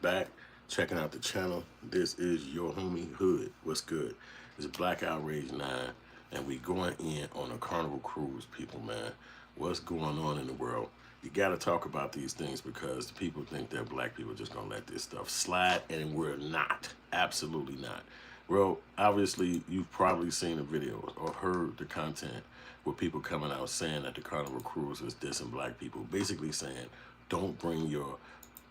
back, checking out the channel. This is your homie Hood. What's good? It's Black Outrage 9, and we going in on a Carnival Cruise, people, man. What's going on in the world? You got to talk about these things because the people think that black people are just going to let this stuff slide, and we're not. Absolutely not. Well, obviously, you've probably seen the videos or heard the content with people coming out saying that the Carnival Cruise is dissing black people, basically saying, don't bring your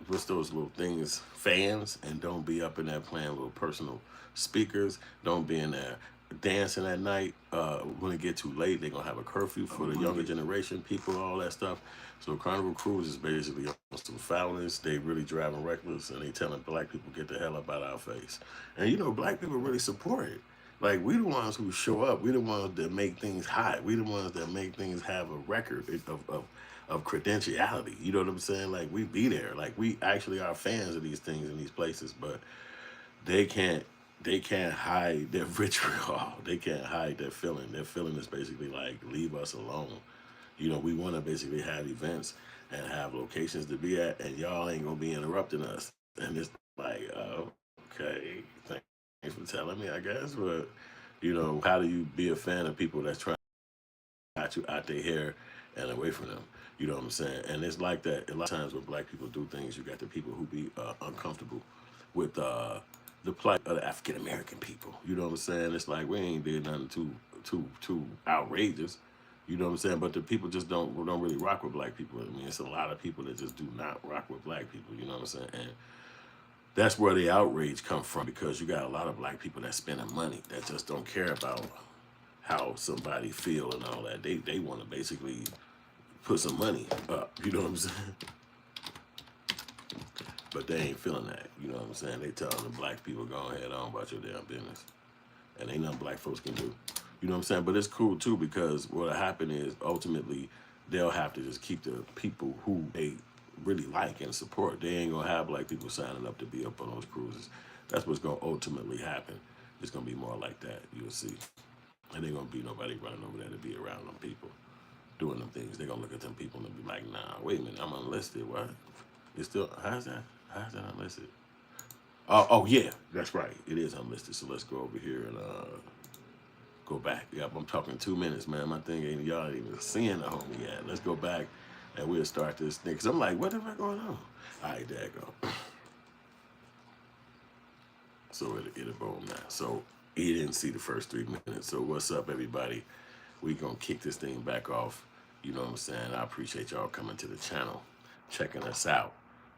what's those little things, fans, and don't be up in there playing little personal speakers. Don't be in there dancing at night. When it get too late, they're gonna have a curfew for the younger generation, people, all that stuff. So Carnival Cruise is basically on some foulness. They really driving reckless, and they telling black people get the hell up out our face. And you know, black people really support it. Like, we the ones who show up. We the ones that make things hot. We the ones that make things have a record of credentiality. You know what I'm saying? Like, we be there. Like, we actually are fans of these things in these places, but they can't they can't hide their vitriol. They can't hide their feeling. Their feeling is basically like, leave us alone. You know, we want to basically have events and have locations to be at, and y'all ain't gonna be interrupting us. And it's like, okay, thanks for telling me, I guess. But you know, how do you be a fan of people that's trying to get you out their hair and away from them? You know what I'm saying? And it's like that a lot of times when black people do things. You got the people who be uncomfortable with the plight of the African American people. You know what I'm saying? It's like, we ain't did nothing too outrageous. You know what I'm saying? But the people just don't really rock with black people. I mean, it's a lot of people that just do not rock with black people. You know what I'm saying? And that's where the outrage come from, because you got a lot of black people that spending money that just don't care about how somebody feel and all that. They want to basically put some money up. You know what I'm saying? But they ain't feeling that. You know what I'm saying? They telling the black people, go ahead on about your damn business. And ain't nothing black folks can do. You know what I'm saying? But it's cool too, because what'll happen is ultimately they'll have to just keep the people who they really like and support. They ain't gonna have black people signing up to be up on those cruises. That's what's gonna ultimately happen. It's gonna be more like that. You'll see. And ain't gonna be nobody running over there to be around them people doing them things. They're gonna look at them people and be like, nah, wait a minute, I'm unlisted. What? It's still, how's that? How's that unlisted? Oh yeah, that's right. It is unlisted. So let's go over here and go back. Yep, I'm talking 2 minutes, man. My thing ain't, y'all ain't even seeing the homie yet. Let's go back and we'll start this thing. Cause I'm like, what the fuck going on? All right, there you go. So it'll boom now. So he didn't see the first 3 minutes. So what's up, everybody? We gonna kick this thing back off. You know what I'm saying? I appreciate y'all coming to the channel, checking us out.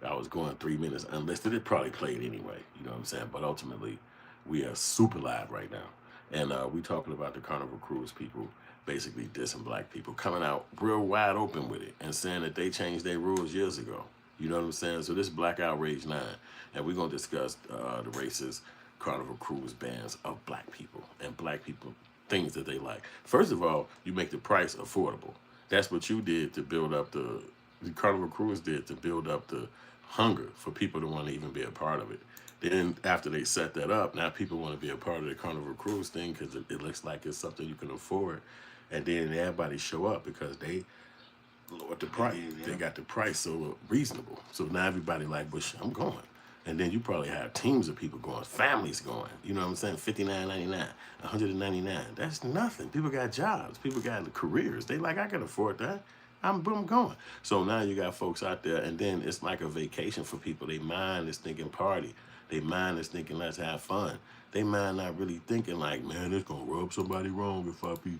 I was going 3 minutes unlisted. It probably played anyway. You know what I'm saying? But ultimately, we are super live right now. And we talking about the Carnival Cruise people basically dissing black people, coming out real wide open with it and saying that they changed their rules years ago. You know what I'm saying? So this is Black Outrage 9, and we're going to discuss the racist Carnival Cruise bans of black people and black people things that they like. First of all, you make the price affordable. That's what you did to build up the Carnival Cruise did to build up the hunger for people to want to even be a part of it. Then after they set that up, now people want to be a part of the Carnival Cruise thing because it looks like it's something you can afford. And then everybody show up because they lowered the price. They got the price so reasonable. So now everybody like, well, I'm going. And then you probably have teams of people going, families going. You know what I'm saying? $59.99, $199. That's nothing. People got jobs. People got careers. They like, I can afford that. I'm boom going. So now you got folks out there, and then it's like a vacation for people. They mind is thinking party. They mind is thinking let's have fun. They mind not really thinking like, man, it's gonna rub somebody wrong if I be,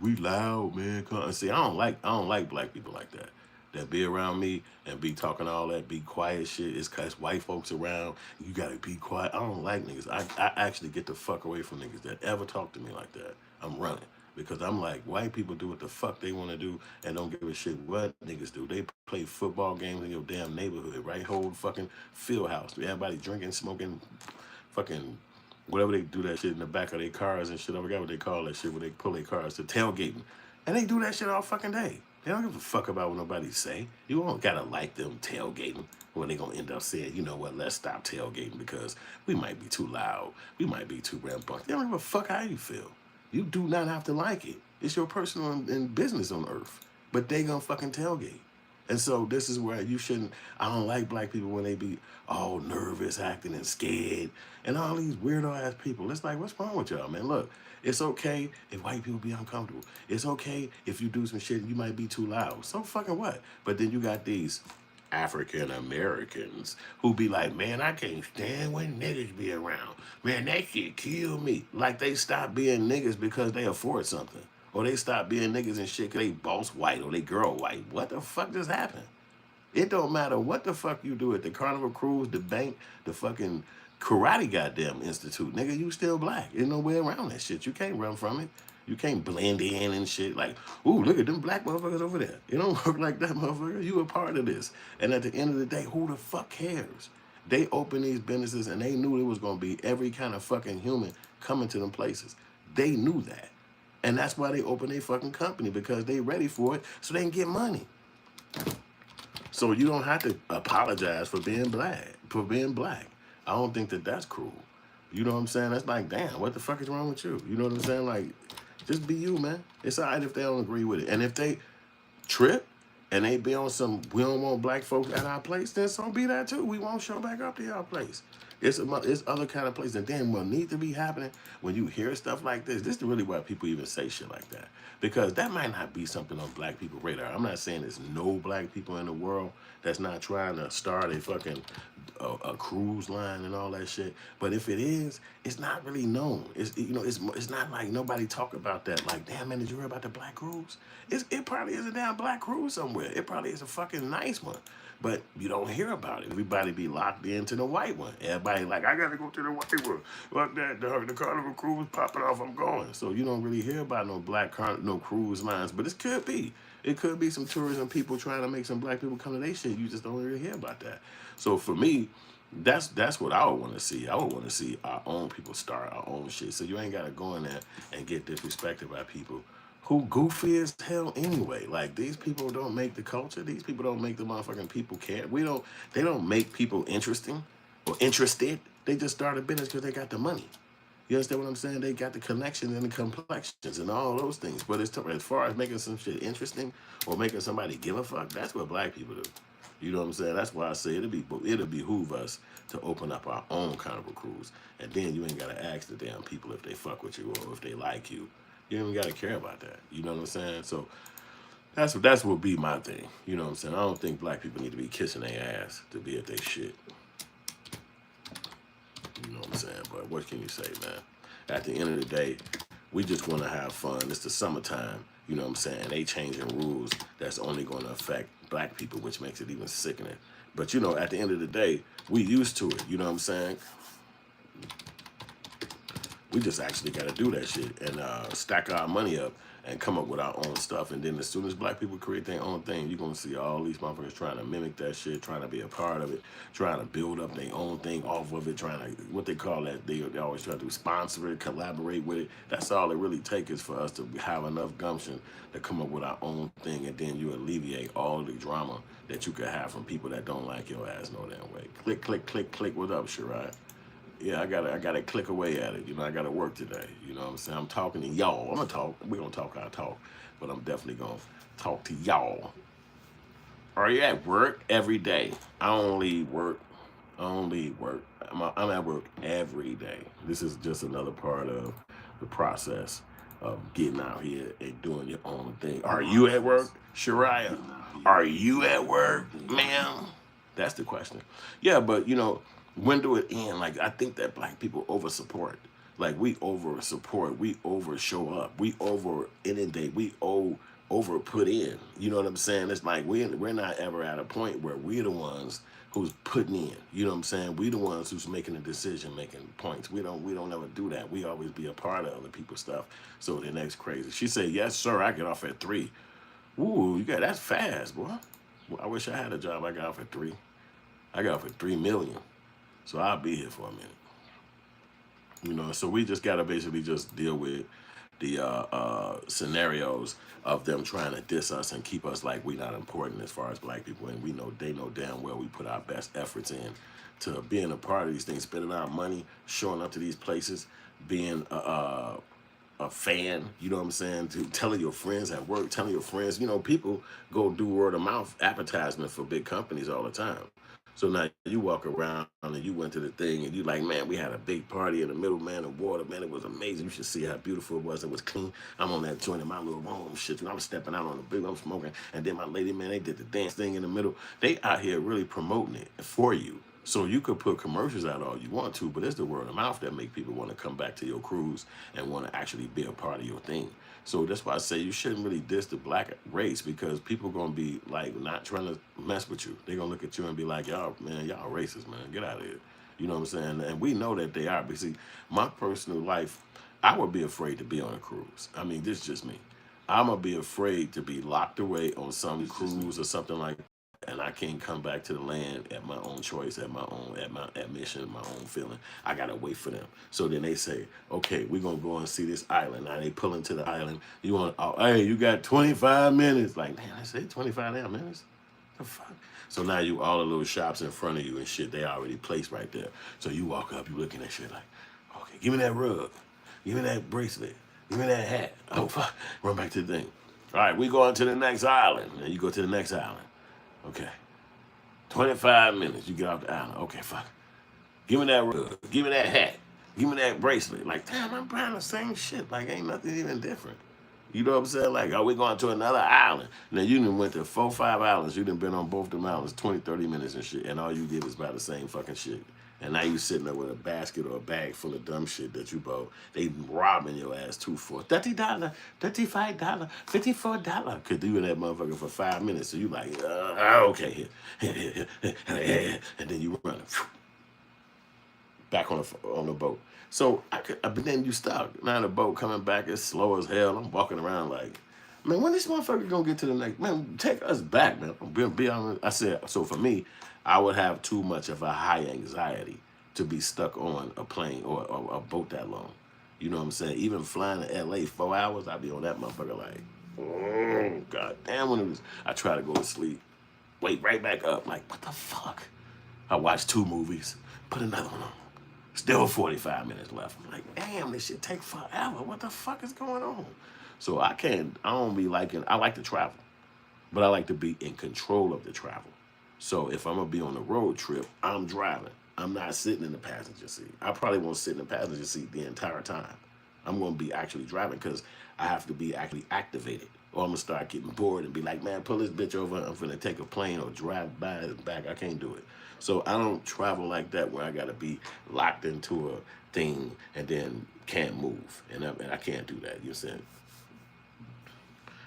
we loud, man. See, I don't like black people like that. That be around me and be talking all that, be quiet shit. It's cause white folks around. You gotta be quiet. I don't like niggas. I actually get the fuck away from niggas that ever talk to me like that. I'm running. Because I'm like, white people do what the fuck they want to do and don't give a shit what niggas do. They play football games in your damn neighborhood, right? Whole fucking field house. Everybody drinking, smoking, fucking whatever they do that shit in the back of their cars and shit. I forgot what they call that shit where they pull their cars to tailgating. And they do that shit all fucking day. They don't give a fuck about what nobody say. You don't gotta like them tailgating when they gonna end up saying, you know what, let's stop tailgating because we might be too loud. We might be too rambunctious. They don't give a fuck how you feel. You do not have to like it. It's your personal and business on earth. But they gonna fucking tailgate. And so this is where you shouldn't, I don't like black people when they be all nervous, acting and scared, and all these weirdo ass people. It's like, what's wrong with y'all, man? Look, it's okay if white people be uncomfortable. It's okay if you do some shit and you might be too loud. So fucking what? But then you got these African Americans who be like, man, I can't stand when niggas be around. Man, that shit kill me. Like they stop being niggas because they afford something. Or they stop being niggas and shit because they boss white or they girl white. What the fuck just happened? It don't matter what the fuck you do at the Carnival Cruise, the bank, the fucking karate goddamn institute. Nigga, you still black. There's no way around that shit. You can't run from it. You can't blend in and shit like, ooh, look at them black motherfuckers over there. It don't work like that, motherfucker. You a part of this. And at the end of the day, who the fuck cares? They opened these businesses and they knew it was going to be every kind of fucking human coming to them places. They knew that. And that's why they opened their fucking company, because they ready for it so they can get money. So you don't have to apologize for being black, I don't think that that's cruel. You know what I'm saying? That's like, damn, what the fuck is wrong with you? You know what I'm saying? Like, just be you, man. It's all right if they don't agree with it. And if they trip and they be on some, we don't want black folks at our place, then so be that too. We won't show back up to y'all place. It's other kind of place. And then what need to be happening when you hear stuff like this is really why people even say shit like that. Because that might not be something on black people's radar. I'm not saying there's no black people in the world that's not trying to start a fucking a cruise line and all that shit. But if it is, it's not really known. It's not like nobody talk about that. Like, damn, man, did you hear about the Black Cruise? It probably is a damn Black Cruise somewhere. It probably is a fucking nice one. But you don't hear about it. Everybody be locked into the white one. Everybody like, I gotta go to the white one. Fuck that, the Carnival Cruise popping off, I'm going. So you don't really hear about no cruise lines. But it could be. It could be some tourism people trying to make some black people come to their shit. You just don't really hear about that. So for me, that's what I would want to see. I would want to see our own people start our own shit. So you ain't gotta go in there and get disrespected by people who goofy as hell anyway. Like, these people don't make the culture. These people don't make the motherfucking people care. They don't make people interesting or interested. They just start a business because they got the money. You understand what I'm saying? They got the connections and the complexions and all those things. But as far as making some shit interesting or making somebody give a fuck, that's what black people do. You know what I'm saying? That's why I say it'll behoove us to open up our own Carnival Cruise. And then you ain't got to ask the damn people if they fuck with you or if they like you. You don't even got to care about that. You know what I'm saying? So that's what would be my thing. You know what I'm saying? I don't think black people need to be kissing their ass to be at their shit. You know what I'm saying? But what can you say, man? At the end of the day, we just want to have fun. It's the summertime. You know what I'm saying? They changing rules that's only going to affect black people, which makes it even sickening. But, you know, at the end of the day, we used to it. You know what I'm saying? We just actually got to do that shit and stack our money up and come up with our own stuff. And then as soon as black people create their own thing, you're going to see all these motherfuckers trying to mimic that shit, trying to be a part of it, trying to build up their own thing off of it, trying to, what they call that, they always try to sponsor it, collaborate with it. That's all it really takes is for us to have enough gumption to come up with our own thing, and then you alleviate all the drama that you could have from people that don't like your ass no damn way. Click, click, click, click, what up, Shirai? Yeah, I gotta click away at it. You know, I gotta work today. You know what I'm saying? I'm talking to y'all. I'm gonna talk. We're gonna talk our talk. But I'm definitely gonna talk to y'all. Are you at work every day? I don't leave work. I'm at work every day. This is just another part of the process of getting out here and doing your own thing. Are you at work, Shariah? Are you at work, ma'am? That's the question. Yeah, but you know, when do it end? Like, I think that black people over support. Like, we over support, we over show up, we over inundate, we over put in. You know what I'm saying? It's like we're not ever at a point where we're the ones who's putting in. You know what I'm saying? We the ones who's making the decision, making points. We don't ever do that. We always be a part of other people's stuff. So the next crazy. She said, yes, sir, I get off at 3. Ooh, that's fast, boy. Well, I wish I had a job I got off at 3. I got off at 3 million. So I'll be here for a minute. You know, so we just got to basically just deal with the scenarios of them trying to diss us and keep us like we not important as far as black people. And they know damn well we put our best efforts in to being a part of these things, spending our money, showing up to these places, being a fan, you know what I'm saying, to telling your friends at work, telling your friends, people go do word of mouth advertisement for big companies all the time. So now you walk around and you went to the thing and you like, man, we had a big party in the middle, man, of water, man, it was amazing. You should see how beautiful it was. It was clean. I'm on that joint in my little room, shit. I'm stepping out on the big, I'm smoking. And then my lady, man, they did the dance thing in the middle. They out here really promoting it for you. So you could put commercials out all you want to, but it's the word of mouth that make people want to come back to your cruise and want to actually be a part of your thing. So that's why I say you shouldn't really diss the black race, because people gonna be like not trying to mess with you. They're gonna look at you and be like, y'all, man, y'all racist, man. Get out of here. You know what I'm saying? And we know that they are. Because see, my personal life, I would be afraid to be on a cruise. I mean, this is just me. I'm gonna be afraid to be locked away on some cruise or something like that, and I can't come back to the land at my own choice, at my own, at my admission, my own feeling. I gotta wait for them. So then they say, okay, we're gonna go and see this island. Now they pull into the island. You want, oh, hey, you got 25 minutes. Like, man, I said 25 damn minutes. The fuck? So now you all the little shops in front of you and shit, they already placed right there. So you walk up, you looking at shit like, okay, give me that rug, give me that bracelet, give me that hat. Oh fuck, run back to the thing. All right, we going to the next island. And you go to the next island. Okay. 25 minutes, you get off the island. Okay, fuck. Give me that rug, give me that hat, give me that bracelet. Like, damn, I'm buying the same shit. Like, ain't nothing even different. You know what I'm saying? Like, are we going to another island? Now, you done went to 4, 5 islands. You done been on both them islands 20, 30 minutes and shit, and all you did is buy the same fucking shit. And now you sitting there with a basket or a bag full of dumb shit that you bought. They robbing your ass too for $30, $35, $54. Could do that motherfucker for 5 minutes. So you like, okay, here. And then you run back on the boat. So but then you stuck. Now the boat coming back is slow as hell. I'm walking around like, man, when this motherfucker gonna get to the next? Man, take us back, man. Be honest. I said, so for me, I would have too much of a high anxiety to be stuck on a plane or a boat that long. You know what I'm saying? Even flying to LA 4 hours, I'd be on that motherfucker like, oh god damn. I try to go to sleep, wake right back up, like, what the fuck? I watched 2 movies, put another one on. Still 45 minutes left. I'm like, damn, this shit take forever. What the fuck is going on? So I don't be liking, I like to travel, but I like to be in control of the travel. So if I'm gonna be on a road trip, I'm driving. I'm not sitting in the passenger seat. I probably won't sit in the passenger seat the entire time. I'm gonna be actually driving because I have to be actually activated. Or I'm gonna start getting bored and be like, man, pull this bitch over. I'm gonna take a plane or drive by his back. I can't do it. So I don't travel like that where I gotta be locked into a thing and then can't move. And I can't do that. You know what I'm saying?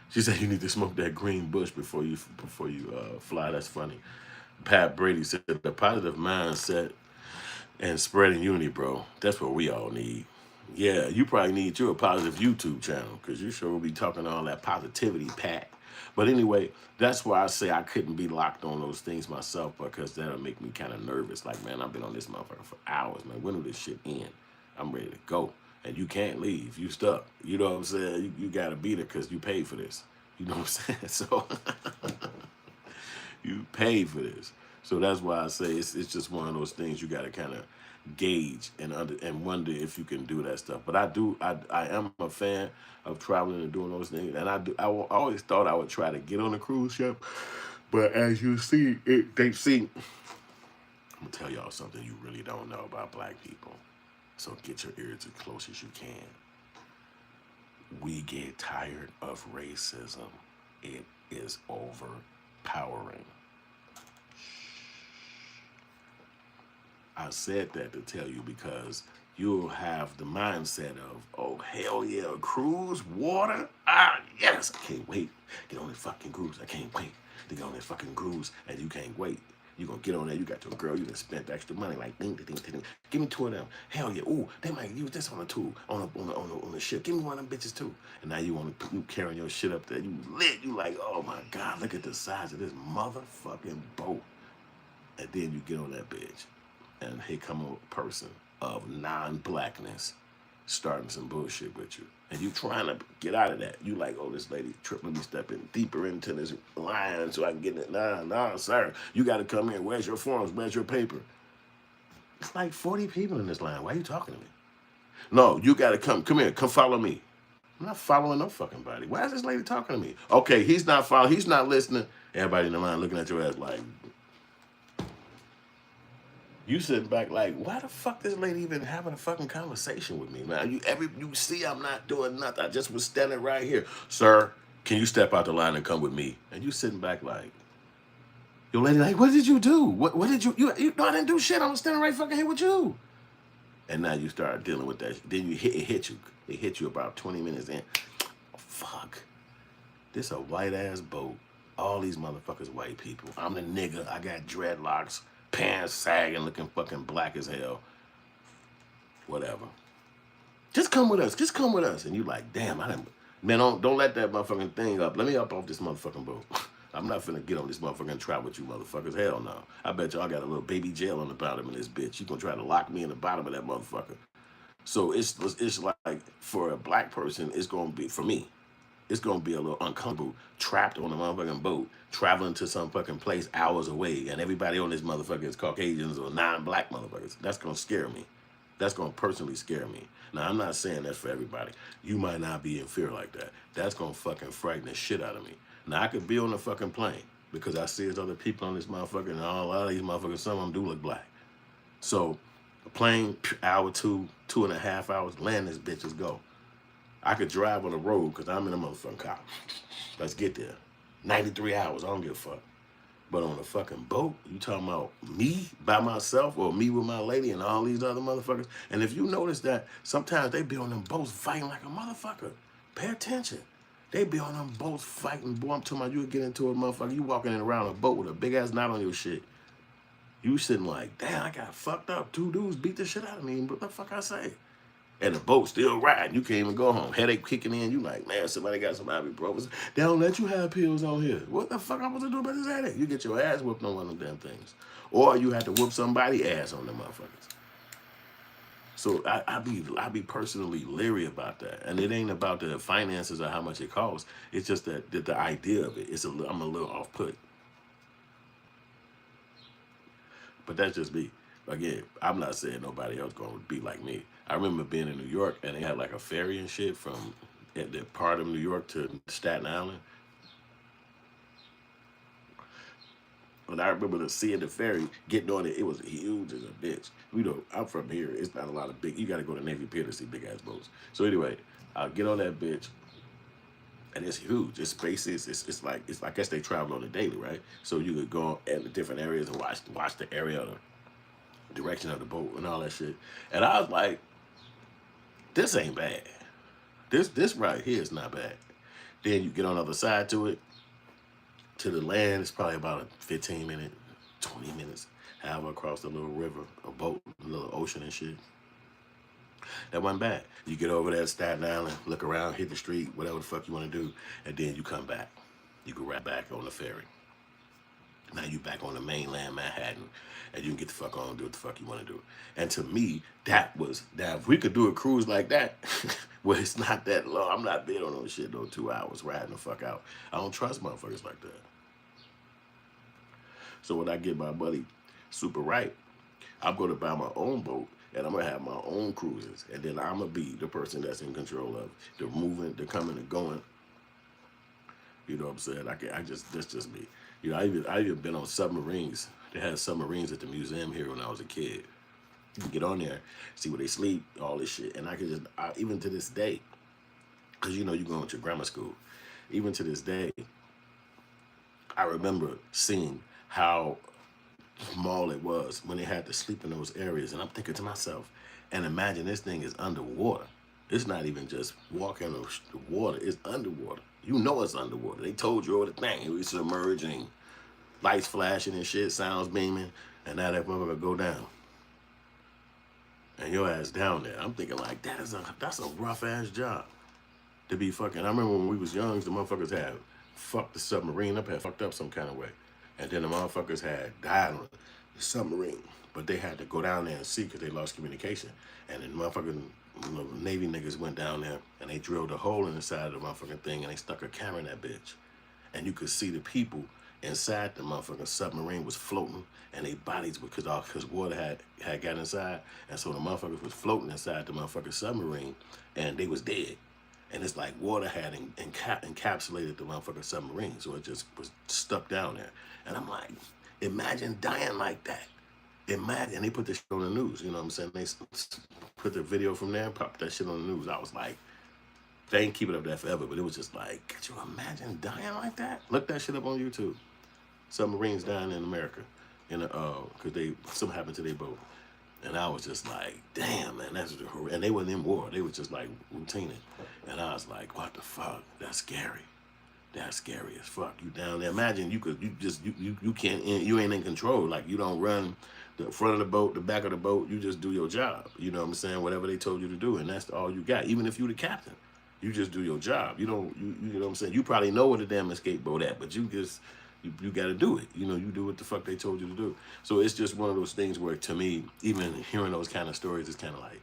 She said you need to smoke that green bush before you fly. That's funny. Pat Brady said the positive mindset and spreading unity, bro. That's what we all need. Yeah, you probably need you a positive YouTube channel because you sure will be talking all that positivity, Pat. But anyway, that's why I say I couldn't be locked on those things myself because that'll make me kind of nervous. Like, man, I've been on this motherfucker for hours, man. When will this shit end? I'm ready to go. And you can't leave. You stuck. You know what I'm saying? You got to be there because you paid for this. You know what I'm saying? So you paid for this. So that's why I say it's just one of those things you got to kind of gauge and wonder if you can do that stuff. But I am a fan of traveling and doing those things. And I always thought I would try to get on a cruise ship. But as you see, I'm going to tell y'all something you really don't know about black people. So get your ears as close as you can. We get tired of racism. It is overpowering. I said that to tell you because you'll have the mindset of, oh, hell yeah, a cruise, water, yes, I can't wait. Get on this fucking cruise. I can't wait to get on this fucking cruise, and you can't wait. You're going to get on there. You got your girl. You done spent extra money. Like, ding, ding, ding, ding. Give me 2 of them. Hell yeah. Ooh, they might use this on a tool, on the ship. Give me one of them bitches too. And now you carrying your shit up there. You lit. You like, oh my God, look at the size of this motherfucking boat. And then you get on that bitch. And here come a person of non-blackness starting some bullshit with you. And you trying to get out of that. You like, oh, this lady tripping me stepping deeper into this line so I can get it. Nah, sir. You got to come in. Where's your forms? Where's your paper? It's like 40 people in this line. Why are you talking to me? No, you got to come. Come here. Come follow me. I'm not following no fucking body. Why is this lady talking to me? Okay, he's not following. He's not listening. Everybody in the line looking at your ass like, you sitting back like, why the fuck this lady even having a fucking conversation with me, man? You see I'm not doing nothing. I just was standing right here. Sir, can you step out the line and come with me? And you sitting back like, your lady like, what did you do? What did you no, I didn't do shit. I was standing right fucking here with you. And now you start dealing with that. Then it hit you. It hit you about 20 minutes in. Oh, fuck. This a white ass boat. All these motherfuckers white people. I'm the nigga. I got dreadlocks, pants sagging, looking fucking black as hell. Whatever. Just come with us. Just come with us. And you like, damn, I didn't. Man, don't let that motherfucking thing up. Let me up off this motherfucking boat. I'm not finna get on this motherfucker and travel with you motherfuckers. Hell no. I bet y'all got a little baby jail on the bottom of this bitch. You gonna try to lock me in the bottom of that motherfucker. So it's like, for a black person, it's gonna be, for me, it's gonna be a little uncomfortable, trapped on a motherfucking boat, traveling to some fucking place hours away, and everybody on this motherfucker is Caucasians or non-black motherfuckers. That's gonna scare me. That's gonna personally scare me. Now, I'm not saying that's for everybody. You might not be in fear like that. That's gonna fucking frighten the shit out of me. Now, I could be on the fucking plane because I see there's other people on this motherfucker, and a lot of these motherfuckers, some of them do look black. So, a plane, hour, 2.5 hours, land this bitch, just go. I could drive on the road because I'm in a motherfucking car. Let's get there. 93 hours, I don't give a fuck. But on a fucking boat, you talking about me by myself or me with my lady and all these other motherfuckers. And if you notice that, sometimes they be on them boats fighting like a motherfucker. Pay attention. They be on them boats fighting. Boy, I'm talking about you get into a motherfucker. You walking in around a boat with a big ass knot on your shit. You sitting like, damn, I got fucked up. 2 dudes beat the shit out of me. What the fuck I say? And the boat still riding. You can't even go home. Headache kicking in. You like, man, somebody got some ibuprofen. They don't let you have pills on here. What the fuck I'm supposed to do about this headache? You get your ass whooped on one of them damn things. Or you have to whoop somebody's ass on them motherfuckers. So I be personally leery about that. And it ain't about the finances or how much it costs. It's just that the idea of it. I'm a little off put. But that's just me. Again, I'm not saying nobody else gonna be like me. I remember being in New York and they had like a ferry and shit from the part of New York to Staten Island. And I remember seeing the ferry, getting on it. It was huge as a bitch. You know, I'm from here. It's not a lot of big. You got to go to Navy Pier to see big ass boats. So anyway, I'll get on that bitch, and it's huge. It's spaces. It's like I guess they travel on a daily, right? So you could go in the different areas and watch the area, the direction of the boat, and all that shit. And I was like, this ain't bad. This right here is not bad. Then you get on the other side to it. To the land, it's probably about a 15-minute, 20 minutes, however, across the little river, a boat, a little ocean and shit. That wasn't bad. You get over there to Staten Island, look around, hit the street, whatever the fuck you want to do, and then you come back. You go right back on the ferry. Now you back on the mainland Manhattan, and you can get the fuck on and do what the fuck you want to do. And to me, now if we could do a cruise like that, where it's not that long, I'm not big on no shit, no 2 hours riding the fuck out. I don't trust motherfuckers like that. So when I get my money super right, I'm going to buy my own boat, and I'm going to have my own cruises, and then I'm going to be the person that's in control of the moving, the coming and going. You know what I'm saying? That's just me. You know, I even been on submarines. They had submarines at the museum here when I was a kid. You can get on there, see where they sleep, all this shit. And I could even to this day, because you know you're going to grammar school, even to this day, I remember seeing how small it was when they had to sleep in those areas. And I'm thinking to myself, and imagine this thing is underwater. It's not even just walking on the water, it's underwater. You know it's underwater. They told you all the thing. It was submerging, lights flashing and shit, sounds beaming, and now that motherfucker go down. And your ass down there. I'm thinking like, that's a rough ass job to be fucking. I remember when we was young, the motherfuckers had fucked the submarine up, had fucked up some kind of way. And then the motherfuckers had died on the submarine. But they had to go down there and see because they lost communication. And then motherfucking Navy niggas went down there and they drilled a hole in the side of the motherfucking thing and they stuck a camera in that bitch. And you could see the people inside the motherfucking submarine was floating and their bodies, because water had got inside. And so the motherfuckers was floating inside the motherfucking submarine and they was dead. and it's like water had encapsulated the motherfucking submarine, so it just was stuck down there. And I'm like, imagine dying like that. Imagine, and they put this shit on the news. You know what I'm saying? They put the video from there, popped that shit on the news. I was like, they ain't keep it up there forever, but it was just like, could you imagine dying like that? Look that shit up on YouTube. Submarines dying in America, because something happened to their boat. And I was just like, damn, man, that's horrific. And they wasn't in war. They was just like routining. And I was like, what the fuck? That's scary. That's scary as fuck. You down there. Imagine you can't, you ain't in control. Like, you don't run the front of the boat, the back of the boat. You just do your job. You know what I'm saying? Whatever they told you to do. And that's all you got. Even if you the captain, you just do your job. You know what I'm saying? You probably know where the damn escape boat at, but you got to do it. You do what the fuck they told you to do. So it's just one of those things where, to me, even hearing those kind of stories is kind of like,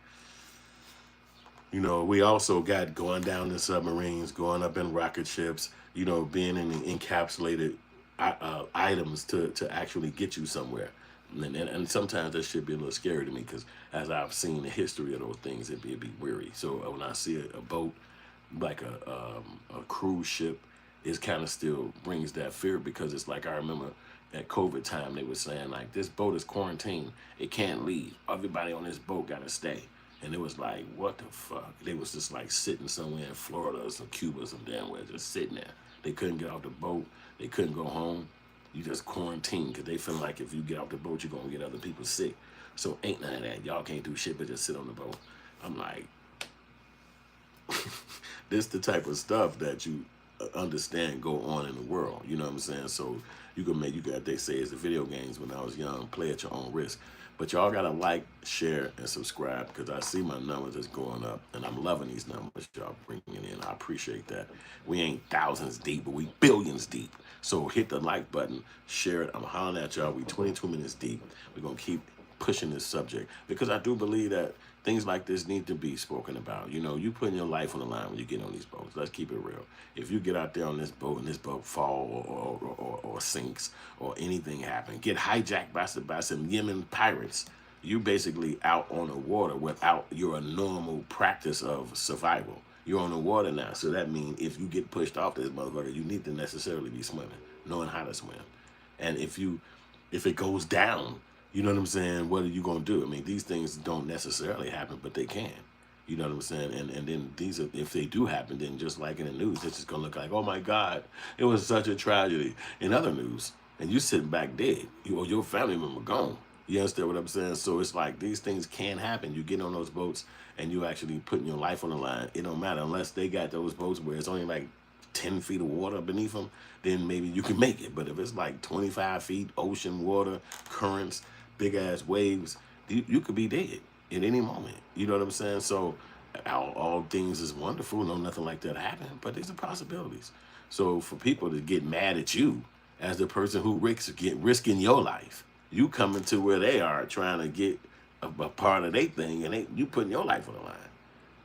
we also got going down in submarines, going up in rocket ships, being in encapsulated items to actually get you somewhere. And sometimes that should be a little scary to me, because as I've seen the history of those things, it'd be weary. So when I see a boat like a cruise ship, it kind of still brings that fear, because it's like, I remember at COVID time, they were saying, like, this boat is quarantined. It can't leave. Everybody on this boat got to stay. And it was like, what the fuck? They was just like sitting somewhere in Florida or some Cuba or some damn where, just sitting there. They couldn't get off the boat. They couldn't go home. You just quarantine, because they feel like if you get off the boat, you're going to get other people sick. So ain't none of that. Y'all can't do shit but just sit on the boat. I'm like, this the type of stuff that you understand go on in the world. You know what I'm saying? So they say it's the video games when I was young, play at your own risk. But y'all gotta like, share, and subscribe, because I see my numbers is going up, and I'm loving these numbers y'all bringing in. I appreciate that. We ain't thousands deep, but we billions deep. So hit the like button, share it. I'm hollering at y'all. We 22 minutes deep. We're gonna keep pushing this subject, because I do believe that things like this need to be spoken about. You putting your life on the line when you get on these boats. Let's keep it real. If you get out there on this boat and this boat fall or sinks, or anything happen, get hijacked by some Yemen pirates, you basically out on the water without your normal practice of survival. You're on the water now, so that means if you get pushed off this motherfucker, you need to necessarily be swimming, knowing how to swim. And if it goes down, you know what I'm saying? What are you going to do? I mean, these things don't necessarily happen, but they can. You know what I'm saying? And then if they do happen, then just like in the news, it's just going to look like, oh my God, it was such a tragedy. In other news, and you sitting back dead, your family member gone. You understand what I'm saying? So it's like, these things can happen. You get on those boats and you actually putting your life on the line. It don't matter unless they got those boats where it's only like 10 feet of water beneath them, then maybe you can make it. But if it's like 25 feet, ocean water, currents, big ass waves, you could be dead at any moment. You know what I'm saying? So all things is wonderful. No, nothing like that happened, but these are possibilities. So for people to get mad at you as the person who risking your life, you coming to where they are trying to get a part of their thing, and you putting your life on the line,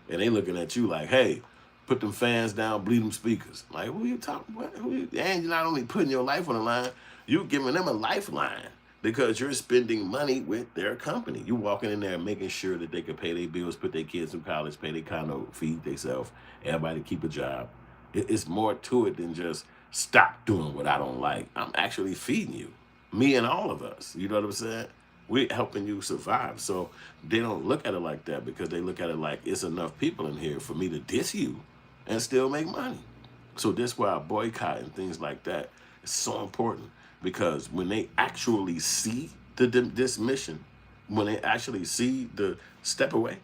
and they looking at you like, hey, put them fans down, bleed them speakers. Like, who you talking about? And you're not only putting your life on the line, you giving them a lifeline, because you're spending money with their company. You walking in there making sure that they can pay their bills, put their kids through college, pay their condo, feed themselves, everybody keep a job. It's more to it than just stop doing what I don't like. I'm actually feeding you, me and all of us. You know what I'm saying? We're helping you survive. So they don't look at it like that, because they look at it like, it's enough people in here for me to diss you and still make money. So that's why boycott and things like that is so important, because when they actually see this mission, when they actually see the step away,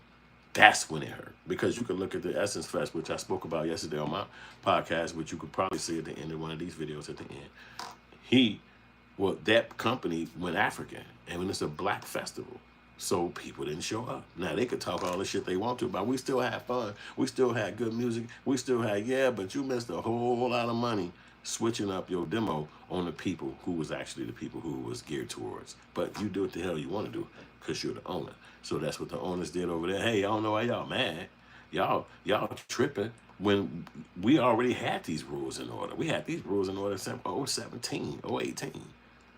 that's when it hurt. Because you can look at the Essence Fest, which I spoke about yesterday on my podcast, which you could probably see at the end of one of these videos at the end. That company went African, and when it's a black festival, so people didn't show up. Now, they could talk all the shit they want to, but we still had fun. We still had good music. We still had, but you missed a whole lot of money switching up your demo on the people who was actually the people who was geared towards. But you do what the hell you want to do, because you're the owner. So that's what the owners did over there. Hey, I don't know why y'all mad. Y'all tripping when we already had these rules in order. We had these rules in order since 017, 018.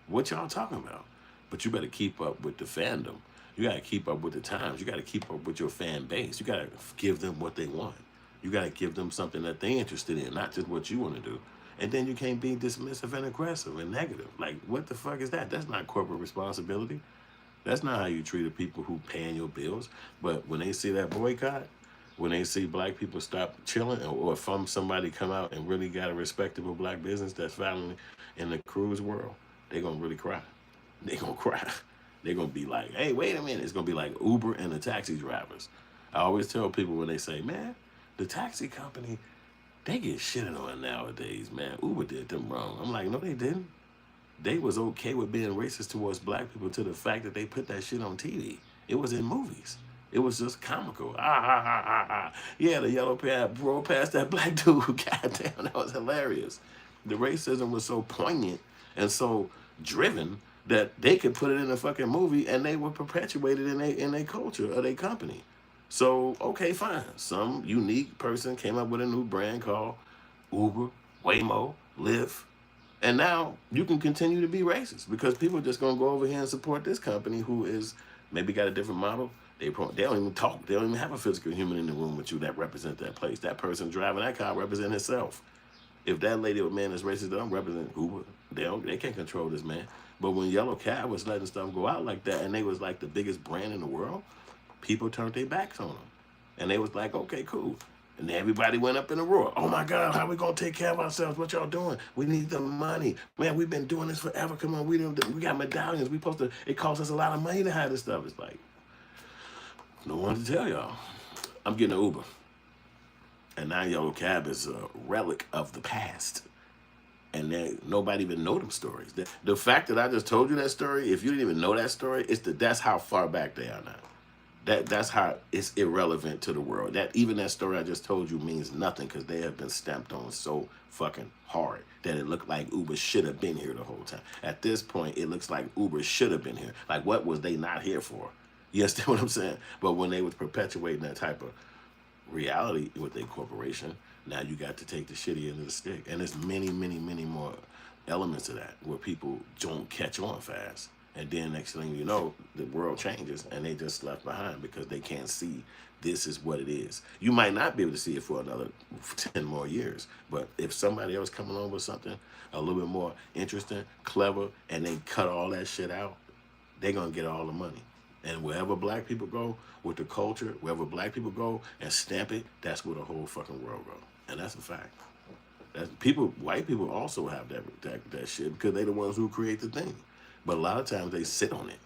What y'all talking about? But you better keep up with the fandom. You got to keep up with the times. You got to keep up with your fan base. You got to give them what they want. You got to give them something that they're interested in, not just what you want to do. And then you can't be dismissive and aggressive and negative. Like, what the fuck is that? That's not corporate responsibility. That's not how you treat the people who paying your bills. But when they see that boycott, when they see black people stop chilling, or from somebody come out and really got a respectable black business that's finally in the cruise world, they gonna really cry. They gonna cry. They gonna be like, hey, wait a minute. It's gonna be like Uber and the taxi drivers. I always tell people when they say, man, the taxi company, they get shitted on nowadays, man. Uber did them wrong. I'm like, no, they didn't. They was okay with being racist towards black people to the fact that they put that shit on TV. It was in movies. It was just comical. Yeah, the yellow pad rolled past that black dude. Goddamn, that was hilarious. The racism was so poignant and so driven that they could put it in a fucking movie and they would perpetuate it in a culture or their company. So, okay, fine. Some unique person came up with a new brand called Uber, Waymo, Lyft, and now you can continue to be racist because people are just gonna go over here and support this company who is maybe got a different model. They don't even talk. They don't even have a physical human in the room with you that represent that place. That person driving that car represent himself. If that lady or man is racist, they don't represent Uber. They can't control this man. But when Yellow Cab was letting stuff go out like that, and they was like the biggest brand in the world, people turned their backs on them, and they was like, okay, cool. And everybody went up in a roar. Oh my God, how we gonna take care of ourselves? What y'all doing? We need the money. Man, we've been doing this forever. Come on, we got medallions. We supposed to, it costs us a lot of money to hide this stuff. It's like, no one to tell y'all. I'm getting an Uber. And now Yellow Cab is a relic of the past. And nobody even know them stories. The fact that I just told you that story, if you didn't even know that story, that's how far back they are now. That's how it's irrelevant to the world. That even that story I just told you means nothing because they have been stamped on so fucking hard that it looked like Uber should have been here the whole time. At this point, it looks like Uber should have been here. Like, what was they not here for? You understand what I'm saying? But when they was perpetuating that type of reality with a corporation, now you got to take the shitty end of the stick. And there's many, many, many more elements of that where people don't catch on fast. And then next thing you know, the world changes and they just left behind because they can't see this is what it is. You might not be able to see it for another 10 more years, but if somebody else coming on with something a little bit more interesting, clever, and they cut all that shit out, they're going to get all the money. And wherever black people go with the culture, wherever black people go and stamp it, that's where the whole fucking world goes. And that's a fact. White people also have that shit because they're the ones who create the thing. But a lot of times they sit on it.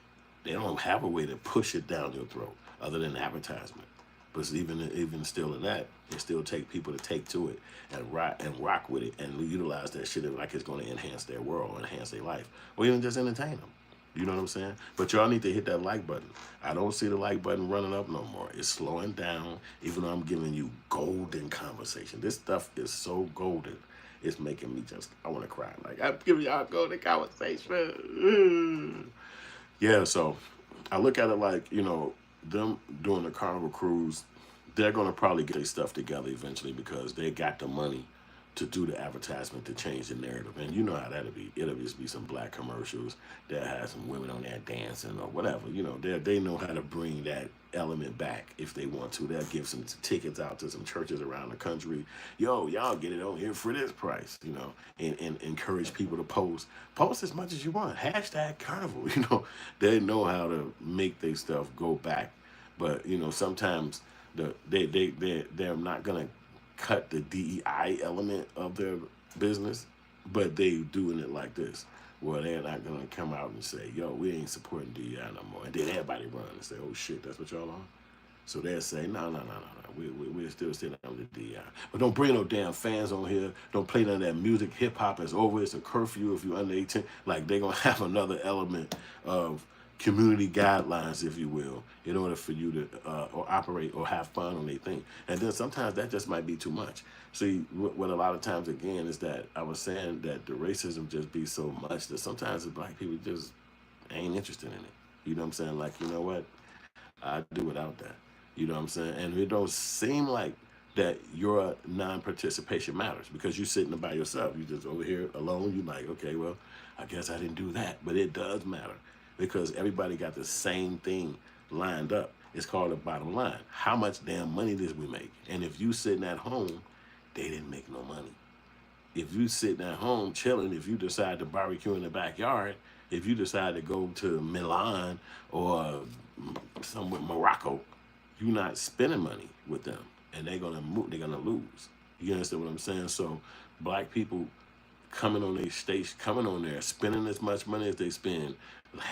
They don't have a way to push it down your throat other than advertisement. But even still in that, it still take people to take to it and rock with it and utilize that shit like it's going to enhance their world, enhance their life, or even just entertain them. You know what I'm saying? But y'all need to hit that like button. I don't see the like button running up no more. It's slowing down, even though I'm giving you golden conversation. This stuff is so golden. It's making me I want to cry. Like, I'm giving y'all golden conversation. Yeah, so I look at it like, them doing the Carnival Cruise, they're going to probably get their stuff together eventually because they got the money to do the advertisement to change the narrative. And you know how that'll be. It'll just be some black commercials that have some women on there dancing or whatever. They know how to bring that element back if they want to. They'll give some tickets out to some churches around the country. Yo, y'all get it on here for this price, and encourage people to post as much as you want. Hashtag Carnival, they know how to make their stuff go back. But, sometimes they're not going to cut the DEI element of their business, but they doing it like this, where they're not gonna come out and say, yo, we ain't supporting DEI no more. And then everybody run and say, oh shit, that's what y'all on? So they'll say, no, we're still sitting on the DEI. But don't bring no damn fans on here. Don't play none of that music. Hip hop is over. It's a curfew if you're under 18. Like, they're gonna have another element of community guidelines, if you will, in order for you to or operate or have fun on their thing. And then sometimes that just might be too much. See, what a lot of times, again, is that I was saying that the racism just be so much that sometimes the black people just ain't interested in it. You know what I'm saying? Like, you know what? I do without that. You know what I'm saying? And it don't seem like that your non-participation matters because you're sitting by yourself. You just over here alone. You're like, okay, well, I guess I didn't do that. But it does matter because everybody got the same thing lined up. It's called the bottom line. How much damn money did we make? And if you sitting at home, they didn't make no money. If you sitting at home chilling, if you decide to barbecue in the backyard, if you decide to go to Milan or somewhere Morocco, you're not spending money with them, and they're gonna move. They're gonna lose. You understand what I'm saying? So, black people coming on their station, coming on there, spending as much money as they spend,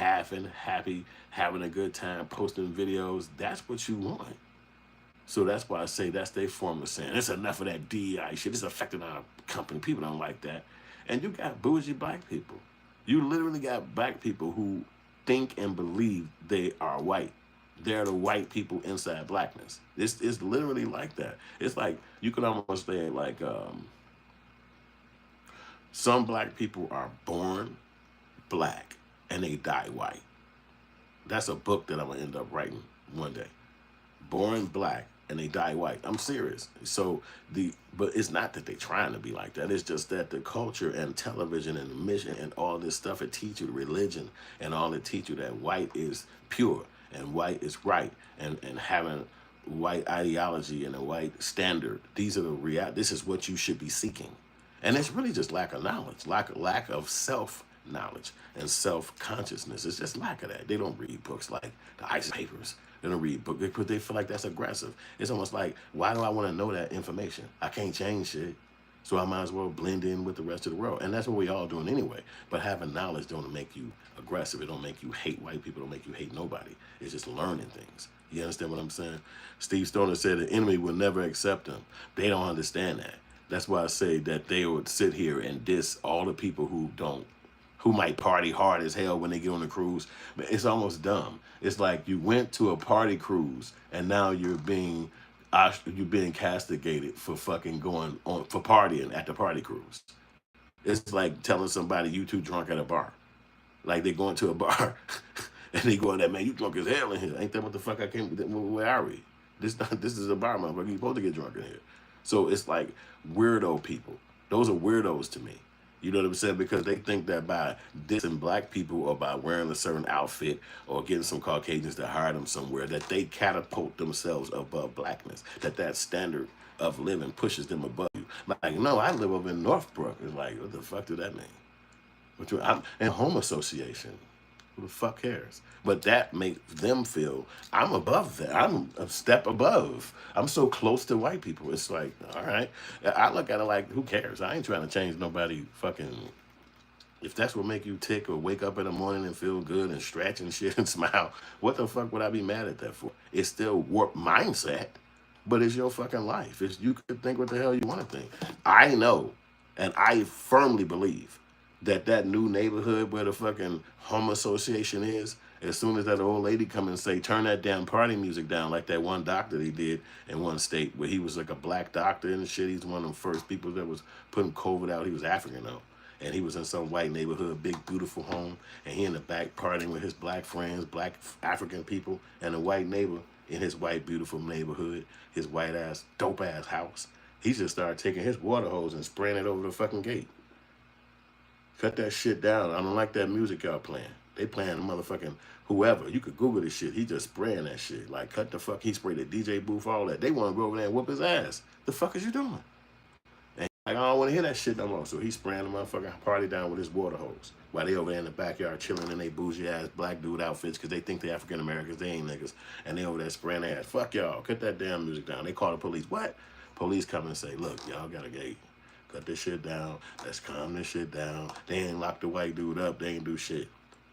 laughing, happy, having a good time, posting videos. That's what you want. So that's why I say that's their form of saying it's enough of that DEI shit. It's affecting our company. People don't like that. And you got bougie black people. You literally got black people who think and believe they are white. They're the white people inside blackness. It's literally like that. It's like you could almost say like some black people are born black and they die white. That's a book that I'm gonna end up writing one day. Born black and they die white. I'm serious. So but it's not that they're trying to be like that. It's just that the culture and television and the mission and all this stuff, it teach you the religion and all it teach you that white is pure and white is right and having white ideology and a white standard. These are this is what you should be seeking. And it's really just lack of knowledge, lack of self-knowledge and self-consciousness. It's just lack of that. They don't read books like the Ice Papers. They don't read books because they feel like that's aggressive. It's almost like, why do I want to know that information? I can't change shit. So I might as well blend in with the rest of the world. And that's what we all doing anyway. But having knowledge don't make you aggressive. It don't make you hate white people. It don't make you hate nobody. It's just learning things. You understand what I'm saying? Steve Stoner said the enemy will never accept them. They don't understand that. That's why I say that they would sit here and diss all the people who might party hard as hell when they get on the cruise. It's almost dumb. It's like you went to a party cruise and now you're being castigated for fucking going on for partying at the party cruise. It's like telling somebody you too drunk at a bar. Like they going to a bar and they going that, man, you drunk as hell in here. Ain't that what the fuck I came? Where are we? This is a bar, motherfucker. You supposed to get drunk in here. So it's like weirdo people. Those are weirdos to me. You know what I'm saying? Because they think that by dissing black people or by wearing a certain outfit or getting some Caucasians to hire them somewhere, that they catapult themselves above blackness, that standard of living pushes them above you. Like, no, I live over in Northbrook. It's like, what the fuck do that mean? I'm in home association. Who the fuck cares? But that makes them feel I'm above that. I'm a step above. I'm so close to white people. It's like, all right. I look at it like, who cares? I ain't trying to change nobody fucking. If that's what make you tick or wake up in the morning and feel good and stretch and shit and smile, what the fuck would I be mad at that for? It's still warped mindset, but it's your fucking life. You could think what the hell you want to think. I know, and I firmly believe that new neighborhood where the fucking home association is, as soon as that old lady come and say, turn that damn party music down, like that one doctor he did in one state where he was like a black doctor and shit. He's one of the first people that was putting COVID out. He was African though. And he was in some white neighborhood, big, beautiful home. And he in the back partying with his black friends, black African people, and a white neighbor in his white, beautiful neighborhood, his white ass, dope ass house. He just started taking his water hose and spraying it over the fucking gate. Cut that shit down. I don't like that music y'all playing. They playing the motherfucking whoever. You could Google this shit. He just spraying that shit. Like, cut the fuck. He sprayed the DJ booth, all that. They want to go over there and whoop his ass. The fuck is you doing? And like, I don't want to hear that shit no more. So he's spraying the motherfucking party down with his water hose. While they over there in the backyard chilling in their bougie ass black dude outfits because they think they African Americans. They ain't niggas. And they over there spraying their ass. Fuck y'all. Cut that damn music down. They call the police. What? Police come and say, look, y'all got a gate. Cut this shit down. Let's calm this shit down. They ain't locked the white dude up. They ain't do shit.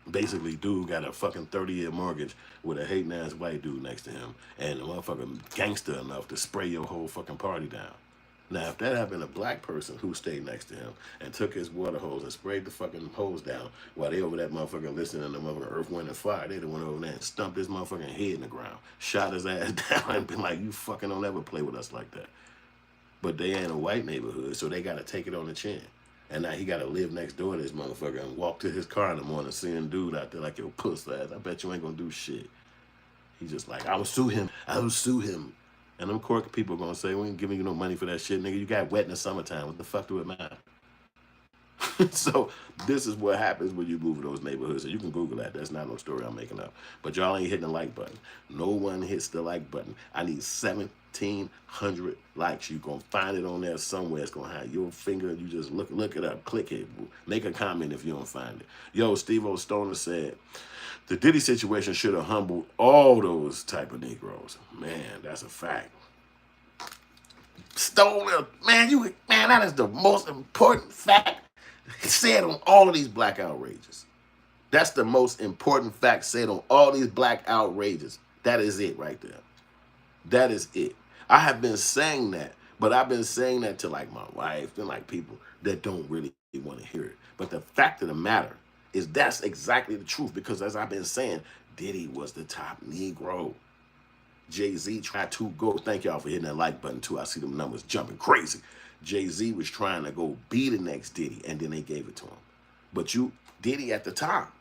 Basically, dude got a fucking 30-year mortgage with a hating ass white dude next to him and a motherfucking gangster enough to spray your whole fucking party down. Now, if that had been a black person who stayed next to him and took his water hose and sprayed the fucking hose down while they over that motherfucker listening to the motherfucking Earth, Wind, and Fire, they'd have went over there and stumped his motherfucking head in the ground, shot his ass down and been like, you fucking don't ever play with us like that. But they ain't a white neighborhood, so they got to take it on the chin. And now he got to live next door to this motherfucker and walk to his car in the morning seeing dude out there like, yo, puss ass, I bet you ain't going to do shit. He's just like, I will sue him. I will sue him. And them cork people going to say, we ain't giving you no money for that shit, nigga. You got wet in the summertime. What the fuck do it matter? So this is what happens when you move in those neighborhoods. So you can Google that. That's not no story I'm making up. But y'all ain't hitting the like button. No one hits the like button. I need 1,700 likes. You're going to find it on there somewhere. It's going to have your finger. You just look it up. Click it. Make a comment if you don't find it. Yo, Steve O. Stoner said, the Diddy situation should have humbled all those type of Negroes. Man, that's a fact. Stoner, man, that is the most important fact said on all of these black outrages. That's the most important fact said on all these black outrages. That is it right there. That is it. I have been saying that, but I've been saying that to like my wife and like people that don't really want to hear it. But the fact of the matter is that's exactly the truth, because as I've been saying, Diddy was the top Negro. Jay-Z tried to go, thank y'all for hitting that like button too. I see them numbers jumping crazy. Jay-Z was trying to go be the next Diddy, and then they gave it to him. But Diddy at the top.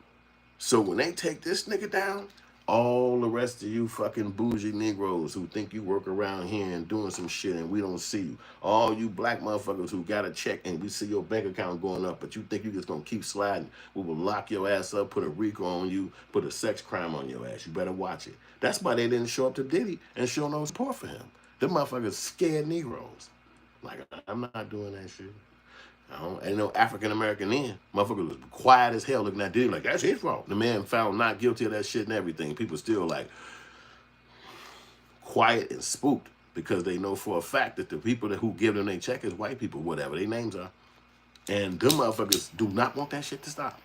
So when they take this nigga down, all the rest of you fucking bougie Negroes who think you work around here and doing some shit and we don't see you, all you black motherfuckers who got a check and we see your bank account going up, but you think you just gonna keep sliding, we will lock your ass up, put a RICO on you, put a sex crime on your ass. You better watch it. That's why they didn't show up to Diddy and show no support for him. Them motherfuckers scared Negroes. Like, I'm not doing that shit. Ain't no African American in. Motherfucker was quiet as hell looking at Diddy like, that's his fault. The man found not guilty of that shit and everything. People still like quiet and spooked because they know for a fact that the people who give them their check is white people, whatever their names are. And them motherfuckers do not want that shit to stop.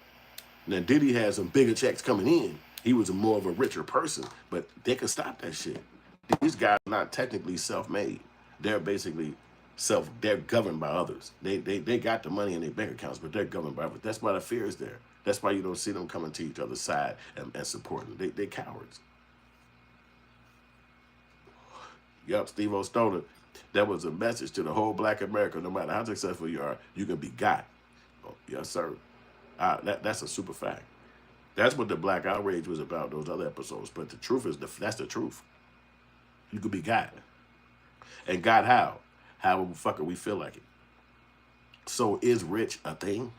Now, Diddy had some bigger checks coming in. He was more of a richer person, but they could stop that shit. These guys are not technically self-made. They're basically they're governed by others. They got the money in their bank accounts, but they're governed by others. That's why the fear is there. That's why you don't see them coming to each other's side and supporting. They cowards. Yup, Steve O. Stoner. That was a message to the whole black America. No matter how successful you are, you can be got. Oh, yes, sir. That's a super fact. That's what the Black Outrage was about, those other episodes. But the truth is, that's the truth. You could be got. And got how? However the fuck we feel like it. So is rich a thing?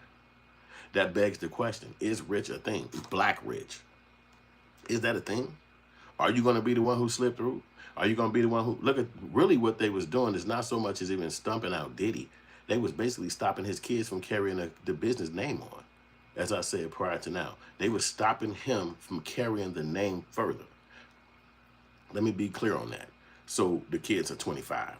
That begs the question. Is rich a thing? Black rich. Is that a thing? Are you going to be the one who slipped through? Are you going to be the one who... Look at really what they was doing is not so much as even stumping out Diddy. They was basically stopping his kids from carrying the business name on. As I said prior to now. They were stopping him from carrying the name further. Let me be clear on that. So the kids are 25,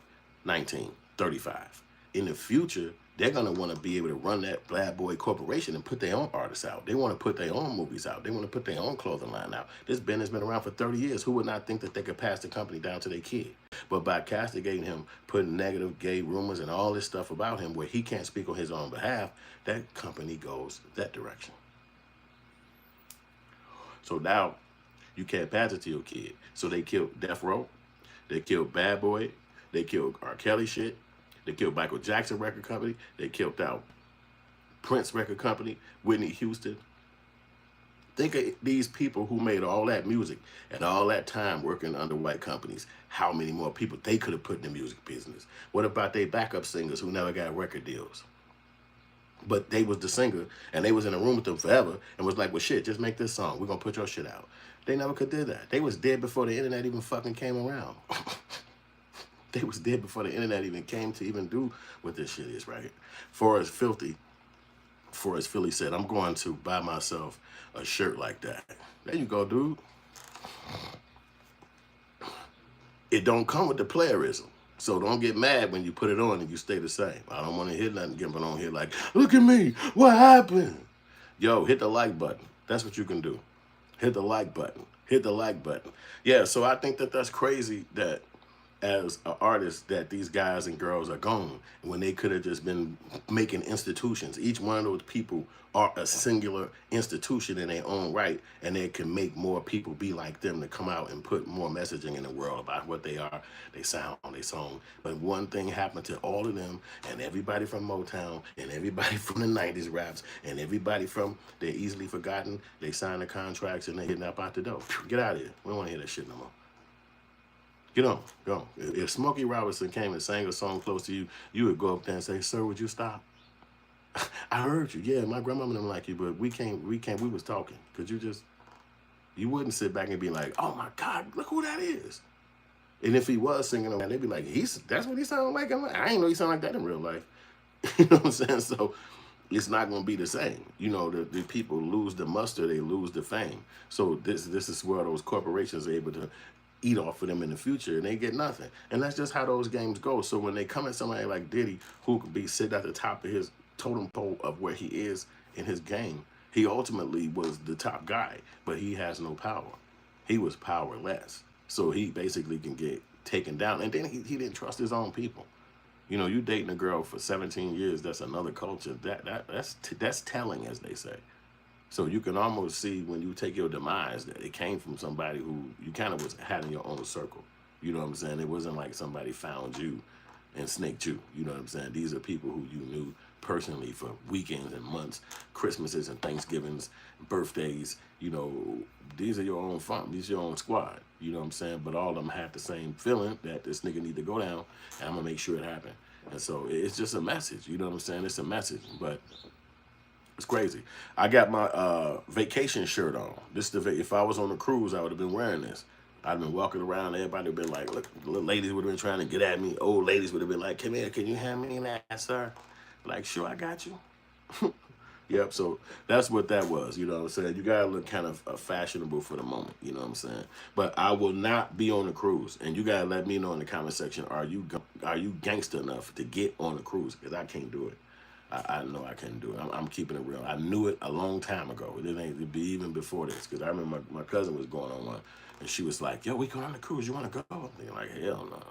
19, 35. In the future, they're going to want to be able to run that Bad Boy Corporation and put their own artists out. They want to put their own movies out. They want to put their own clothing line out. This Ben has been around for 30 years. Who would not think that they could pass the company down to their kid? But by castigating him, putting negative gay rumors and all this stuff about him where he can't speak on his own behalf, that company goes that direction. So now you can't pass it to your kid. So they killed Death Row. They killed Bad Boy. They killed R. Kelly shit. They killed Michael Jackson record company. They killed out Prince record company, Whitney Houston. Think of these people who made all that music and all that time working under white companies. How many more people they could have put in the music business? What about their backup singers who never got record deals? But they was the singer and they was in a room with them forever and was like, well, shit, just make this song. We're going to put your shit out. They never could do that. They was dead before the internet even fucking came around. They was dead before the internet even came to even do what this shit is, right? Forrest Philly said, I'm going to buy myself a shirt like that. There you go, dude. It don't come with the playerism. So don't get mad when you put it on and you stay the same. I don't want to hear nothing given on here like, look at me, what happened? Yo, hit the like button. That's what you can do. Hit the like button. Hit the like button. Yeah, so I think that that's crazy that as an artist that these guys and girls are gone when they could have just been making institutions. Each one of those people are a singular institution in their own right, and they can make more people be like them to come out and put more messaging in the world about what they are, they sound, they song. But one thing happened to all of them and everybody from Motown and everybody from the 90s raps and everybody from They're Easily Forgotten. They sign the contracts and they getting up out the door. Get out of here. We don't want to hear that shit no more. Get on, go. If Smokey Robinson came and sang a song close to you, you would go up there and say, sir, would you stop? I heard you. Yeah, my grandmama didn't like you, but we was talking. Could you just, you wouldn't sit back and be like, oh my God, look who that is. And if he was singing, they'd be like, that's what he sounded like. I'm like, I ain't know he sounded like that in real life. You know what I'm saying? So it's not going to be the same. You know, the people lose the muster, they lose the fame. So this is where those corporations are able to eat off of them in the future, and they get nothing. And that's just how those games go. So when they come at somebody like Diddy, who could be sit at the top of his totem pole of where he is in his game, he ultimately was the top guy, but he has no power. He was powerless. So he basically can get taken down. And then he didn't trust his own people. You know, you dating a girl for 17 years, that's another culture. That's telling, as they say. So you can almost see when you take your demise that it came from somebody who you kind of was had in your own circle. You know what I'm saying? It wasn't like somebody found you and snaked you. You know what I'm saying? These are people who you knew personally for weekends and months, Christmases and Thanksgivings, birthdays. You know, these are your own fun. These are your own squad. You know what I'm saying? But all of them had the same feeling that this nigga need to go down, and I'm gonna make sure it happen. And so it's just a message. You know what I'm saying? It's a message, but it's crazy. I got my vacation shirt on. This is if I was on a cruise, I would have been wearing this. I'd been walking around. Everybody would have been like, look, little ladies would have been trying to get at me. Old ladies would have been like, come here, can you hand me that, sir? Like, sure, I got you. Yep, so that's what that was. You know what I'm saying? You gotta look kind of fashionable for the moment. You know what I'm saying? But I will not be on the cruise, and you gotta let me know in the comment section. Are you gangster enough to get on the cruise? Because I can't do it. I know I can't do it. I'm keeping it real. I knew it a long time ago. It ain't to be even before this. Because I remember my cousin was going on one, and she was like, "Yo, we going on the cruise. You want to go?" I'm thinking like, hell no.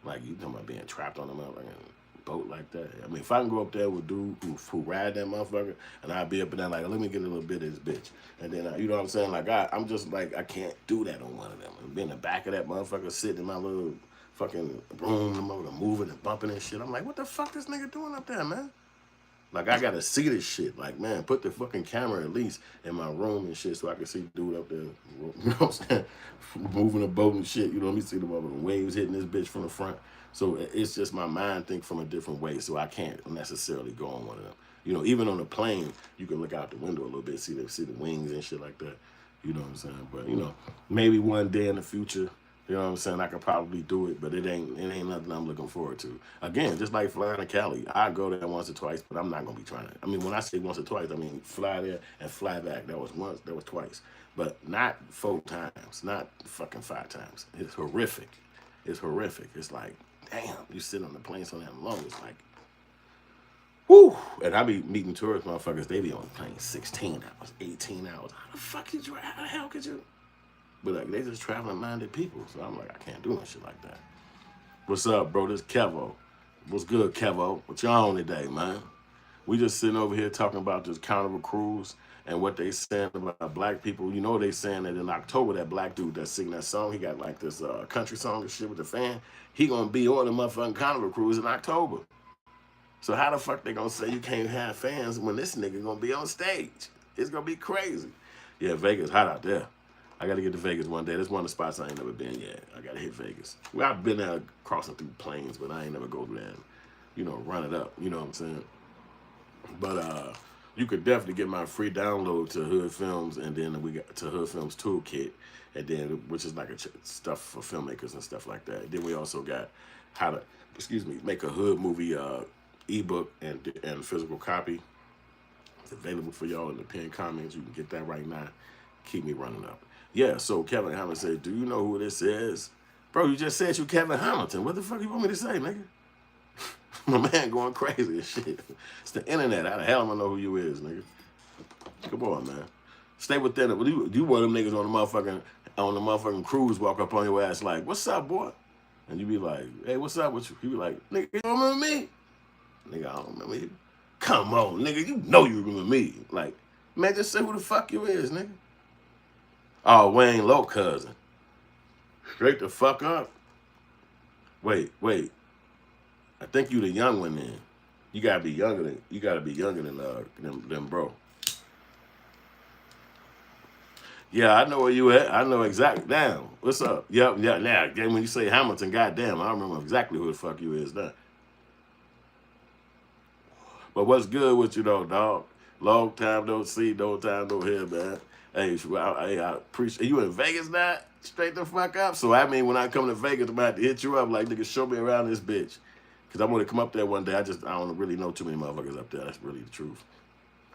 Like, you talking about being trapped on a motherfucking boat like that? I mean, if I can go up there with dude who ride that motherfucker, and I'd be up and down like, let me get a little bit of this bitch, and then you know what I'm saying? Like, I'm just like, I can't do that on one of them. Be in the back of that motherfucker, sitting in my little fucking room, the motherfucker moving and bumping and shit. I'm like, what the fuck this nigga doing up there, man? Like, I gotta see this shit. Like, man, put the fucking camera at least in my room and shit so I can see dude up there, you know what I'm saying, moving a boat and shit. You know, let me see the waves hitting this bitch from the front. So it's just my mind think from a different way. So I can't necessarily go on one of them. You know, even on a plane, you can look out the window a little bit, see the wings and shit like that. You know what I'm saying? But, you know, maybe one day in the future, you know what I'm saying, I could probably do it, but it ain't nothing I'm looking forward to. Again, just like flying to Cali, I go there once or twice, but I'm not gonna be trying to. I mean, when I say once or twice, I mean fly there and fly back. That was once, that was twice, but not 4 times, not fucking 5 times. It's horrific. It's horrific. It's like, damn, you sit on the plane so damn long. It's like, whoo. And I be meeting tourist motherfuckers. They be on the plane 16 hours, 18 hours. How the fuck did you? How the hell could you? But like, they just traveling minded people. So I'm like, I can't do no shit like that. What's up, bro? This Kevo. What's good, Kevo? What y'all on today, man? We just sitting over here talking about this Carnival Cruise and what they saying about black people. You know they saying that in October, that black dude that's singing that song, he got like this country song and shit with the fan. He gonna be on the motherfucking Carnival Cruise in October. So how the fuck they gonna say you can't have fans when this nigga gonna be on stage? It's gonna be crazy. Yeah, Vegas hot out there. I got to get to Vegas one day. That's one of the spots I ain't never been yet. I got to hit Vegas. Well, I've been there crossing through planes, but I ain't never go there and, you know, run it up. You know what I'm saying? But you could definitely get my free download to Hood Films, and then we got to Hood Films Toolkit, and then which is like stuff for filmmakers and stuff like that. Then we also got how to, make a hood movie ebook and physical copy. It's available for y'all in the pinned comments. You can get that right now. Keep me running up. Yeah, so Kevin Hamilton said, do you know who this is? Bro, you just said you Kevin Hamilton. What the fuck you want me to say, nigga? My man going crazy and shit. It's the internet. How the hell am I know who you is, nigga? Come on, man. Stay within it. You one of them niggas on the motherfucking cruise walk up on your ass like, what's up, boy? And you be like, hey, what's up with you? You be like, nigga, you don't remember me? Nigga, I don't remember you. Come on, nigga, you know you remember me. Like, man, just say who the fuck you is, nigga. Oh, Wayne Lowe cousin. Straight the fuck up. Wait. I think you the young one then. You gotta be younger than them bro. Yeah, I know where you at. I know exactly. Damn. What's up? Yep, yeah, now. When you say Hamilton, goddamn, I remember exactly who the fuck you is now. But what's good with you though, dog? Long time no see, no time no hear, man. Hey, I appreciate you in Vegas now. Straight the fuck up. So I mean, when I come to Vegas, I'm about to hit you up like, nigga, show me around this bitch. Cause I'm gonna come up there one day. I don't really know too many motherfuckers up there. That's really the truth.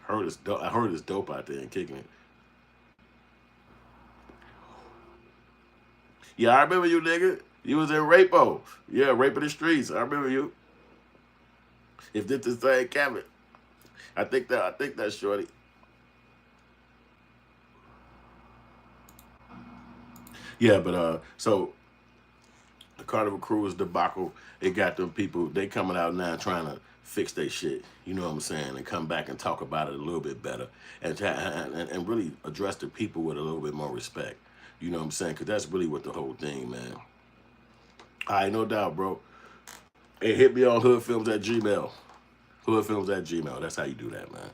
Heard it's dope. I heard it's dope out there and kicking it. Yeah, I remember you, nigga. You was in Rapo. Yeah, Rape of the Streets. I remember you. If this the same Kevin. I think that's shorty. Yeah, but so the Carnival Cruise debacle, it got them people, they coming out now trying to fix their shit. You know what I'm saying? And come back and talk about it a little bit better. And really address the people with a little bit more respect. You know what I'm saying? Because that's really what the whole thing, man. All right, no doubt, bro. Hey, hit me on hoodfilms at Gmail. Hoodfilms at Gmail. That's how you do that, man.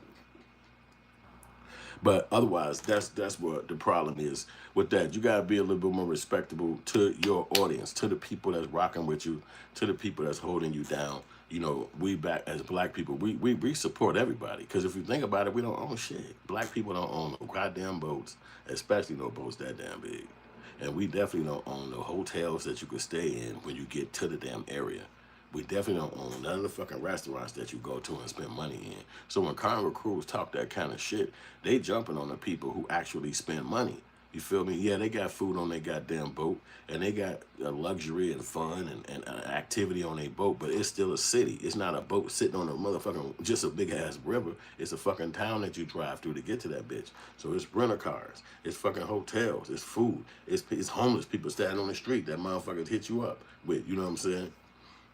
But otherwise, that's what the problem is with that. You gotta be a little bit more respectable to your audience, to the people that's rocking with you, to the people that's holding you down. You know, we back as black people, we support everybody. Because if you think about it, we don't own shit. Black people don't own no goddamn boats, especially no boats that damn big. And we definitely don't own no hotels that you could stay in when you get to the damn area. We definitely don't own none of the fucking restaurants that you go to and spend money in. So when Carnival Cruise talk that kind of shit, they jumping on the people who actually spend money. You feel me? Yeah, they got food on their goddamn boat, and they got luxury and fun and activity on their boat, but it's still a city. It's not a boat sitting on a motherfucking, just a big-ass river. It's a fucking town that you drive through to get to that bitch. So it's rental cars. It's fucking hotels. It's food. It's homeless people standing on the street that motherfuckers hit you up with. You know what I'm saying?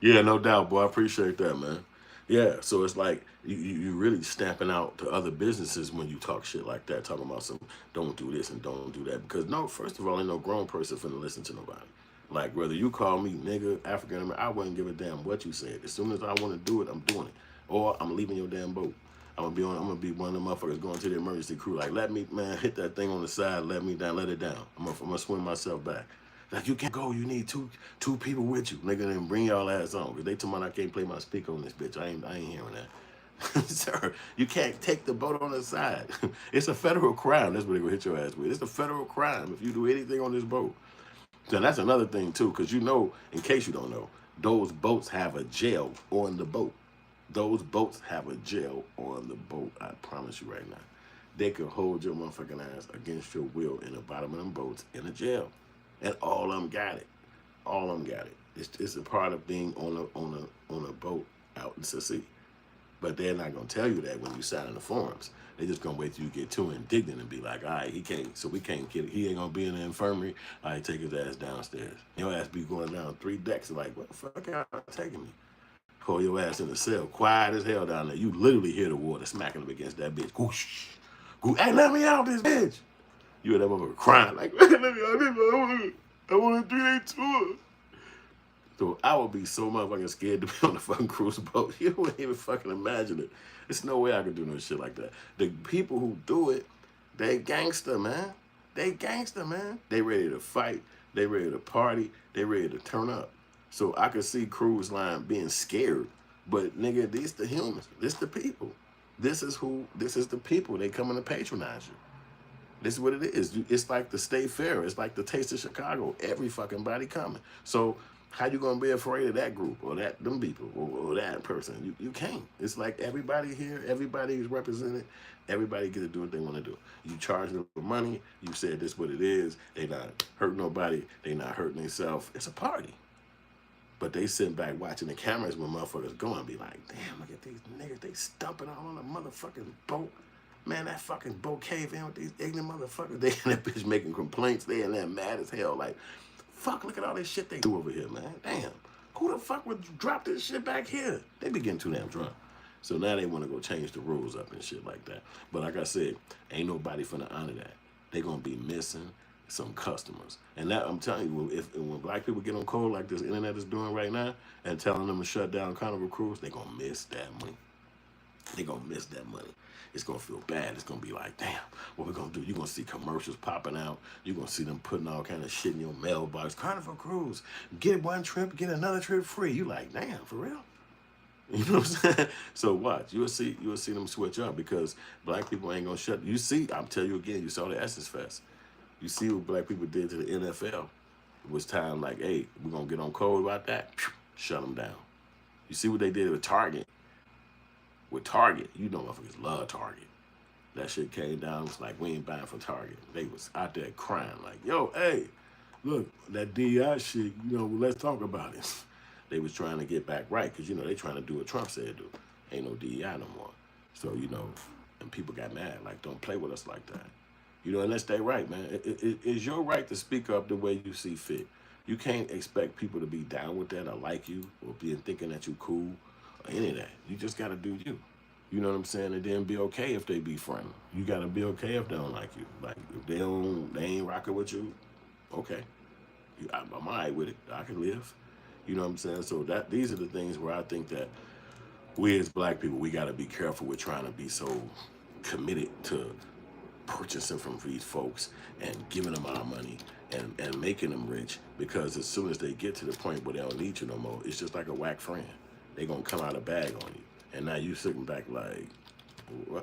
Yeah, no doubt, boy. I appreciate that, man. Yeah, so it's like you really stamping out to other businesses when you talk shit like that, talking about some don't do this and don't do that. Because no, first of all, ain't no grown person finna listen to nobody. Like whether you call me nigga, African American, I wouldn't give a damn what you said. As soon as I want to do it, I'm doing it. Or I'm leaving your damn boat. I'm gonna be one of them motherfuckers going to the emergency crew. Like, let me, man, hit that thing on the side, let me down, let it down. I'm gonna swim myself back. Like, you can't go, you need two people with you. Nigga, then bring y'all ass on. Cause they told me I can't play my speaker on this bitch. I ain't hearing that. Sir, you can't take the boat on the side. It's a federal crime. That's what they gonna hit your ass with. It's a federal crime if you do anything on this boat. So that's another thing too, because you know, in case you don't know, those boats have a jail on the boat. Those boats have a jail on the boat. I promise you right now. They could hold your motherfucking ass against your will in the bottom of them boats in a jail. And all of them got it. All of them got it. It's a part of being on a boat out in the sea. But they're not gonna tell you that when you sign in the forms. They just gonna wait till you get too indignant and be like, all right, he can't, so we can't get it. He ain't gonna be in the infirmary. All right, take his ass downstairs. Your ass be going down 3 decks like, what the fuck y'all taking me? Pull your ass in the cell, quiet as hell down there. You literally hear the water smacking up against that bitch. Whoosh. Hey, let me out this bitch. You hear that motherfucker crying like, let me out. I want a 3-day tour. So I would be so motherfucking scared to be on the fucking cruise boat. You wouldn't even fucking imagine it. There's no way I could do no shit like that. The people who do it, they gangster, man. They gangster, man. They ready to fight. They ready to party. They ready to turn up. So I could see Cruise Line being scared. But nigga, these the humans. This the people. This is the people. They coming to patronize you. This is what it is. It's like the State Fair. It's like the Taste of Chicago. Every fucking body coming. So how you gonna be afraid of that group or them people or that person? You can't. It's like everybody here, everybody is represented. Everybody get to do what they want to do. You charge them for money. You said this what it is. They not hurting nobody. They not hurting themselves. It's a party. But they sitting back watching the cameras when motherfuckers go and be like, damn, look at these niggas. They stumping all on a motherfucking boat. Man, that fucking boat cave in with these ignorant motherfuckers. They in that bitch making complaints. They in there mad as hell. Like, fuck, look at all this shit they do over here, man. Damn. Who the fuck would drop this shit back here? They be getting too damn drunk. So now they want to go change the rules up and shit like that. But like I said, ain't nobody finna honor that. They gonna be missing some customers. And that, I'm telling you, when black people get on cold like this internet is doing right now and telling them to shut down Carnival Cruise, they gonna miss that money. They gonna miss that money. It's gonna feel bad. It's gonna be like, damn, what we gonna do? You're gonna see commercials popping out. You're gonna see them putting all kind of shit in your mailbox. Carnival Cruise, get one trip, get another trip free. You like, damn, for real? You know what I'm saying? So watch, you'll see them switch up because black people ain't gonna shut. You see, I'm telling you again, you saw the Essence Fest. You see what black people did to the NFL. It was time like, hey, we're gonna get on code about that. Shut them down. You see what they did with Target. With Target, you know motherfuckers love Target. That shit came down. It was like, we ain't buying from Target. They was out there crying like, yo, hey, look, that DI shit, let's talk about it. They was trying to get back right because, they trying to do what Trump said do. Ain't no DEI no more. So, and people got mad. Like, don't play with us like that. And let's stay right, man. It's your right to speak up the way you see fit. You can't expect people to be down with that or like you or being thinking that you cool or any of that. You just got to do you. You know what I'm saying? And then be okay if they be friendly. You got to be okay if they don't like you. Like, if they ain't rocking with you, okay. I'm all right with it. I can live. You know what I'm saying? So these are the things where I think that we as black people, we got to be careful with trying to be so committed to purchasing from these folks and giving them our money and making them rich, because as soon as they get to the point where they don't need you no more, it's just like a whack friend. They going to come out a bag on you. And now you sitting back like,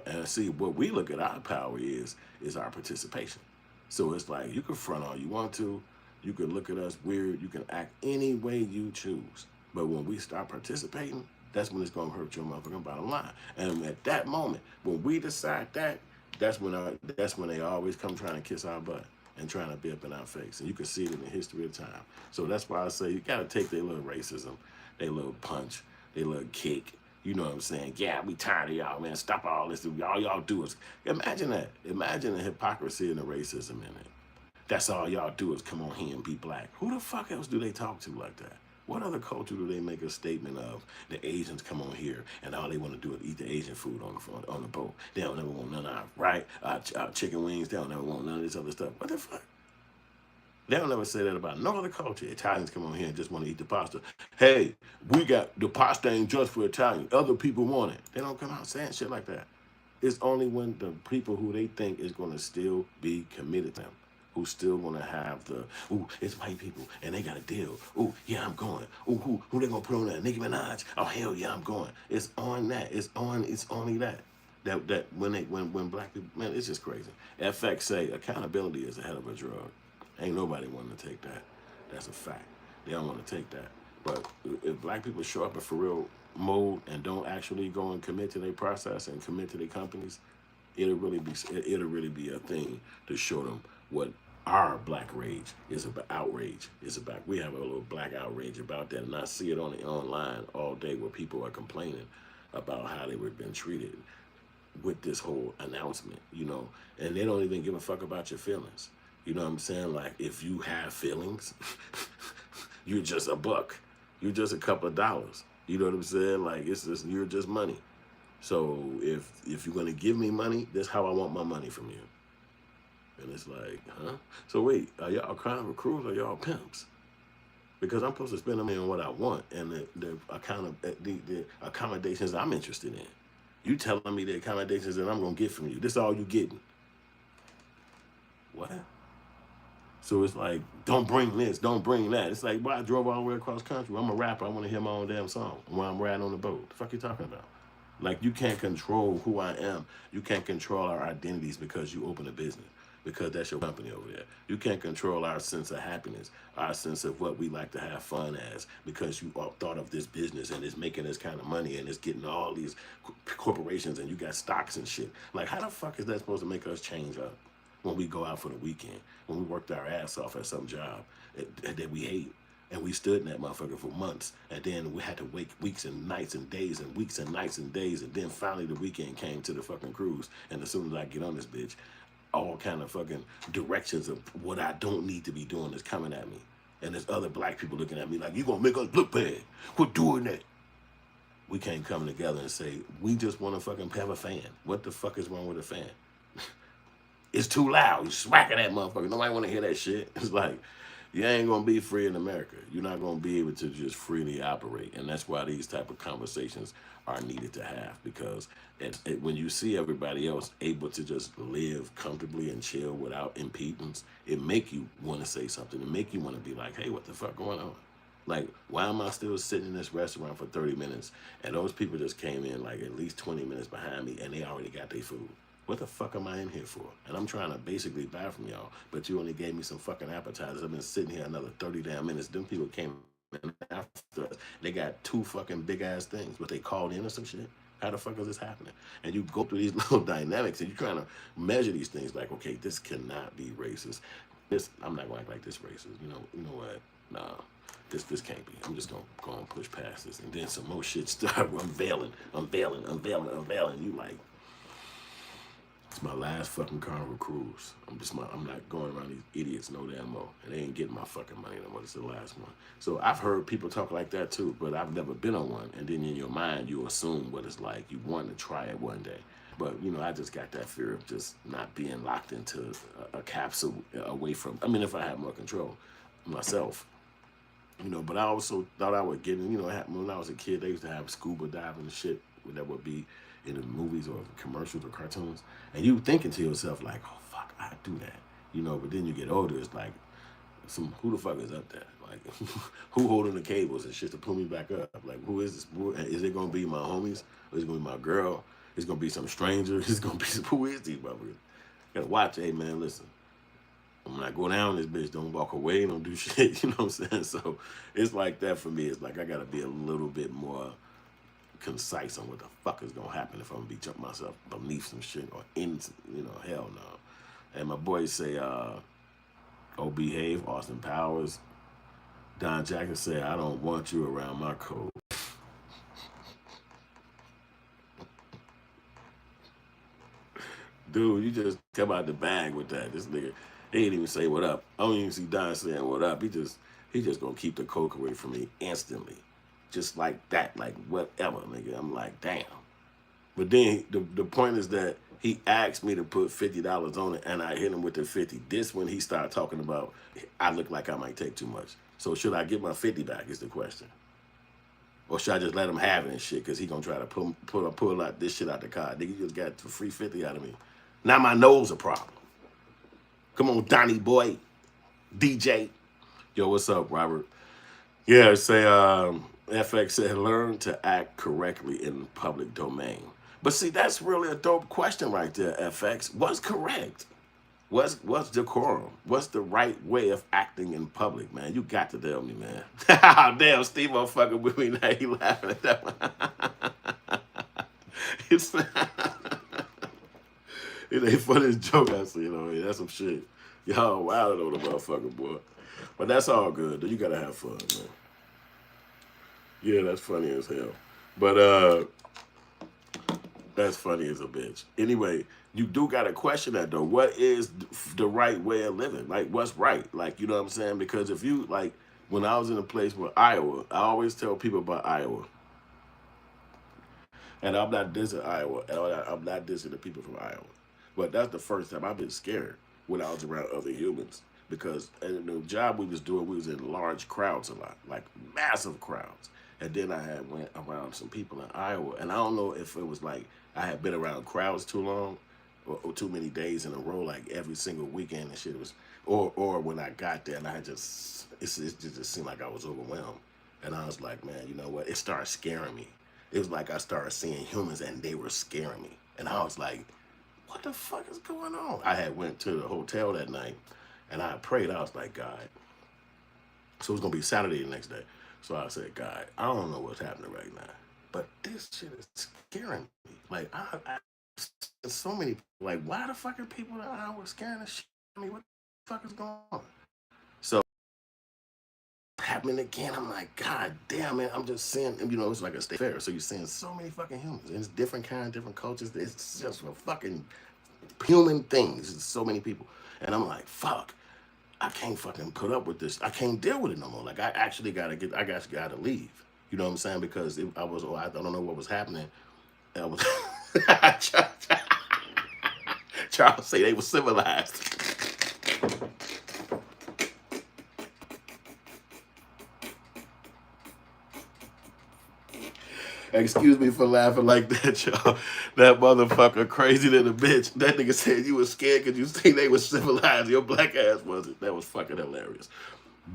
and see, what we look at our power is our participation. So it's like, you can front all you want to, you can look at us weird, you can act any way you choose. But when we start participating, that's when it's gonna hurt your motherfucking bottom line. And at that moment, when we decide that, that's when they always come trying to kiss our butt and trying to be up in our face. And you can see it in the history of time. So that's why I say you gotta take their little racism, their little punch, their little kick. You know what I'm saying? Yeah, we tired of y'all, man. Stop all this. All y'all do is, imagine that. Imagine the hypocrisy and the racism in it. That's all y'all do is come on here and be black. Who the fuck else do they talk to like that? What other culture do they make a statement of? The Asians come on here and all they want to do is eat the Asian food on the boat. They don't ever want none of our, right? Our chicken wings. They don't ever want none of this other stuff. What the fuck? They don't ever say that about no other culture. Italians come on here and just want to eat the pasta. Hey, we got the pasta ain't just for Italian. Other people want it. They don't come out saying shit like that. It's only when the people who they think is going to still be committed to them, who's still going to have the, ooh, it's white people and they got a deal. Ooh, yeah, I'm going. Ooh, who they going to put on there? Nicki Minaj. Oh, hell yeah, I'm going. It's on that. It's only that. That when black people, man, it's just crazy. FX say accountability is a hell of a drug. Ain't nobody wanting to take that. That's a fact. They don't want to take that. But if black people show up in for real mode and don't actually go and commit to their process and commit to their companies, it'll really be a thing to show them what our black rage is about. Outrage is about. We have a little black outrage about that, and I see it on the online all day where people are complaining about how they were being treated with this whole announcement, and they don't even give a fuck about your feelings. You know what I'm saying? Like, if you have feelings, you're just a buck. You're just a couple of dollars. You know what I'm saying? Like, you're just money. So if you're gonna give me money, that's how I want my money from you. And it's like, huh? So wait, are y'all Carnival Cruise or y'all pimps? Because I'm supposed to spend money on what I want and the accommodations I'm interested in. You telling me the accommodations that I'm gonna get from you. This all you getting. What? So it's like, don't bring this, don't bring that. It's like, well, I drove all the way across country. I'm a rapper. I want to hear my own damn song while I'm riding on the boat. The fuck you talking about? Like, you can't control who I am. You can't control our identities because you open a business, because that's your company over there. You can't control our sense of happiness, our sense of what we like to have fun as, because you thought of this business and it's making this kind of money and it's getting all these corporations and you got stocks and shit. Like, how the fuck is that supposed to make us change up? When we go out for the weekend, when we worked our ass off at some job that we hate, and we stood in that motherfucker for months, and then we had to wait weeks and nights and days and weeks and nights and days, and then finally the weekend came to the fucking cruise, and as soon as I get on this bitch, all kind of fucking directions of what I don't need to be doing is coming at me. And there's other black people looking at me like, you gonna make us look bad. Quit doing that. We can't come together and say, we just want to fucking have a fan. What the fuck is wrong with a fan? It's too loud. You smacking that motherfucker. Nobody want to hear that shit. It's like, you ain't going to be free in America. You're not going to be able to just freely operate. And that's why these type of conversations are needed to have, because when you see everybody else able to just live comfortably and chill without impedance, it make you want to say something. It make you want to be like, hey, what the fuck going on? Like, why am I still sitting in this restaurant for 30 minutes and those people just came in like at least 20 minutes behind me and they already got their food? What the fuck am I in here for? And I'm trying to basically buy from y'all, but you only gave me some fucking appetizers. I've been sitting here another 30 damn minutes. Them people came in after us. They got 2 fucking big ass things, but they called in or some shit. How the fuck is this happening? And you go through these little dynamics and you're trying to measure these things like, okay, this cannot be racist. This, I'm not going to act like this racist. You know what? Nah. This can't be. I'm just gonna go and push past this, and then some more shit start unveiling. You like, it's my last fucking Carnival Cruise. I'm not going around these idiots no damn more, and they ain't getting my fucking money no more. It's the last one. So I've heard people talk like that too, but I've never been on one. And then in your mind, you assume what it's like. You want to try it one day, but I just got that fear of just not being locked into a capsule away from. I mean, if I had more control myself. But I also thought I would get in, it happened when I was a kid. They used to have scuba diving and shit that would be in the movies or commercials or cartoons. And you thinking to yourself like, oh, fuck, I'd do that. But then you get older, it's like, who the fuck is up there? Like, who holding the cables and shit to pull me back up? Like, who is this? Is it going to be my homies? Or is it going to be my girl? Is it going to be some stranger? Is it going to be, who is these motherfuckers? Gotta watch, hey, man, listen. When I go down this bitch, don't walk away, don't do shit, you know what I'm saying? So it's like that for me. It's like I gotta be a little bit more concise on what the fuck is gonna happen if I'm gonna be jumping myself beneath some shit or in, hell no. And my boys say, oh, behave, Austin Powers. Don Jackson said, I don't want you around my code. Dude, you just come out the bag with that. This nigga. He didn't even say what up. I don't even see Don saying what up. He just gonna keep the coke away from me instantly. Just like that, like whatever, nigga. I'm like, damn. But then the point is that he asked me to put $50 on it and I hit him with the 50. This when he started talking about I look like I might take too much. So should I get my 50 back is the question. Or should I just let him have it and shit because he gonna try to pull out this shit out the car. Nigga, you just got the free 50 out of me. Now my nose a problem. Come on, Donnie boy, DJ. Yo, what's up, Robert? Yeah, say FX said learn to act correctly in public domain. But see, that's really a dope question right there, FX. What's correct? What's decorum? What's the right way of acting in public, man? You got to tell me, man. Damn, Steve fucking with me now. He laughing at that one. It ain't funniest joke I see, that's some shit. Y'all wild on the motherfucker, boy. But that's all good. You gotta have fun, man. Yeah, that's funny as hell. But that's funny as a bitch. Anyway, you do gotta question that though. What is the right way of living? Like, what's right? Like, you know what I'm saying? Because if you like, when I was in a place with Iowa, I always tell people about Iowa. And I'm not dissing Iowa. I'm not dissing the people from Iowa. But that's the first time I've been scared when I was around other humans. Because the job we was doing, we was in large crowds a lot. Like massive crowds. And then I had went around some people in Iowa. And I don't know if it was like I had been around crowds too long or too many days in a row, like every single weekend and shit was, or when I got there and it just seemed like I was overwhelmed. And I was like, man, you know what? It started scaring me. It was like I started seeing humans and they were scaring me. And I was like, what the fuck is going on? I had went to the hotel that night and I prayed. I was like, God. So it was going to be Saturday the next day. So I said, God, I don't know what's happening right now, but this shit is scaring me. Like, so many, like, why the fuck are people that I was scaring the shit out of me? What the fuck is going on? So happening again, I'm like, God damn it, I'm just seeing, it's like a state fair. So you're seeing so many fucking humans. And it's different kinds, different cultures. It's just a fucking human things. It's so many people. And I'm like, fuck, I can't fucking put up with this. I can't deal with it no more. Like, I actually gotta leave. You know what I'm saying? Because I don't know what was happening. I was Charles say they were civilized. Excuse me for laughing like that, y'all. That motherfucker crazy than a bitch. That nigga said you was scared because you think they was civilized. Your black ass wasn't. That was fucking hilarious.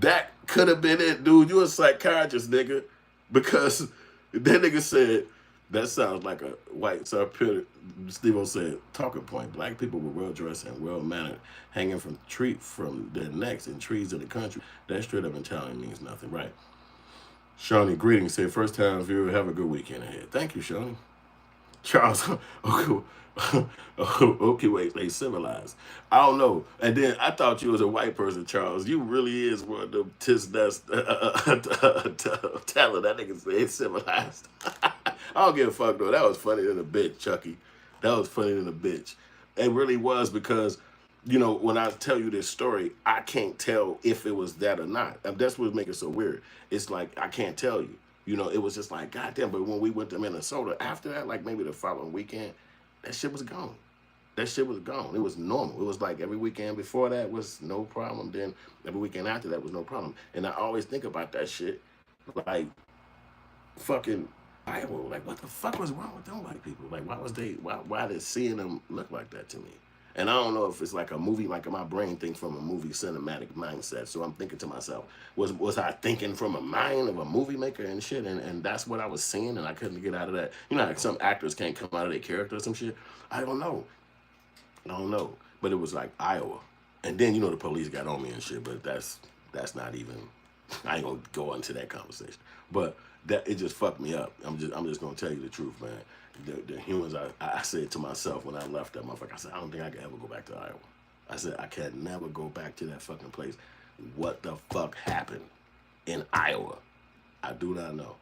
That could have been it, dude. You a psychiatrist, nigga. Because that nigga said, that sounds like a white Steve said, talking point. Black people were well dressed and well mannered, hanging from their necks in trees in the country. That straight up Italian means nothing, right? Shawnee, greetings. Say first time viewer, have a good weekend ahead. Thank you, Shawnee. Charles, okay, wait, they civilized. I don't know. And then I thought you was a white person, Charles. You really is one of them tis that's telling that nigga say it's civilized. I don't give a fuck though. That was funny than a bitch, Chucky. That was funny than a bitch. It really was because, you know, when I tell you this story, I can't tell if it was that or not. And that's what makes it so weird. It's like I can't tell you. You know, it was just like, goddamn. But when we went to Minnesota, after that, like maybe the following weekend, that shit was gone. That shit was gone. It was normal. It was like every weekend before that was no problem. Then every weekend after that was no problem. And I always think about that shit, like fucking Iowa. Like, what the fuck was wrong with them white people? Like, why did seeing them look like that to me? And I don't know if it's like a movie, like my brain thinks from a movie cinematic mindset. So I'm thinking to myself, was I thinking from a mind of a movie maker and shit? And that's what I was seeing, and I couldn't get out of that. You know, like some actors can't come out of their character or some shit. I don't know. But it was like Iowa. And then, you know, the police got on me and shit, but that's not even, I ain't gonna go into that conversation. But that it just fucked me up. I'm just gonna tell you the truth, man. The humans, I said to myself when I left that motherfucker, I said, I don't think I can ever go back to Iowa. I said, I can never go back to that fucking place. What the fuck happened in Iowa? I do not know.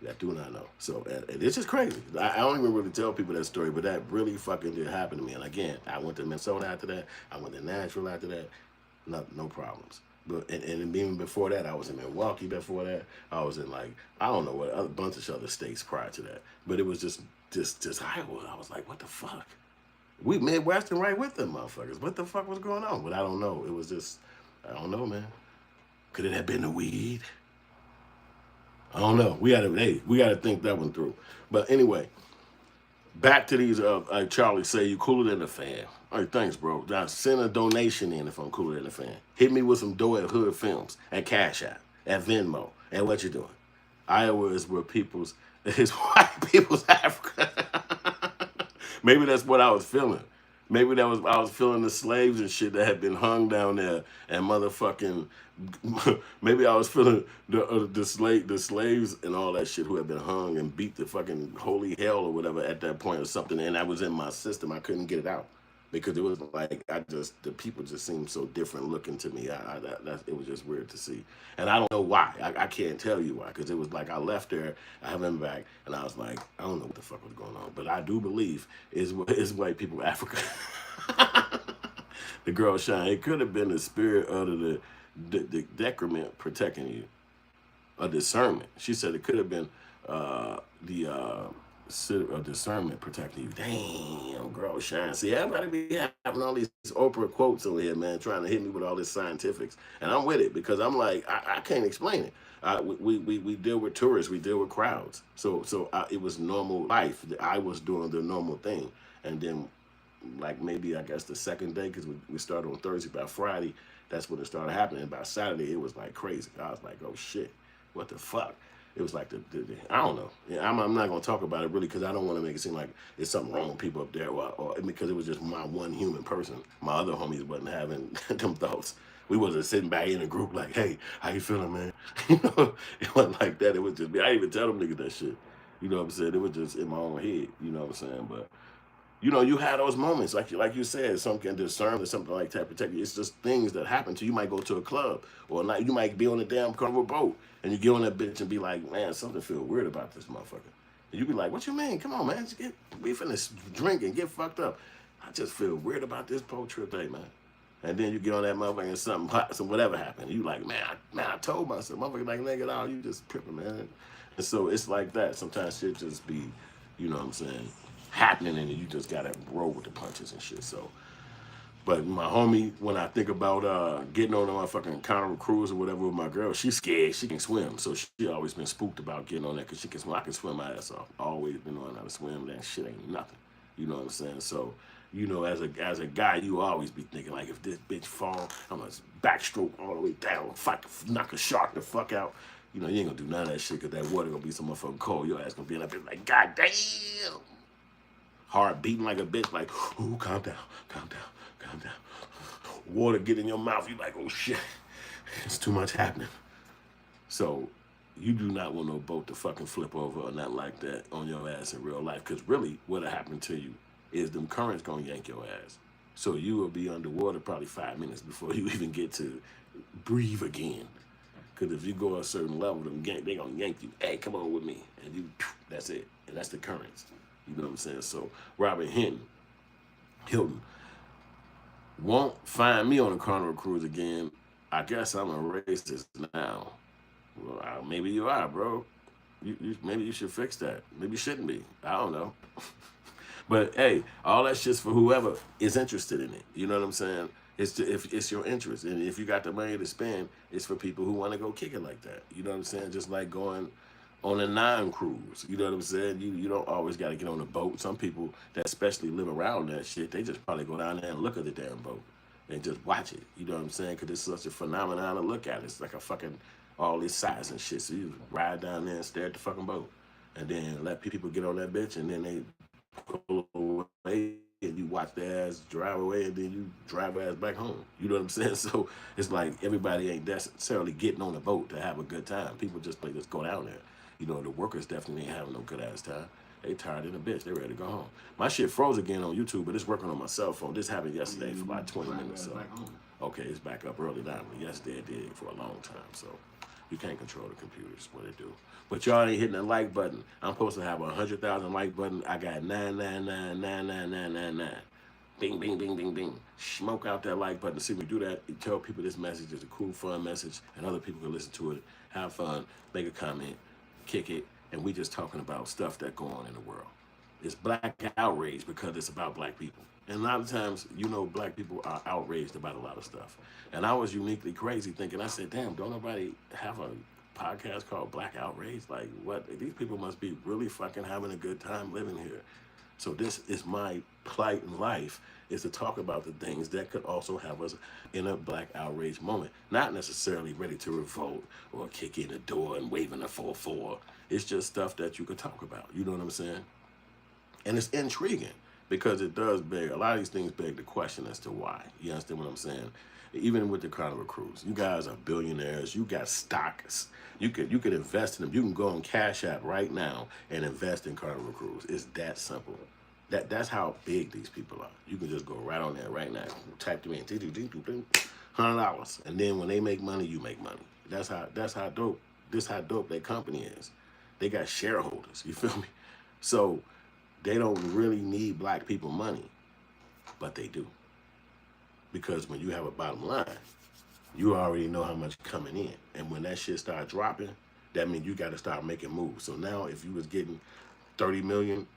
I do not know. So it's just crazy. I don't even really tell people that story, but that really fucking did happen to me. And again, I went to Minnesota after that. I went to Nashville after that. No problems. But and even before that, I was in Milwaukee. Before that, I was in like I don't know what a bunch of other states prior to that. But it was just Iowa. I was like, what the fuck? We Midwestern right with them motherfuckers. What the fuck was going on? But I don't know. It was just I don't know, man. Could it have been the weed? I don't know. We gotta think that one through. But anyway, back to these. Charlie say you cooler than a fan. All right, thanks, bro. Now send a donation in if I'm cooler than a fan. Hit me with some dough at Hood Films, at Cashapp, at Venmo, and what you doing. Iowa is where it's white people's Africa. Maybe that's what I was feeling. Maybe I was feeling the slaves and shit that had been hung down there and motherfucking. Maybe I was feeling the slaves and all that shit who had been hung and beat the fucking holy hell or whatever at that point or something, and that was in my system. I couldn't get it out because it was like the people just seemed so different looking to me. It was just weird to see, and I don't know why. I can't tell you why because it was like I left there, I haven't been back, and I was like, I don't know what the fuck was going on, but I do believe is white people Africa. The girl shine. It could have been the spirit of the decrement protecting you, a discernment. She said it could have been a discernment protecting you. Damn, girl shine. See, everybody be having all these Oprah quotes over here, man, trying to hit me with all this scientifics, and I'm with it because I'm like I can't explain it. We deal with tourists, we deal with crowds, so it was normal life. I was doing the normal thing, and then like maybe I guess the second day because we started on Thursday. By Friday, that's when it started happening. By Saturday, it was like crazy. I was like, oh shit, what the fuck? It was like I don't know. Yeah, I'm not gonna talk about it really because I don't want to make it seem like it's something wrong with people up there, or because it was just my one human person. My other homies wasn't having them thoughts. We wasn't sitting back in a group like, hey, how you feeling, man? You know, it wasn't like that. It was just me. I didn't even tell them niggas that shit. You know what I'm saying? It was just in my own head. You know what I'm saying? But you know, you had those moments, like you said, some can discern or something like that, protect you. It's just things that happen to you. You might go to a club or like you might be on a damn Carnival boat and you get on that bitch and be like, man, something feel weird about this motherfucker. And you be like, what you mean? Come on, man, we finna drink and get fucked up. I just feel weird about this boat trip day, man. And then you get on that motherfucker and something pops and whatever happened. You like, man, I told myself, motherfucker like, nigga, no, you just tripping, man. And so it's like that. Sometimes shit just be, you know what I'm saying, happening and you just gotta roll with the punches and shit. So, but my homie, when I think about getting on a motherfucking Carnival Cruise or whatever with my girl, she's scared. She can swim, so she always been spooked about getting on that because she can swim. I can swim my ass off. Always been knowing how to swim. That shit ain't nothing. You know what I'm saying? So, You know, as a guy, you always be thinking like, if this bitch fall, I'm gonna backstroke all the way down, fuck, knock a shark the fuck out. You know, you ain't gonna do none of that shit because that water gonna be so motherfucking cold. Your ass gonna be in that bitch like, God damn. Heart beating like a bitch, like, ooh, calm down, calm down, calm down. Water get in your mouth, you like, oh shit, it's too much happening. So you do not want no boat to fucking flip over or not like that on your ass in real life. Because really, what'll happen to you is them currents gonna yank your ass. So you will be underwater probably 5 minutes before you even get to breathe again. Because if you go a certain level, they gonna yank you. Hey, come on with me, and you, that's it. And that's the currents. You know what I'm saying? So Robert Hilton won't find me on a Carnival Cruise again. I guess I'm a racist now. Well, maybe you are, bro. Maybe you should fix that. Maybe you shouldn't be. I don't know. But hey, all that shit's for whoever is interested in it. You know what I'm saying? If it's your interest, and if you got the money to spend, it's for people who want to go kick it like that. You know what I'm saying? Just like going on a non-cruise. You know what I'm saying? You don't always got to get on a boat. Some people that especially live around that shit, they just probably go down there and look at the damn boat and just watch it. You know what I'm saying? Because it's such a phenomenon to look at. It's like a fucking all this size and shit. So you ride down there and stare at the fucking boat, and then let people get on that bitch, and then they pull away, and you watch their ass drive away, and then you drive their ass back home. You know what I'm saying? So it's like everybody ain't necessarily getting on the boat to have a good time. People just go down there. You know, the workers definitely ain't having no good ass time. They tired in a bitch. They ready to go home. My shit froze again on YouTube, but it's working on my cell phone. This happened yesterday for about 20 minutes. So okay, it's back up early now, but yesterday it did for a long time. So you can't control the computers, what it do. But y'all ain't hitting the like button. I'm supposed to have 100,000 like button. I got 9999999. Bing, bing, bing, bing, bing. Smoke out that like button. See, we do that. You tell people this message is a cool, fun message, and other people can listen to it, have fun, make a comment, kick it, and we just talking about stuff that go on in the world. It's Black Outrage because it's about black people. And a lot of times, you know, black people are outraged about a lot of stuff. And I was uniquely crazy thinking, I said, damn, don't nobody have a podcast called Black Outrage? Like, what? These people must be really fucking having a good time living here. So this is my plight in life, is to talk about the things that could also have us in a Black Outrage moment. Not necessarily ready to revolt or kick in the door and waving a 4-4. It's just stuff that you could talk about. You know what I'm saying? And it's intriguing because it does beg, a lot of these things beg the question as to why. You understand what I'm saying? Even with the Carnival Cruise, you guys are billionaires. You got stocks. You could invest in them. You can go on Cashapp right now and invest in Carnival Cruise. It's that simple. That's how big these people are. You can just go right on there right now, type them in, $100, and then when they make money, you make money. That's how dope. This how dope their company is. They got shareholders. You feel me? So they don't really need black people money, but they do. Because when you have a bottom line, you already know how much coming in. And when that shit start dropping, that means you got to start making moves. So now if you was getting 30 million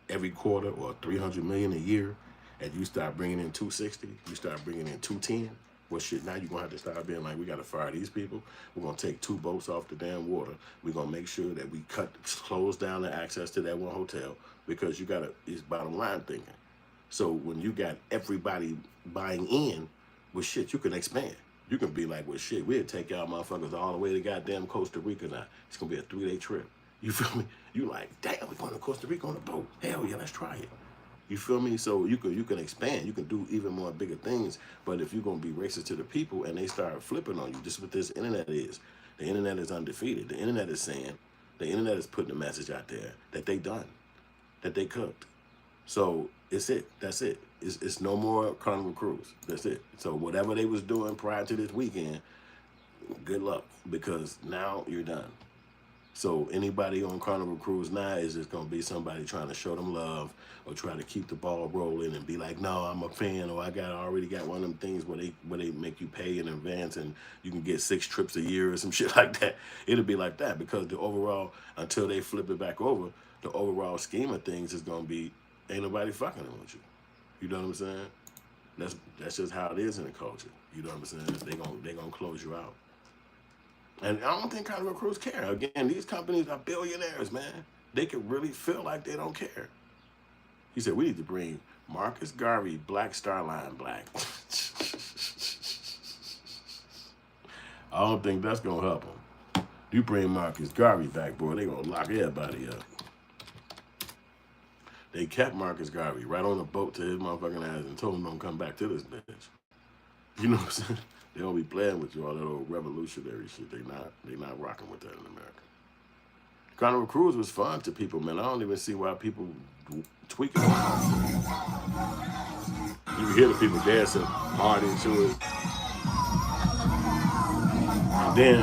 every quarter or 300 million a year, and you start bringing in 260, you start bringing in 210, well shit, now you're going to have to start being like, we got to fire these people. We're going to take 2 boats off the damn water. We're going to make sure that we close down the access to that one hotel, because you got to, it's bottom line thinking. So when you got everybody buying in, well shit, you can expand. You can be like, well shit, we'll take y'all motherfuckers all the way to goddamn Costa Rica now. It's going to be a 3-day trip. You feel me? You like, damn, we're going to Costa Rica on a boat. Hell yeah, let's try it. You feel me? So you can expand. You can do even more bigger things. But if you're going to be racist to the people and they start flipping on you, just what this internet is. The internet is undefeated. The internet is saying, the internet is putting a message out there that they done, that they cooked. So it's it. That's it. It's no more Carnival Cruise. That's it. So whatever they was doing prior to this weekend, good luck, because now you're done. So anybody on Carnival Cruise now is just going to be somebody trying to show them love or try to keep the ball rolling and be like, no, I'm a fan, or I already got one of them things where they make you pay in advance and you can get 6 trips a year or some shit like that. It'll be like that, because the overall, until they flip it back over, the overall scheme of things is going to be, ain't nobody fucking with you. You know what I'm saying? That's just how it is in the culture. You know what I'm saying? They gonna close you out. And I don't think Carnival Cruise care. Again, these companies are billionaires, man. They can really feel like they don't care. He said, we need to bring Marcus Garvey, Black Star Line Black. I don't think that's gonna help him. You bring Marcus Garvey back, boy, they gonna lock everybody up. They kept Marcus Garvey right on the boat to his motherfucking ass and told him don't come back to this bitch. You know what I'm saying? They don't be playing with you all that old revolutionary shit. They not rocking with that in America. Carnival Cruise was fun to people, man. I don't even see why people tweaking on it. You hear the people dancing hard into it. And then,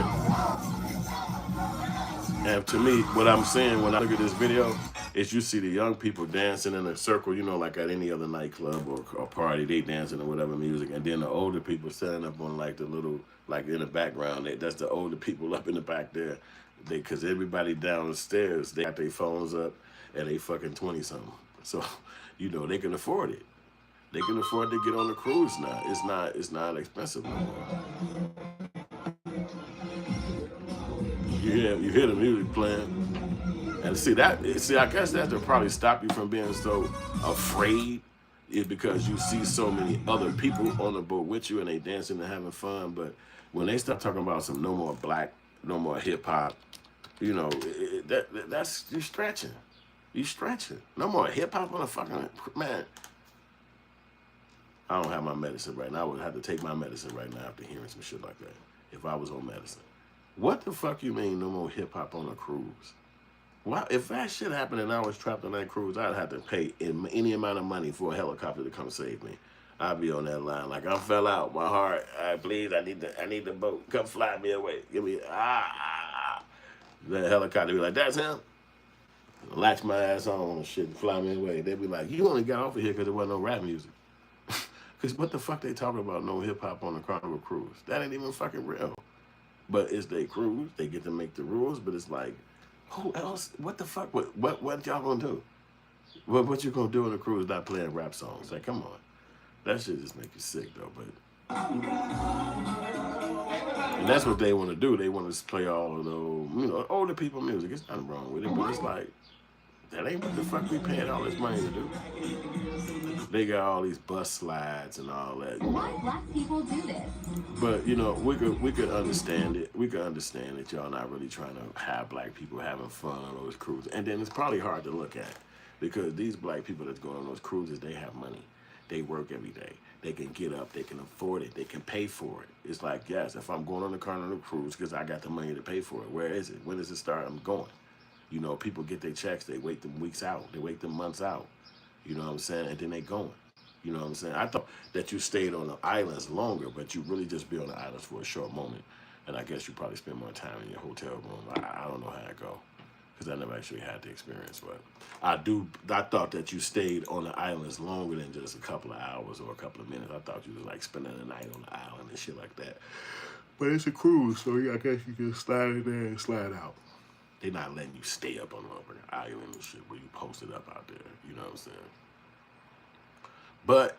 and to me, what I'm saying when I look at this video is you see the young people dancing in a circle, you know, like at any other nightclub or party, they dancing or whatever music. And then the older people standing up on like the little, like in the background, that's the older people up in the back there. Because everybody downstairs, they got their phones up and they fucking 20-something. So, you know, they can afford it. They can afford to get on the cruise now. It's not expensive no more. You hear the music playing. And see, I guess that to probably stop you from being so afraid is because you see so many other people on the boat with you and they dancing and having fun. But when they start talking about some no more black, no more hip hop, you know, that's you stretching. You stretching. No more hip hop on a fucking man. I don't have my medicine right now. I would have to take my medicine right now after hearing some shit like that. If I was on medicine. What the fuck you mean no more hip hop on a cruise? Well, if that shit happened and I was trapped on that cruise, I'd have to pay any amount of money for a helicopter to come save me. I'd be on that line like I fell out. My heart, please, I need the boat. Come fly me away. Give me the helicopter be like, that's him. Latch my ass on and shit and fly me away. They'd be like, you only got off of here because there wasn't no rap music. Because what the fuck they talking about no hip hop on the Carnival Cruise? That ain't even fucking real. But it's their cruise. They get to make the rules. But it's like, who else? What the fuck? What y'all gonna do? What you gonna do on the cruise not playing rap songs? Like, come on. That shit just make you sick though. But and that's what they want to do. They want to play all of those, you know, older people music. It's nothing wrong with it, but it's like that ain't what the fuck we paying all this money to do. They got all these bus slides and all that. Why black people do this? But you know, we could understand it. We could understand that y'all not really trying to have black people having fun on those cruises. And then it's probably hard to look at because these black people that's going on those cruises, they have money. They work every day. They can get up. They can afford it. They can pay for it. It's like, yes, if I'm going on the Carnival Cruise because I got the money to pay for it, where is it? When does it start? I'm going. You know, people get their checks. They wait them weeks out. They wait them months out. You know what I'm saying? And then they going. You know what I'm saying? I thought that you stayed on the islands longer, but you really just be on the islands for a short moment. And I guess you probably spend more time in your hotel room. I don't know how it go because I never actually had the experience. But I thought that you stayed on the islands longer than just a couple of hours or a couple of minutes. I thought you was like spending the night on the island and shit like that. But it's a cruise, so yeah, I guess you can slide in there and slide out. They're not letting you stay up on the island and shit where you posted up out there. You know what I'm saying? But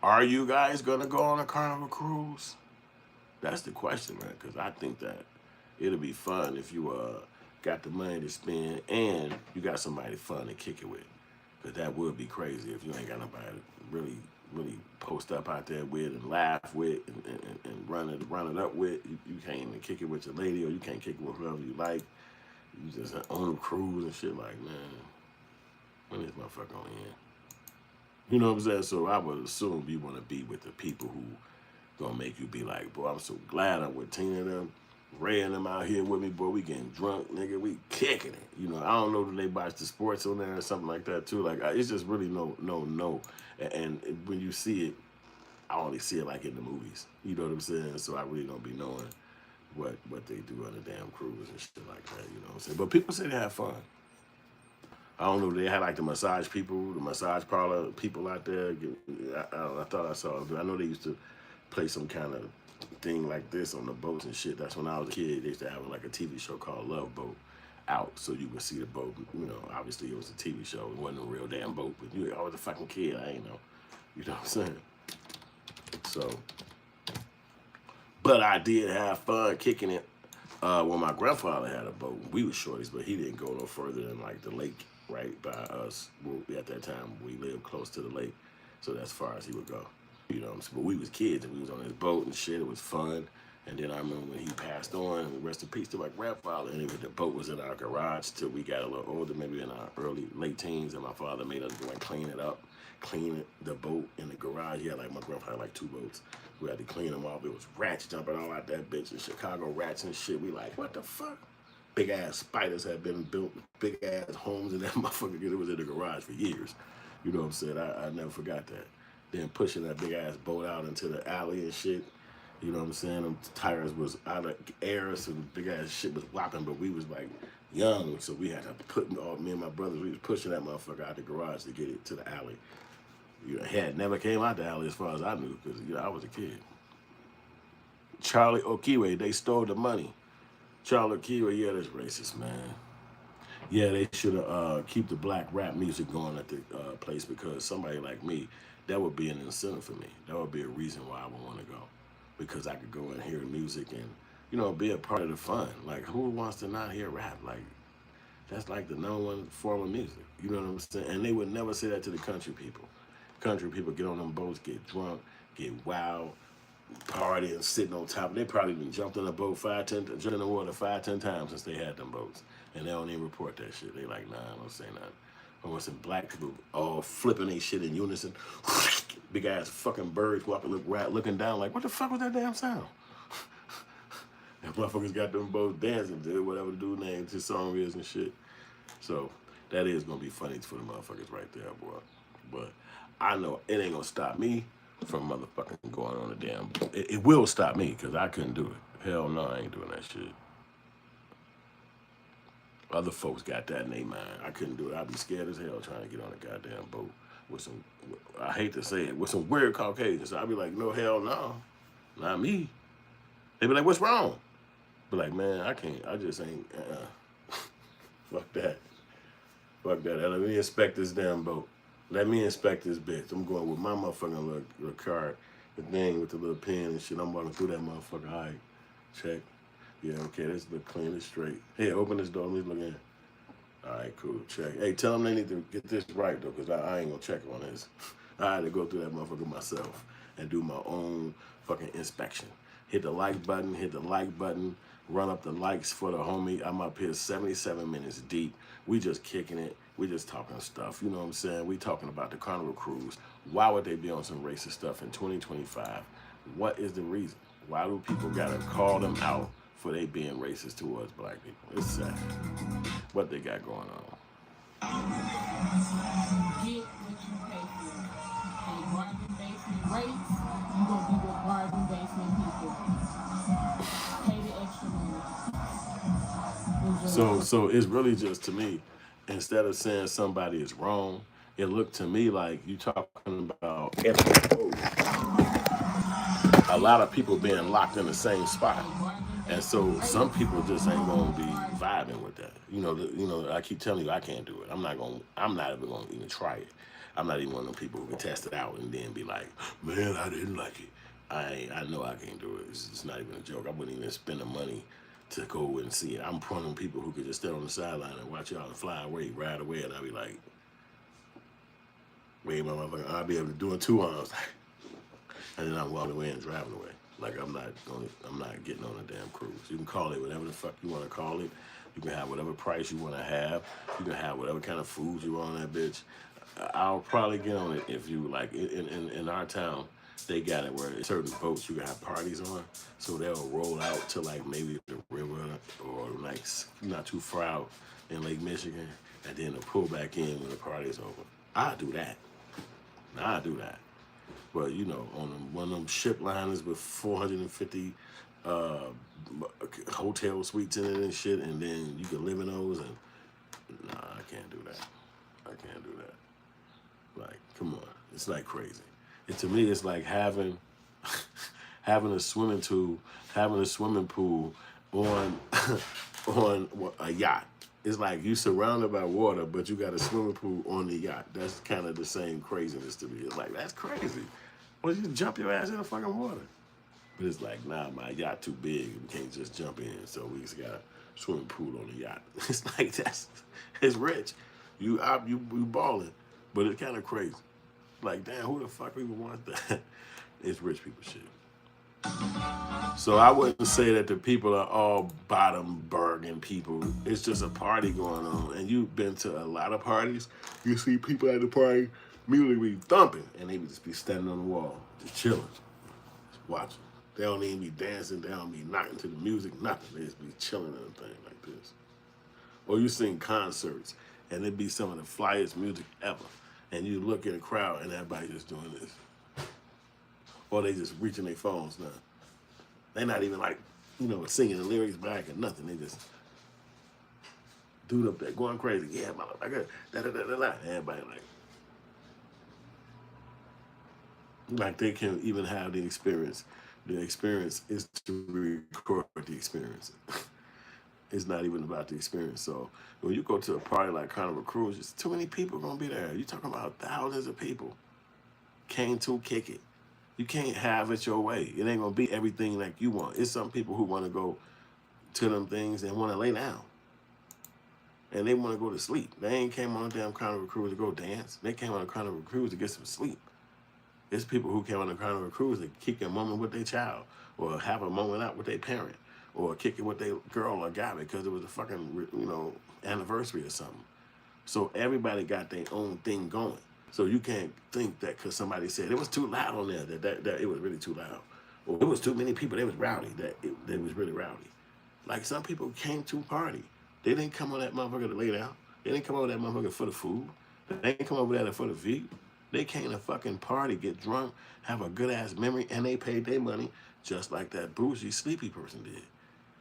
are you guys going to go on a Carnival Cruise? That's the question, man, because I think that it'll be fun if you got the money to spend and you got somebody fun to kick it with. Because that would be crazy if you ain't got nobody to really post up out there with and laugh with and run it up with. You can't even kick it with your lady or you can't kick it with whoever you like. You just on a cruise and shit like, man, when this motherfucker on in? You know what I'm saying? So I would assume you want to be with the people who gonna make you be like, boy, I'm so glad I'm with Tina and them, Ray and them out here with me, boy. We getting drunk, nigga. We kicking it. You know, I don't know if they watch the sports on there or something like that too. Like, it's just really no. And when you see it, I only see it like in the movies. You know what I'm saying? So I really don't be knowing what they do on the damn cruise and shit like that. You know what I'm saying? But people say they have fun. I don't know. They had like the massage people, the massage parlor people out there. I thought I saw. I know they used to play some kind of thing like this on the boats and shit. That's when I was a kid. They used to have like a TV show called Love Boat out, so you would see the boat. You know, obviously it was a TV show. It wasn't a real damn boat, but I was a fucking kid. I ain't know. You know what I'm saying? So, but I did have fun kicking it when my grandfather had a boat. We were shorties, but he didn't go no further than like the lake. right by us. At that time, we lived close to the lake, so that's as far as he would go. You know what I'm saying? But we was kids, and we was on his boat and shit. It was fun. And then I remember when he passed on, rest in peace to my grandfather, and the boat was in our garage till we got a little older, maybe in our late teens, and my father made us go and clean it up, clean the boat in the garage. He had my grandfather had 2 boats. We had to clean them off. It was rats jumping all out that bitch, and Chicago rats and shit. We like, what the fuck? Big ass spiders had been built, big ass homes in that motherfucker. It was in the garage for years. You know what I'm saying? I never forgot that. Then pushing that big ass boat out into the alley and shit. You know what I'm saying? Them tires was out of air, so the big ass shit was whopping, but we was like young, so we had to put, me and my brothers, we was pushing that motherfucker out the garage to get it to the alley. You know, had never came out the alley as far as I knew, because I was a kid. Charlie Okiwe, they stole the money. Charlie Okiwe, yeah, that's racist, man. Yeah, they should have keep the black rap music going at the place, because somebody like me, that would be an incentive for me. That would be a reason why I would want to go, because I could go and hear music and, be a part of the fun. Like, who wants to not hear rap? Like, that's like the #1 form of music. You know what I'm saying? And they would never say that to the country people. Country people get on them boats, get drunk, get wild, party and sitting on top. They probably been jumped in a boat jumped in the water 5-10 times since they had them boats. And they don't even report that shit. They like, nah, I don't say nothing. Or when some black people all flipping their shit in unison, big ass fucking birds walking, looking down like, what the fuck was that damn sound? And motherfuckers got them boats dancing to whatever the dude named his song is and shit. So that is gonna be funny for the motherfuckers right there, boy. But I know it ain't gonna stop me from motherfucking going on a damn. It will stop me, because I couldn't do it. Hell no, I ain't doing that shit. Other folks got that in their mind. I couldn't do it. I'd be scared as hell trying to get on a goddamn boat with some, I hate to say it, with some weird Caucasians. I'd be like, no, hell no, not me. They'd be like, what's wrong? Be like, man, I can't, I just ain't, fuck that. Fuck that. Let me inspect this damn boat. Let me inspect this bitch. I'm going with my motherfucking little card, the thing with the little pen and shit. I'm walking through that motherfucker. All right, check. Yeah, okay, this look clean, it's straight. Hey, open this door, let me look in. All right, cool, check. Hey, tell them they need to get this right, though, because I ain't gonna check on this. I had to go through that motherfucker myself and do my own fucking inspection. Hit the like button, run up the likes for the homie. I'm up here 77 minutes deep. We just kicking it. We just talking stuff, you know what I'm saying? We talking about the Carnival Cruise. Why would they be on some racist stuff in 2025? What is the reason? Why do people gotta call them out for they being racist towards black people? It's sad. What they got going on. Get what you pay for. Pay bargain basement rates, you gonna be with bargain basement people. Pay the extra money. So it's really just, to me, instead of saying somebody is wrong, it looked to me like you talking about a lot of people being locked in the same spot. And so some people just ain't gonna be vibing with that. I keep telling you I can't do it. I'm not even gonna even try it. I'm not even one of them people who can test it out and then be like, man, I didn't like it. I know I can't do it. It's not even a joke. I wouldn't even spend the money to go and see it. I'm one of them people who could just stand on the sideline and watch y'all fly away, ride away, and I'll be like, wait, my motherfucker, I'll be able to do it in 2 hours. And then I'm walking away and driving away. Like, I'm not getting on a damn cruise. You can call it whatever the fuck you want to call it. You can have whatever price you want to have. You can have whatever kind of food you want on that bitch. I'll probably get on it if you, like, in our town, they got it where certain boats you can have parties on. So they'll roll out to, like, maybe the river or, like, not too far out in Lake Michigan, and then they'll pull back in when the party's over. I'll do that. But, on one of them ship liners with 450 hotel suites in it and shit, and then you can live in those, and nah, I can't do that. Like, come on. It's like crazy. And to me, it's like having a swimming pool on on a yacht. It's like you surrounded by water, but you got a swimming pool on the yacht. That's kind of the same craziness to me. It's like, that's crazy. Well, you jump your ass in the fucking water. But it's like, nah, my yacht too big. We can't just jump in. So we just got a swimming pool on the yacht. It's like, it's rich. You balling, but it's kind of crazy. Like, damn, who the fuck even wants that? It's rich people shit. So I wouldn't say that the people are all bottom bargain people. It's just a party going on, and you've been to a lot of parties. You see people at the party, music be thumping, and they would just be standing on the wall, just chilling, just watching. They don't even be dancing. They don't be knocking to the music, nothing. They just be chilling in a thing like this. Or you sing concerts, and it be some of the flyest music ever, and you look in the crowd, and everybody just doing this. Or they just reaching their phones now. They not even like, singing the lyrics back or nothing. They just dude up there going crazy. Yeah, motherfucker. Da da da da da. Everybody like they can even have the experience. The experience is to record the experience. It's not even about the experience. So when you go to a party like Carnival Cruise, there's too many people gonna be there. You're talking about thousands of people. Came to kick it. You can't have it your way. It ain't gonna be everything like you want. It's some people who want to go to them things and want to lay down, and they want to go to sleep. They ain't came on a damn Carnival Cruise to go dance. They came on a Carnival Cruise to get some sleep. It's people who came on a Carnival Cruise to kick a moment with their child, or have a moment out with their parent, or kick it with their girl or guy because it was a fucking anniversary or something. So everybody got their own thing going. So you can't think that because somebody said it was too loud on there that it was really too loud, or it was too many people, they was rowdy, that it was really rowdy. Like some people came to party. They didn't come on that motherfucker to lay down. They didn't come over that motherfucker for the food. They didn't come over there for the view. They came to fucking party, get drunk, have a good ass memory, and they paid their money just like that bougie sleepy person did.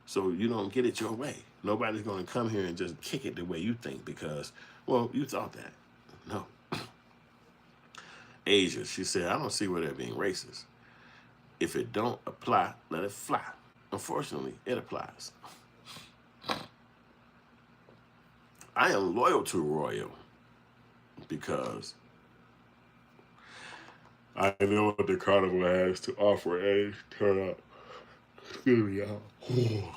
So you don't get it your way. Nobody's gonna come here and just kick it the way you think because, well, you thought that. No. Asia, she said, I don't see where they're being racist. If it don't apply, let it fly. Unfortunately, it applies. I am loyal to Royal because I know what the carnival has to offer and turn up. Excuse me, y'all.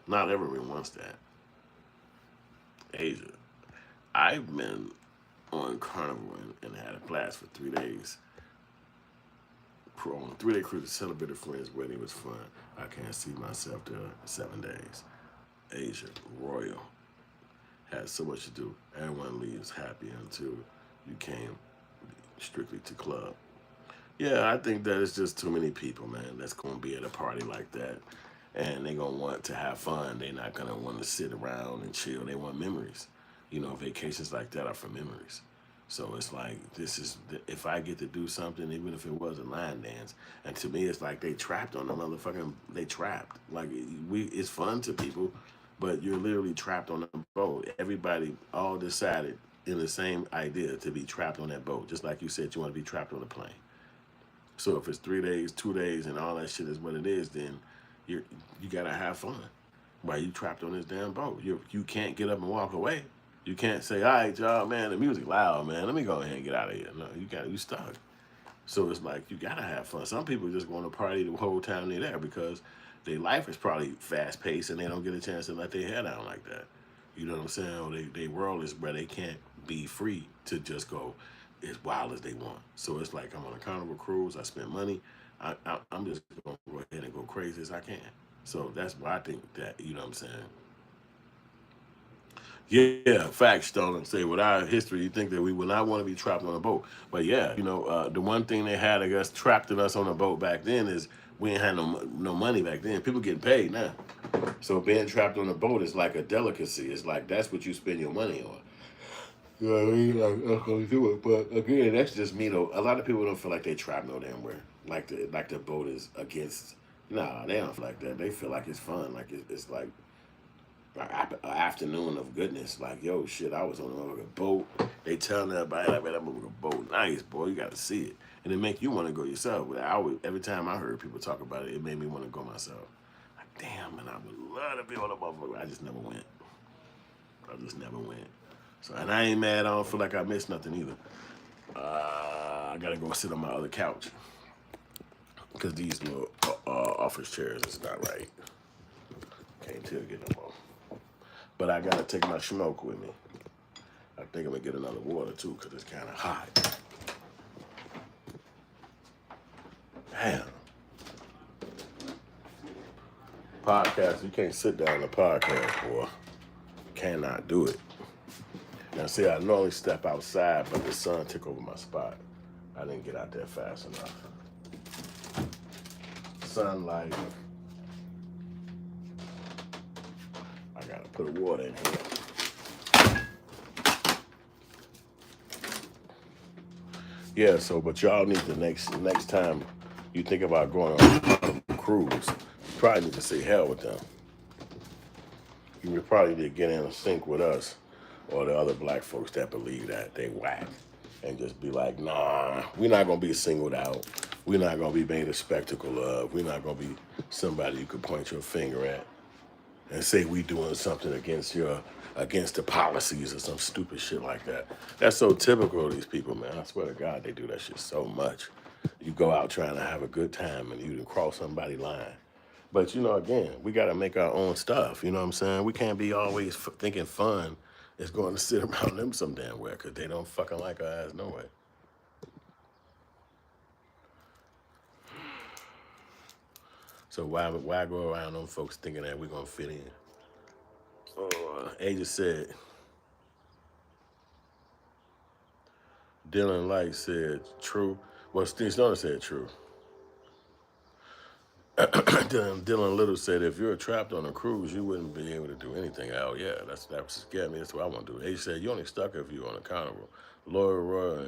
Not everyone wants that. Asia, I've been on Carnival and had a blast for 3 days. On a 3-day cruise to celebrate a friend's wedding was fun. I can't see myself there 7 days. Asia, Royal, had so much to do. Everyone leaves happy until you came strictly to club. Yeah, I think that it's just too many people, man, that's going to be at a party like that. And they're going to want to have fun. They're not going to want to sit around and chill. They want memories. Vacations like that are for memories. So it's like, if I get to do something, even if it was a line dance, and to me, it's like they trapped on the motherfucking, they trapped. Like, it's fun to people, but you're literally trapped on the boat. Everybody all decided in the same idea to be trapped on that boat. Just like you said, you want to be trapped on a plane. So if it's 3 days, 2 days, and all that shit is what it is, then you gotta have fun. While you trapped on this damn boat, you can't get up and walk away. You can't say, all right, y'all, man, the music loud, man. Let me go ahead and get out of here. No, you stuck. So it's like you gotta have fun. Some people just want to party the whole time they're there because their life is probably fast paced and they don't get a chance to let their head down like that. You know what I'm saying? Or they world is where they can't be free to just go as wild as they want. So it's like I'm on a Carnival Cruise. I spend money. I'm just gonna go ahead and go crazy as I can. So that's why I think that, you know what I'm saying? Yeah, facts, Stolen. Say, with our history, you think that we would not want to be trapped on a boat. But yeah, the one thing they had, I guess, trapped in us on a boat back then is we ain't had no money back then. People getting paid now. So being trapped on a boat is like a delicacy. It's like that's what you spend your money on. You know what I mean? Like, that's how you do it. But again, that's just me, though. A lot of people don't feel like they trapped no damn where. Like the boat is against. Nah, they don't feel like that. They feel like it's fun. Like it's like an afternoon of goodness. Like, yo, shit, I was on a boat. They telling everybody, like, man, I'm on a boat. Nice, boy, you got to see it. And it make you want to go yourself. But every time I heard people talk about it, it made me want to go myself. Like, damn, man, I would love to be on a motherfucker. I just never went. So, and I ain't mad. I don't feel like I missed nothing either. I got to go sit on my other couch. Because these little office chairs is not right. Can't tell get no more. But I gotta take my smoke with me. think I'm gonna get another water too, cause it's kind of hot. Damn. Podcast, you can't sit down in a podcast, boy. Cannot do it. Now, see, I normally step outside, but the sun took over my spot. I didn't get out there fast enough. Sunlight. I gotta put water in here. Yeah, so, but y'all need the next time you think about going on a Carnival Cruise, you probably need to say hell with them. You would probably need to get in sync with us or the other black folks that believe that they whack and just be like, nah, we're not gonna be singled out. We're not gonna be made a spectacle of. We're not gonna be somebody you could point your finger at and say we doing something against the policies or some stupid shit like that. That's so typical of these people, man. I swear to God, they do that shit so much. You go out trying to have a good time and you done cross somebody's line. But, you know, again, we got to make our own stuff. You know what I'm saying? We can't be always thinking fun is going to sit around them some damn way because they don't fucking like our ass no way. So why go around them folks thinking that we're going to fit in? A just said, Dylan Light said true. Well, Steve Stoner said true. Dylan Little said, if you're trapped on a cruise, you wouldn't be able to do anything. Oh, yeah, that would scare me. That's what I want to do. He said, you only stuck if you're on a carnival. Laura Roy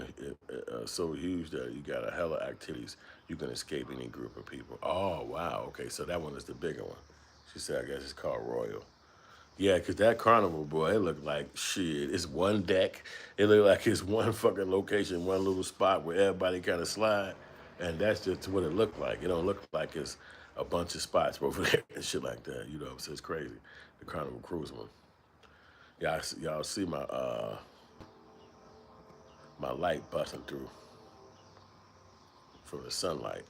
so huge that you got a hella activities. You can escape any group of people. Oh, wow. Okay, so that one is the bigger one. She said, I guess it's called Royal. Yeah, because that carnival, boy, it looked like shit. It's one deck. It looked like it's one fucking location, one little spot where everybody kind of slide. And that's just what it looked like. It don't look like it's a bunch of spots over there and shit like that. You know what I'm saying? It's crazy. The Carnival Cruise one. Y'all see my light busting through from the sunlight.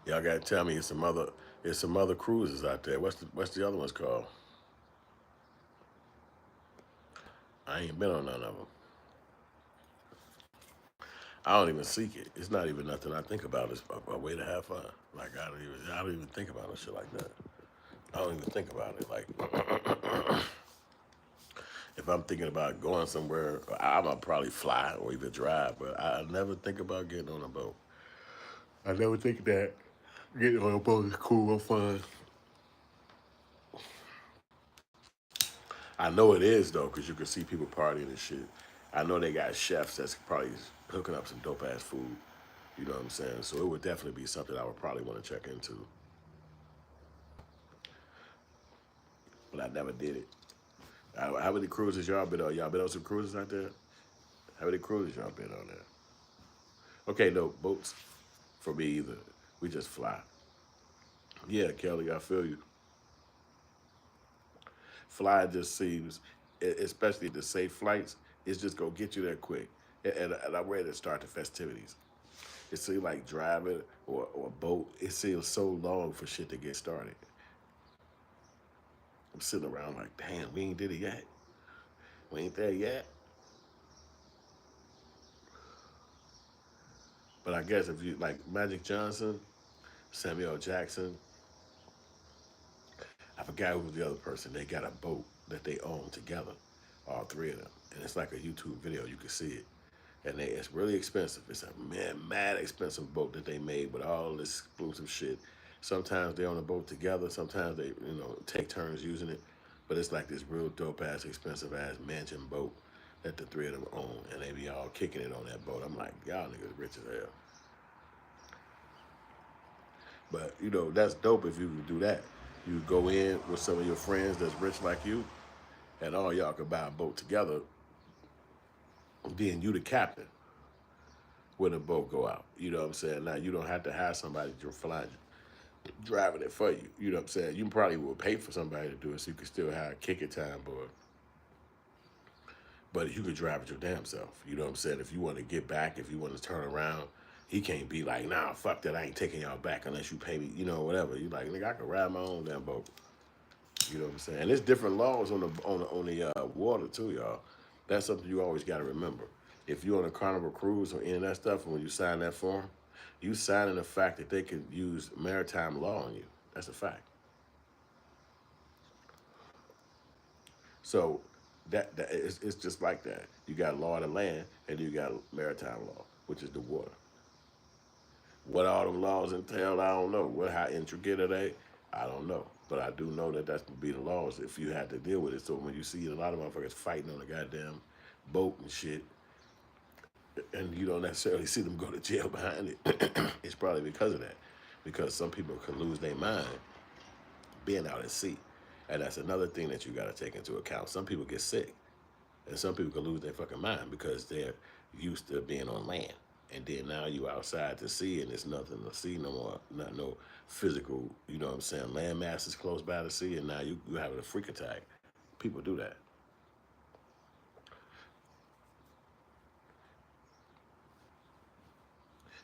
Y'all gotta tell me it's some other cruises out there. What's the other ones called? I ain't been on none of them. I don't even seek it. It's not even nothing I think about. It's a way to have fun. Like I don't even think about no shit like that. I don't even think about it. Like if I'm thinking about going somewhere, I'll probably fly or even drive. But I never think about getting on a boat. I never think that getting on a boat is cool or fun. I know it is though, because you can see people partying and shit. I know they got chefs that's probably hooking up some dope ass food. You know what I'm saying? So it would definitely be something I would probably want to check into. But I never did it. How many cruises y'all been on? Y'all been on some cruises out there? How many cruises y'all been on there? Okay, no boats for me either. We just fly. Yeah, Kelly, I feel you. Fly just seems, especially the safe flights, it's just gonna get you there quick. And I'm ready to start the festivities. It seems like driving or a boat, it seems so long for shit to get started. I'm sitting around like, damn, we ain't did it yet. We ain't there yet. But I guess if you like Magic Johnson, Samuel Jackson, I forgot who was the other person. They got a boat that they own together, all three of them. And it's like a YouTube video, you can see it. And it's really expensive. It's a mad expensive boat that they made with all this exclusive shit. Sometimes they're on a boat together. Sometimes they, take turns using it. But it's like this real dope ass, expensive ass mansion boat that the three of them own, and they be all kicking it on that boat. I'm like, y'all niggas rich as hell. But that's dope if you can do that. You go in with some of your friends that's rich like you, and all y'all can buy a boat together, being you the captain when the boat go out. You know what I'm saying? Now you don't have to have somebody driving it for you. You know what I'm saying? You probably will pay for somebody to do it so you can still have kick it time, boy. But you could drive it your damn self. You know what I'm saying? If you want to get back, if you want to turn around, he can't be like, nah, fuck that. I ain't taking y'all back unless you pay me, you know, whatever. You like, nigga, I can ride my own damn boat. You know what I'm saying? And there's different laws on the water too, y'all. That's something you always got to remember. If you're on a Carnival Cruise or any of that stuff, and when you sign that form, you signing the fact that they can use maritime law on you. That's a fact. So that it's just like that. You got law of the land, and you got maritime law, which is the water. What all them laws entail, I don't know. What how intricate are they? I don't know. But I do know that that's gonna be the laws if you had to deal with it. So when you see a lot of motherfuckers fighting on a goddamn boat and shit, and you don't necessarily see them go to jail behind it, it's probably because of that. Because some people can lose their mind being out at sea. And that's another thing that you gotta take into account. Some people get sick. And some people can lose their fucking mind because they're used to being on land. And then now you outside to sea and there's nothing to see no more, not no physical, you know what I'm saying, land masses close by the sea, and now you having a freak attack. People do that.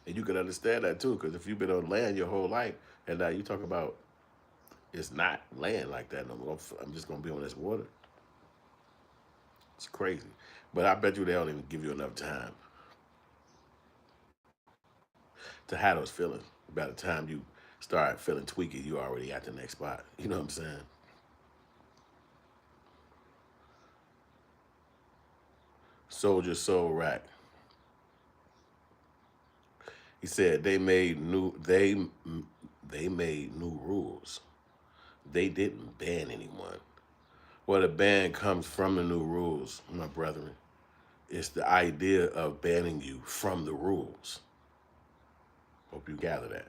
And you can understand that too, because if you've been on land your whole life and now you talk about it's not land like that no more, I'm just gonna be on this water. It's crazy. But I bet you they don't even give you enough time to have those feelings. By the time you start feeling tweaky, you already at the next spot. You know what I'm saying? Soldier Soul Rack. He said they made new rules. They didn't ban anyone. Well, the ban comes from the new rules, my brethren. It's the idea of banning you from the rules. Hope you gather that.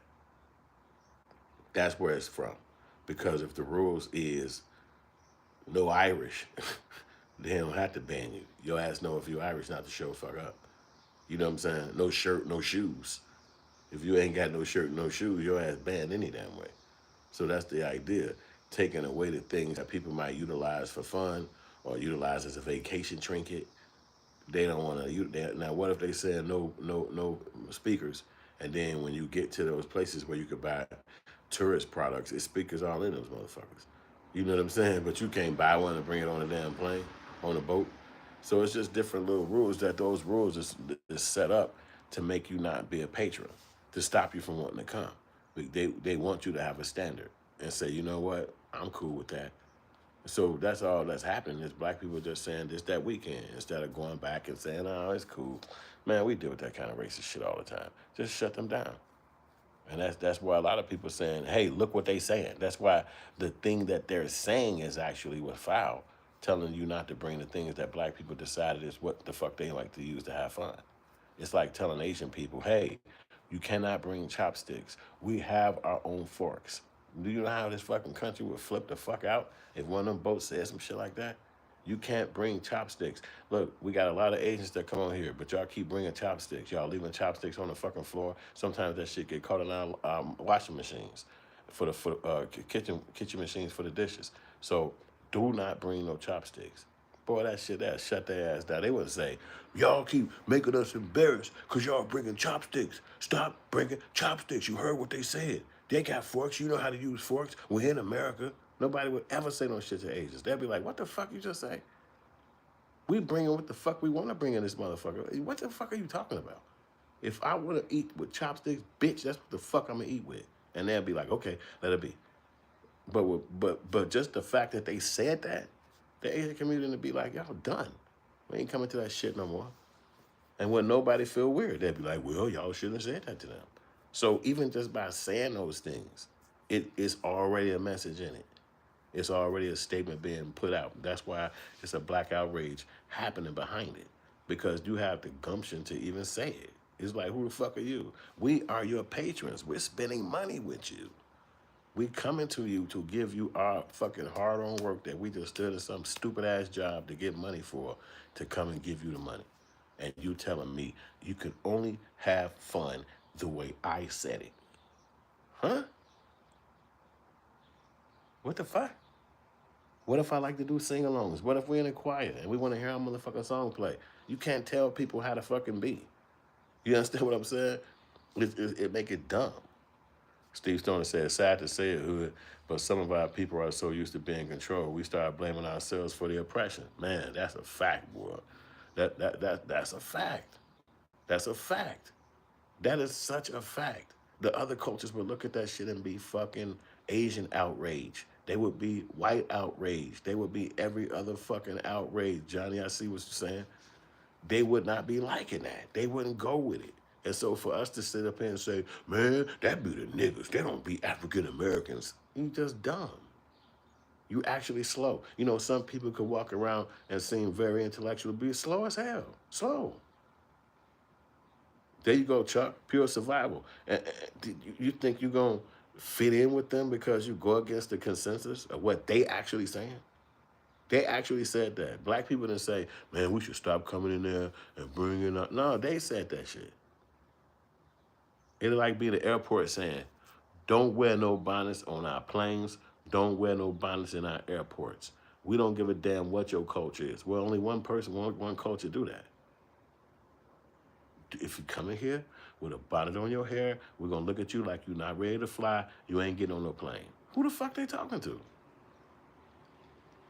That's where it's from. Because if the rules is no Irish, they don't have to ban you. Your ass know if you're Irish not to show fuck up. You know what I'm saying? No shirt, no shoes. If you ain't got no shirt, no shoes, your ass banned any damn way. So that's the idea. Taking away the things that people might utilize for fun or utilize as a vacation trinket. They don't want to. Now, what if they say no speakers, and then when you get to those places where you could buy tourist products, it's speakers all in those motherfuckers. You know what I'm saying? But you can't buy one and bring it on a damn plane, on a boat. So it's just different little rules that those rules is set up to make you not be a patron, to stop you from wanting to come. They want you to have a standard and say, you know what, I'm cool with that. So that's all that's happening is black people just saying this that weekend instead of going back and saying, oh, it's cool. Man, we deal with that kind of racist shit all the time. Just shut them down. And that's why a lot of people saying, hey, look what they saying. That's why the thing that they're saying is actually what foul, telling you not to bring the things that black people decided is what the fuck they like to use to have fun. It's like telling Asian people, hey, you cannot bring chopsticks. We have our own forks. Do you know how this fucking country would flip the fuck out if one of them boats said some shit like that? You can't bring chopsticks. Look, we got a lot of Asians that come on here, but y'all keep bringing chopsticks. Y'all leaving chopsticks on the fucking floor. Sometimes that shit get caught in our washing machines for kitchen machines for the dishes. So do not bring no chopsticks. Boy, that shut their ass down. They wouldn't say, y'all keep making us embarrassed because y'all bringing chopsticks. Stop bringing chopsticks. You heard what they said. They got forks. You know how to use forks. We're in America. Nobody would ever say no shit to Asians. They'd be like, what the fuck you just say? We bring in what the fuck we want to bring in this motherfucker. What the fuck are you talking about? If I want to eat with chopsticks, bitch, that's what the fuck I'm going to eat with. And they'll be like, okay, let it be. But just the fact that they said that, the Asian community would be like, y'all done. We ain't coming to that shit no more. And when nobody feel weird, they'd be like, well, y'all shouldn't have said that to them. So even just by saying those things, it is already a message in it. It's already a statement being put out. That's why it's a black outrage happening behind it. Because you have the gumption to even say it. It's like, who the fuck are you? We are your patrons. We're spending money with you. We coming to you to give you our fucking hard-earned work that we just stood in some stupid-ass job to get money for to come and give you the money. And you telling me you can only have fun the way I said it. Huh? What the fuck? What if I like to do sing-alongs? What if we're in a choir and we want to hear our motherfucking song play? You can't tell people how to fucking be. You understand what I'm saying? It make it dumb. Steve Stoner said, sad to say it, Hood, but some of our people are so used to being controlled, we start blaming ourselves for the oppression. Man, that's a fact, boy. That's a fact. That's a fact. That is such a fact. The other cultures would look at that shit and be fucking Asian outrage. They would be white outrage. They would be every other fucking outrage. Johnny, I see what you're saying. They would not be liking that. They wouldn't go with it. And so for us to sit up here and say, man, that be the niggas. They don't be African Americans. You just dumb. You actually slow. You know, some people could walk around and seem very intellectual, be slow as hell. Slow. There you go, Chuck. Pure survival. And you think you're going to fit in with them because you go against the consensus of what they actually saying? They actually said that. Black people didn't say, man, we should stop coming in there and bringing up. No, they said that shit. It'd like be the airport saying, don't wear no bonnets on our planes. Don't wear no bonnets in our airports. We don't give a damn what your culture is. Well, only one person, one culture do that. If you come in here with a bonnet on your hair, we're going to look at you like you're not ready to fly. You ain't getting on no plane. Who the fuck they talking to?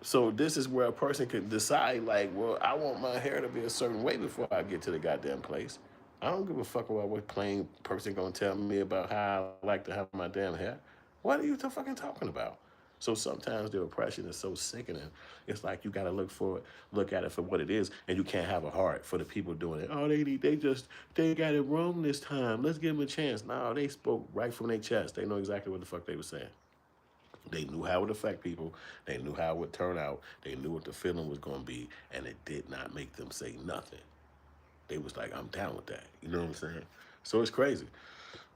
So this is where a person can decide, like, well, I want my hair to be a certain way before I get to the goddamn place. I don't give a fuck about what plain person gonna tell me about how I like to have my damn hair. What are you fucking talking about? So sometimes the oppression is so sickening. It's like you gotta look at it for what it is, and you can't have a heart for the people doing it. Oh, they got it wrong this time. Let's give them a chance. No, they spoke right from their chest. They know exactly what the fuck they were saying. They knew how it would affect people. They knew how it would turn out. They knew what the feeling was going to be, and it did not make them say nothing. They was like, I'm down with that. You know what I'm saying? So it's crazy.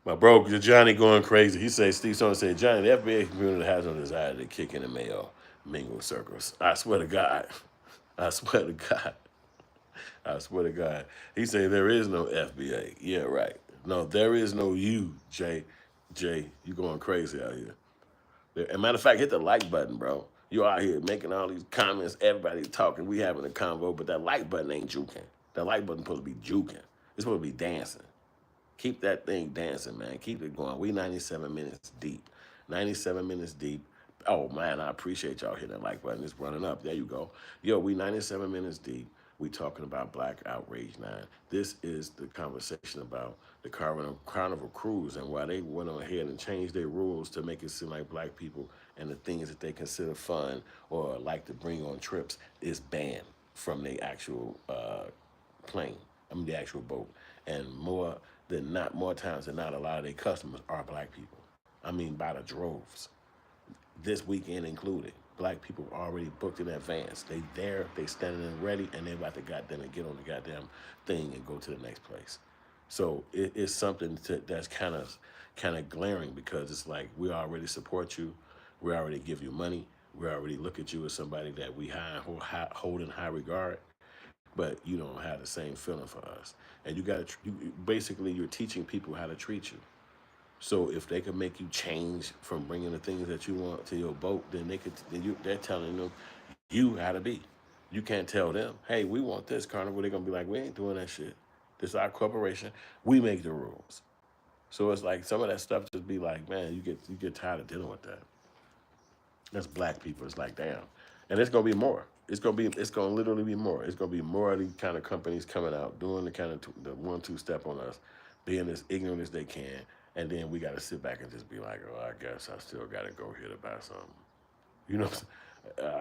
My bro, Johnny going crazy. He said, Steve Stone said, Johnny, the FBA community has no desire to kick in the male mingle circles. I swear to God. I swear to God. I swear to God. He said, there is no FBA. Yeah, right. No, there is no you, Jay. Jay, you going crazy out here. As a matter of fact, hit the like button, bro. You out here making all these comments, everybody's talking, we having a convo, but that like button ain't juking. That like button supposed to be juking. It's supposed to be dancing. Keep that thing dancing, man. Keep it going. We 97 minutes deep. 97 minutes deep. Oh, man, I appreciate y'all hitting that like button. It's running up. There you go. Yo, we 97 minutes deep. We talking about Black Outrage 9. This is the conversation about the Carnival Cruise and why they went on ahead and changed their rules to make it seem like black people and the things that they consider fun or like to bring on trips is banned from the actual plane. I mean, the actual boat. And more times than not, a lot of their customers are black people. I mean, by the droves. This weekend included. Black people already booked in advance. They there, they standing and ready, and they about to goddamn get on the goddamn thing and go to the next place. So it's something that's kind of glaring because it's like we already support you, we already give you money, we already look at you as somebody that we hold in high regard, but you don't have the same feeling for us. And you got to basically you're teaching people how to treat you. So if they could make you change from bringing the things that you want to your boat, then they're telling them you how to be. You can't tell them, hey, we want this Carnival. They're gonna be like, we ain't doing that shit. This is our corporation. We make the rules. So it's like some of that stuff just be like, man, you get tired of dealing with that. That's black people. It's like, damn. And it's gonna be more. It's gonna literally be more. It's gonna be more of these kind of companies coming out doing the kind of the 1-2 step on us, being as ignorant as they can, and then we gotta sit back and just be like, oh, I guess I still gotta go here to buy something. You know,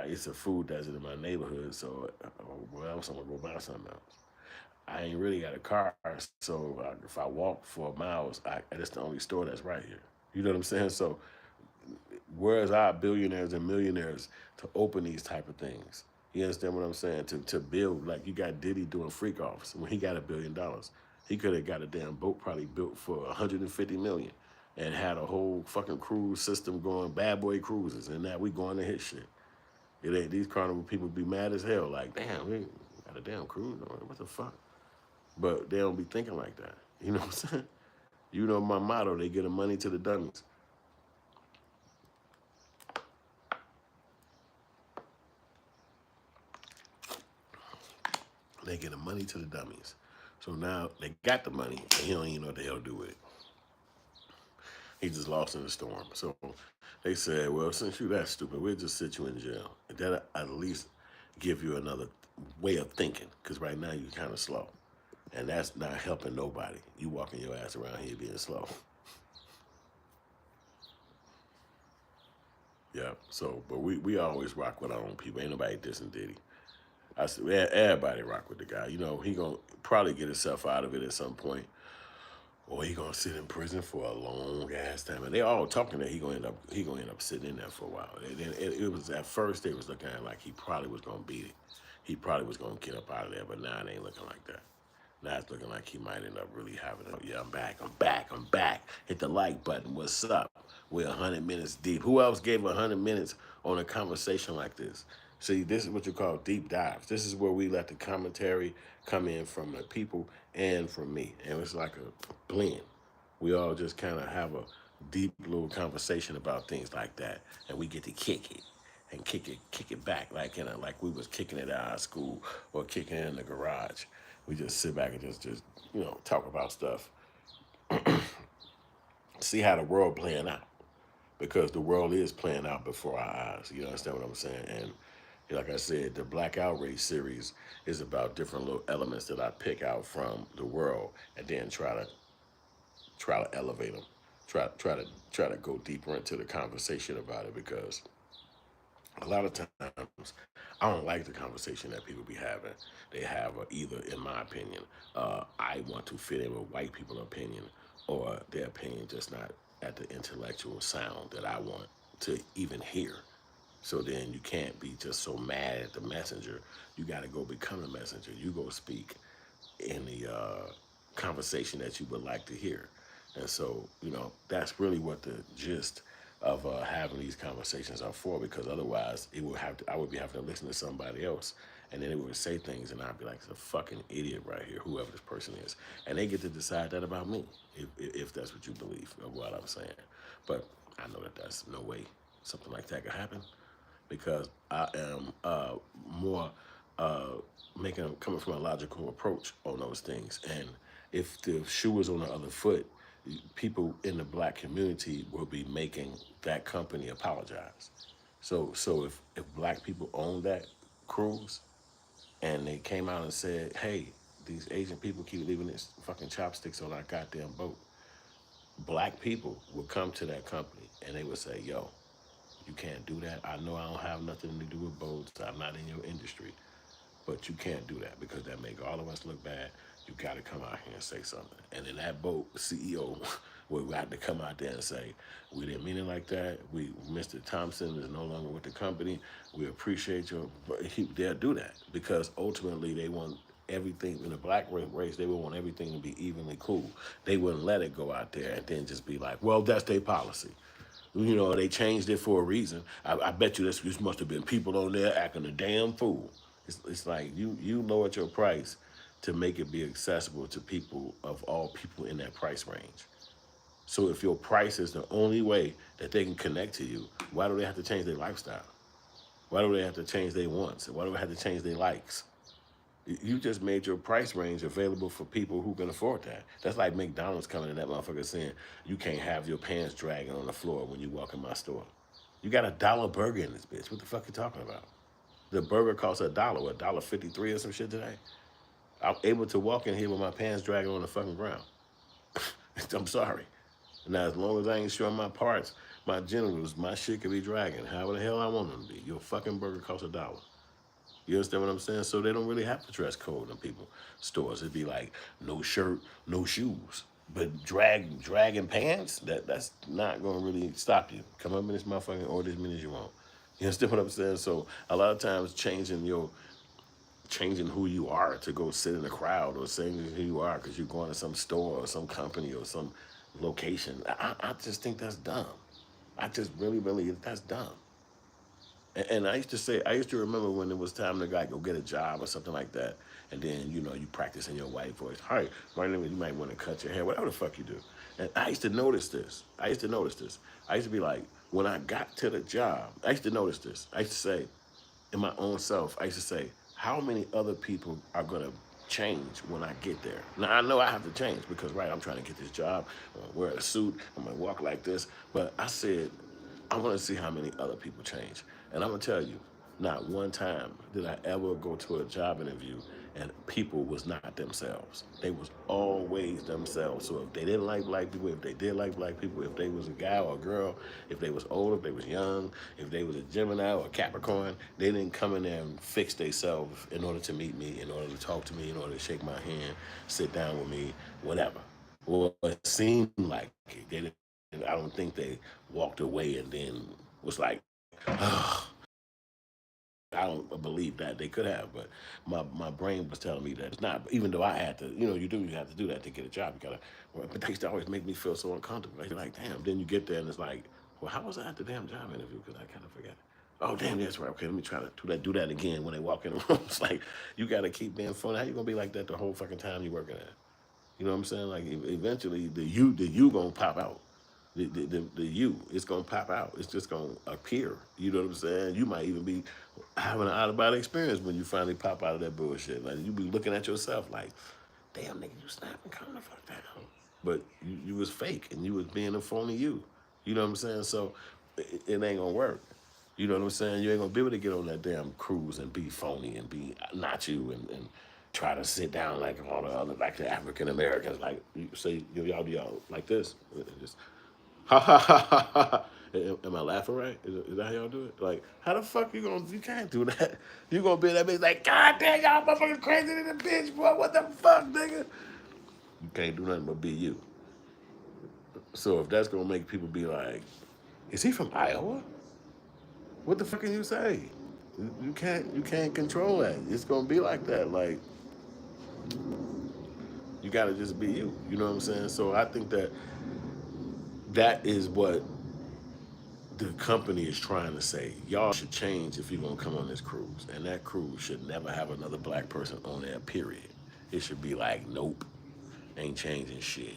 it's a food desert in my neighborhood, so well, else I'm gonna go buy something else. I ain't really got a car, so if I walk for miles, that's the only store that's right here. You know what I'm saying? So where's our billionaires and millionaires to open these type of things? You understand what I'm saying? To build, like you got Diddy doing freak offs when he got $1 billion. He could have got a damn boat probably built for 150 million and had a whole fucking cruise system going, bad boy cruises, and now we going to hit shit. It ain't, these Carnival people be mad as hell, like, damn, we got a damn cruise, what the fuck? But they don't be thinking like that. You know what I'm saying? You know my motto, they get the money to the dummies. They get the money to the dummies. So now they got the money, and he don't even know what the hell to do with it. He just lost in the storm. So they said, well, since you that stupid, we'll just sit you in jail. And that'll at least give you another way of thinking, because right now you're kind of slow. And that's not helping nobody. You walking your ass around here being slow. Yeah. So, but we always rock with our own people. Ain't nobody dissing Diddy. I said, everybody rock with the guy. You know, he gonna probably get himself out of it at some point, or he gonna sit in prison for a long ass time. And they all talking that he gonna end up sitting in there for a while. And it was at first they was looking at it like he probably was gonna beat it. He probably was gonna get up out of there, but now it ain't looking like that. Now it's looking like he might end up really having it. Yeah, I'm back. I'm back. I'm back. Hit the like button. What's up? We're 100 minutes deep. Who else gave 100 minutes on a conversation like this? See, this is what you call deep dives. This is where we let the commentary come in from the people and from me. And it's like a blend. We all just kind of have a deep little conversation about things like that. And we get to kick it and kick it back like we was kicking it out of school or kicking it in the garage. We just sit back and just talk about stuff, see how the world playing out, because the world is playing out before our eyes. You understand what I'm saying? And like I said, the Black Outrage series is about different little elements that I pick out from the world and then try to elevate them, try to go deeper into the conversation about it, because a lot of times I don't like the conversation that people be having. They have either, in my opinion, I want to fit in with white people's opinion, or their opinion just not at the intellectual sound that I want to even hear. So then you can't be just so mad at the messenger. You got to go become the messenger. You go speak in the conversation that you would like to hear. And so, that's really what the gist of having these conversations are for, because otherwise I would be having to listen to somebody else, and then they would say things and I'd be like, it's a fucking idiot right here, whoever this person is. And they get to decide that about me, if that's what you believe of what I'm saying. But I know that that's no way something like that could happen, because I am more coming from a logical approach on those things. And if the shoe was on the other foot, people in the black community will be making that company apologize. So if black people own that cruise and they came out and said, hey, these Asian people keep leaving this fucking chopsticks on our goddamn boat, black people would come to that company and they would say, yo, you can't do that. I know I don't have nothing to do with boats. I'm not in your industry. But you can't do that, because that make all of us look bad. You got to come out here and say something. And then that boat CEO will have to come out there and say, we didn't mean it like that. Mr. Thompson is no longer with the company. We appreciate you. They'll do that, because ultimately they want everything in the black race. They would want everything to be evenly cool. They wouldn't let it go out there and then just be like, well, that's their policy. They changed it for a reason. I bet you this must have been people on there acting a damn fool. It's like you lowered your price to make it be accessible to people of all people in that price range. So if your price is the only way that they can connect to you, why do they have to change their lifestyle? Why do they have to change their wants? Why do they have to change their likes? You just made your price range available for people who can afford that. That's like McDonald's coming in that motherfucker saying, you can't have your pants dragging on the floor when you walk in my store. You got $1 burger in this bitch. What the fuck you talking about? The burger costs $1.53 or some shit today. I'm able to walk in here with my pants dragging on the fucking ground. I'm sorry. Now, as long as I ain't showing my parts, my genitals, my shit can be dragging. However the hell I want them to be. Your fucking burger costs $1. You understand what I'm saying? So they don't really have to dress code in people stores. It'd be like no shirt, no shoes. But dragging pants, that's not gonna really stop you. Come up in this motherfucking order as many as you want. You understand what I'm saying? So a lot of times changing who you are to go sit in a crowd, or saying who you are because you're going to some store or some company or some location. I just think that's dumb. I just really believe that's dumb. And I used to remember when it was time to like go get a job or something like that, and then you practicing your white voice. All right, my name is, you might want to cut your hair, whatever the fuck you do. And I used to notice this. I used to be like, when I got to the job, I used to notice this. I used to say, in my own self, I used to say, how many other people are gonna change when I get there? Now I know I have to change because right, I'm trying to get this job. I'm gonna wear a suit. I'm gonna walk like this. But I said, I want to see how many other people change. And I'm gonna tell you, not one time did I ever go to a job interview and people was not themselves. They was always themselves. So if they didn't like black people, if they did like black people, if they was a guy or a girl, if they was old, if they was young, if they was a Gemini or a Capricorn, they didn't come in there and fix themselves in order to meet me, in order to talk to me, in order to shake my hand, sit down with me, whatever. Well, it seemed like it. They didn't, I don't think they walked away and then was like, oh, I don't believe that. They could have, but my brain was telling me that it's not. Even though I had to, you have to do that to get a job. You gotta, but they used to always make me feel so uncomfortable. Like, damn. Then you get there and it's like, well, how was I at the damn job interview? Because I kind of forgot. Oh, damn, that's right. Okay, let me try to do that again when they walk in the room. It's like you gotta keep being funny. How you gonna be like that the whole fucking time you working there? You know what I'm saying? Like eventually the you gonna pop out. The you, it's gonna pop out. It's just gonna appear. You know what I'm saying? You might even be having an out of body experience when you finally pop out of that bullshit. Like you be looking at yourself like, damn nigga, you snapping, calm the fuck down. But you was fake and you was being a phony you. You know what I'm saying? So it ain't gonna work. You know what I'm saying? You ain't gonna be able to get on that damn cruise and be phony and be not you and try to sit down like all the other like the African Americans like you say y'all do y'all like this. Just ha ha ha ha ha. Am I laughing right? Is that how y'all do it? Like, how the fuck you can't do that. You gonna be that bitch like, God damn, y'all motherfuckers crazy than the bitch, boy. What the fuck, nigga? You can't do nothing but be you. So if that's gonna make people be like, is he from Iowa? What the fuck can you say? You can't control that. It's gonna be like that. Like you gotta just be you. You know what I'm saying? So I think that is what the company is trying to say. Y'all should change if you're gonna come on this cruise. And that cruise should never have another black person on there, period. It should be like, nope, ain't changing shit.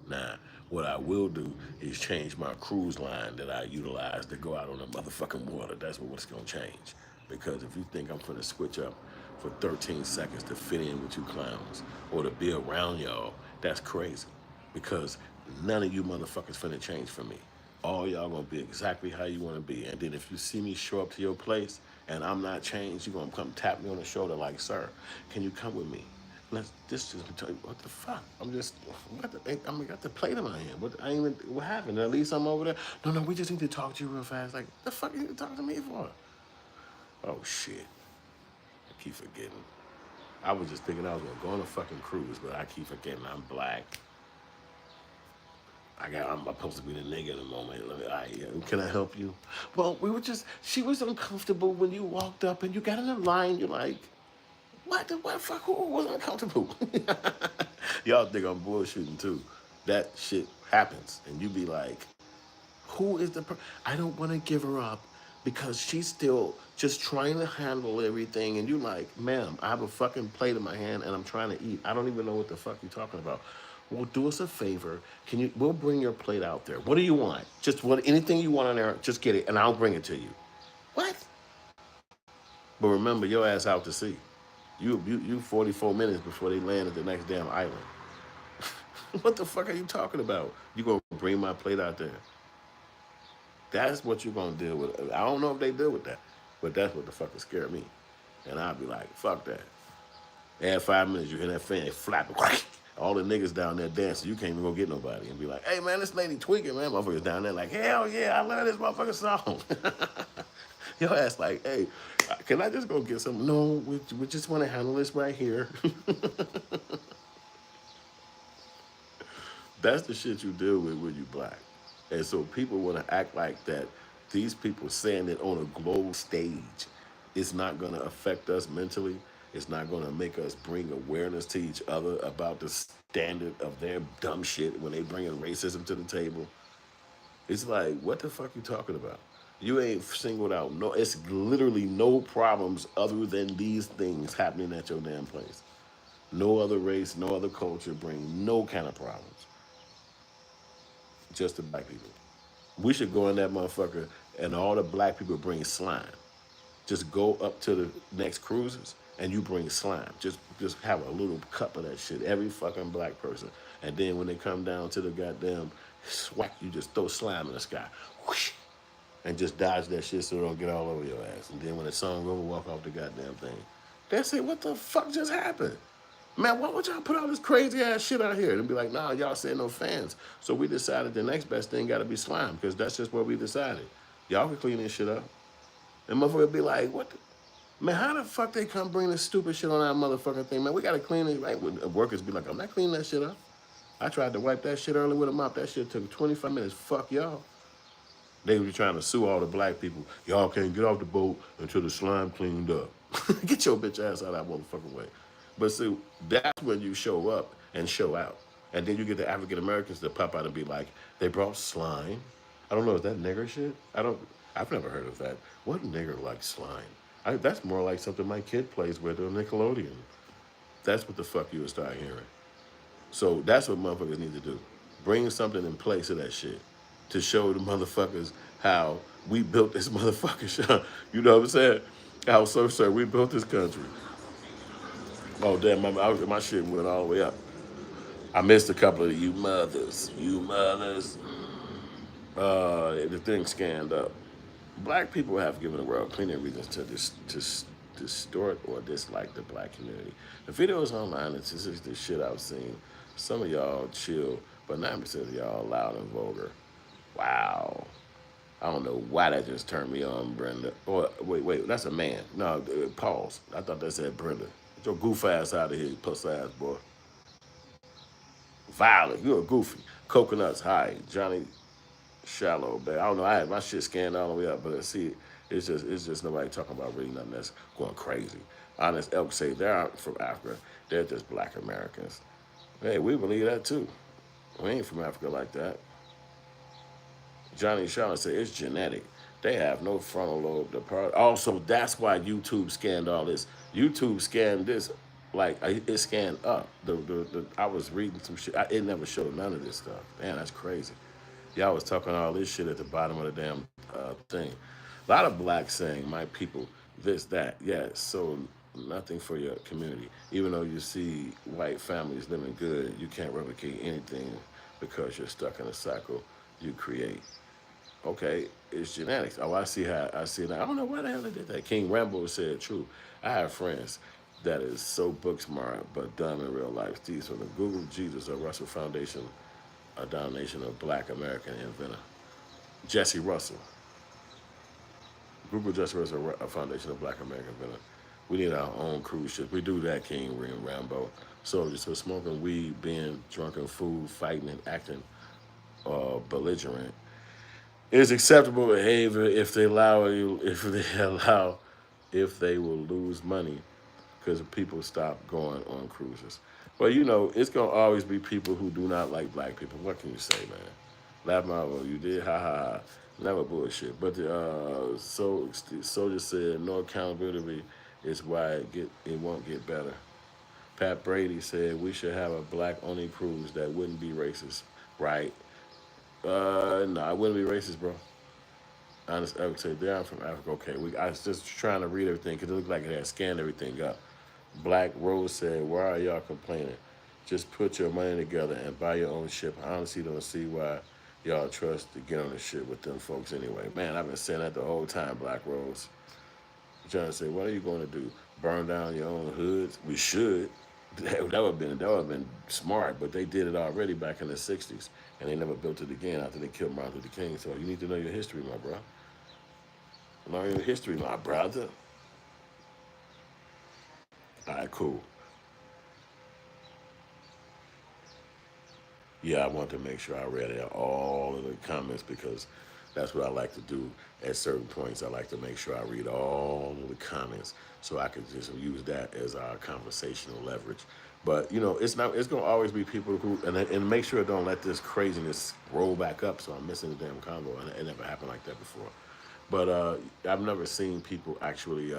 Now, what I will do is change my cruise line that I utilize to go out on the motherfucking water. That's what's gonna change. Because if you think I'm gonna switch up for 13 seconds to fit in with you clowns or to be around y'all, that's crazy. Because none of you motherfuckers finna change for me. All y'all gonna be exactly how you wanna be. And then if you see me show up to your place and I'm not changed, you gonna come tap me on the shoulder like, sir, can you come with me? This just between what the fuck? Got the plate in my hand. What happened? At least I'm over there. No, we just need to talk to you real fast. Like the fuck you need to talk to me for? Oh shit. I keep forgetting. I was just thinking I was gonna go on a fucking cruise, but I keep forgetting I'm black. I'm supposed to be the nigga in a moment. Can I help you? Well, she was uncomfortable when you walked up and you got in the line. You're like, what fuck, who was uncomfortable? Y'all think I'm bullshitting too. That shit happens. And you be like, who is I don't want to give her up because she's still just trying to handle everything. And you like, ma'am, I have a fucking plate in my hand and I'm trying to eat. I don't even know what the fuck you're talking about. Well, do us a favor. We'll bring your plate out there. What do you want? Anything you want on there, just get it and I'll bring it to you. What? But remember, your ass out to sea. You 44 minutes before they land at the next damn island. What the fuck are you talking about? You gonna bring my plate out there? That's what you're gonna deal with. I don't know if they deal with that, but that's what the fuck is scared me. And I'll be like, fuck that. Add 5 minutes, you hear that fan flapping. All the niggas down there dancing. You can't even go get nobody and be like, hey man, this lady tweaking, man. Motherfuckers down there like, hell yeah, I love this motherfucking song. Your ass like, hey, can I just go get some? No, we just want to handle this right here. That's the shit you deal with when you black. And so people want to act like that these people saying it on a global stage is not going to affect us mentally. It's not going to make us bring awareness to each other about the standard of their dumb shit when they bring racism to the table. It's like, what the fuck you talking about? You ain't singled out. No, it's literally no problems other than these things happening at your damn place. No other race, no other culture bring no kind of problems. Just the black people. We should go in that motherfucker and all the black people bring slime. Just go up to the next cruises and you bring slime. Just have a little cup of that shit, every fucking black person. And then when they come down to the goddamn swack, you just throw slime in the sky. Whoosh, and just dodge that shit so it don't get all over your ass. And then when the song over, walk off the goddamn thing. That's it. What the fuck just happened? Man, why would y'all put all this crazy ass shit out here? And be like, nah, y'all said no fans. So we decided the next best thing gotta be slime, because that's just what we decided. Y'all can clean this shit up. And motherfucker be like, what the? Man, how the fuck they come bring this stupid shit on our motherfucking thing? Man, we gotta clean it, right? Workers be like, I'm not cleaning that shit up. I tried to wipe that shit early with a mop. That shit took 25 minutes. Fuck y'all. They were trying to sue all the black people. Y'all can't get off the boat until the slime cleaned up. Get your bitch ass out of that motherfucking way. But see, that's when you show up and show out. And then you get the African Americans to pop out and be like, they brought slime. I don't know, is that nigger shit? I've never heard of that. What nigger likes slime? That's more like something my kid plays with on Nickelodeon. That's what the fuck you would start hearing. So that's what motherfuckers need to do. Bring something in place of that shit to show the motherfuckers how we built this motherfucking show. You know what I'm saying? How, sir, we built this country. Oh, damn, my shit went all the way up. I missed a couple of you mothers. You mothers. The thing scanned up. Black people have given the world plenty of reasons to distort or dislike the black community. The videos online, this is the shit I've seen. Some of y'all chill, but 9% of y'all loud and vulgar. Wow. I don't know why that just turned me on, Brenda. Oh, wait, that's a man. No, pause. I thought that said Brenda. Get your goof ass out of here, you puss ass boy. Violet, you're a goofy. Coconuts, hi. Johnny Shallow, babe. I don't know, I had my shit scanned all the way up, but see, it's just nobody talking about really nothing that's going crazy. Honest Elk say they're not from Africa. They're just black Americans. Hey, we believe that too. We ain't from Africa like that. Johnny Shallow said it's genetic. They have no frontal lobe department. Also, that's why YouTube scanned all this. YouTube scanned this like it scanned up. I was reading some shit. It never showed none of this stuff. Man, that's crazy. Y'all was talking all this shit at the bottom of the damn thing. A lot of blacks saying, my people, this, that. Yeah, so nothing for your community. Even though you see white families living good, you can't replicate anything because you're stuck in a cycle you create. Okay, it's genetics. Oh, I see that. I don't know why the hell they did that. King Rambo said true. I have friends that is so book smart but dumb in real life. These from the Google Jesus or Russell Foundation, a donation of Black American inventor. Jesse Russell. Google Jesse Russell, a foundation of Black American inventor. We need our own cruise ship. We do that, King Rambo. So smoking weed, being drunken food, fighting and acting belligerent is acceptable behavior if they will lose money because people stop going on cruises. Well, it's gonna always be people who do not like black people. What can you say, man? Laugh my way, you did, ha ha ha. Never bullshit. But Soldier said no accountability is why it won't get better. Pat Brady said we should have a black only cruise that wouldn't be racist, right? No, I wouldn't be racist, bro. Honest, I would say they're from Africa. Okay, I was just trying to read everything because it looked like it had scanned everything up. Black Rose said, "Why are y'all complaining? Just put your money together and buy your own ship. I honestly don't see why y'all trust to get on the ship with them folks anyway." Man, I've been saying that the whole time, Black Rose. John said, "What are you going to do? Burn down your own hoods? We should." That would have been smart, but they did it already back in the '60s, and they never built it again after they killed Martin Luther King. So you need to know your history, my bro. Learn your history, my brother. All right, cool. Yeah, I want to make sure I read all of the comments because that's what I like to do at certain points. I like to make sure I read all of the comments so I can just use that as our conversational leverage. But it's not. It's gonna always be people who and make sure don't let this craziness roll back up. So I'm missing the damn convo, and it never happened like that before. But I've never seen people actually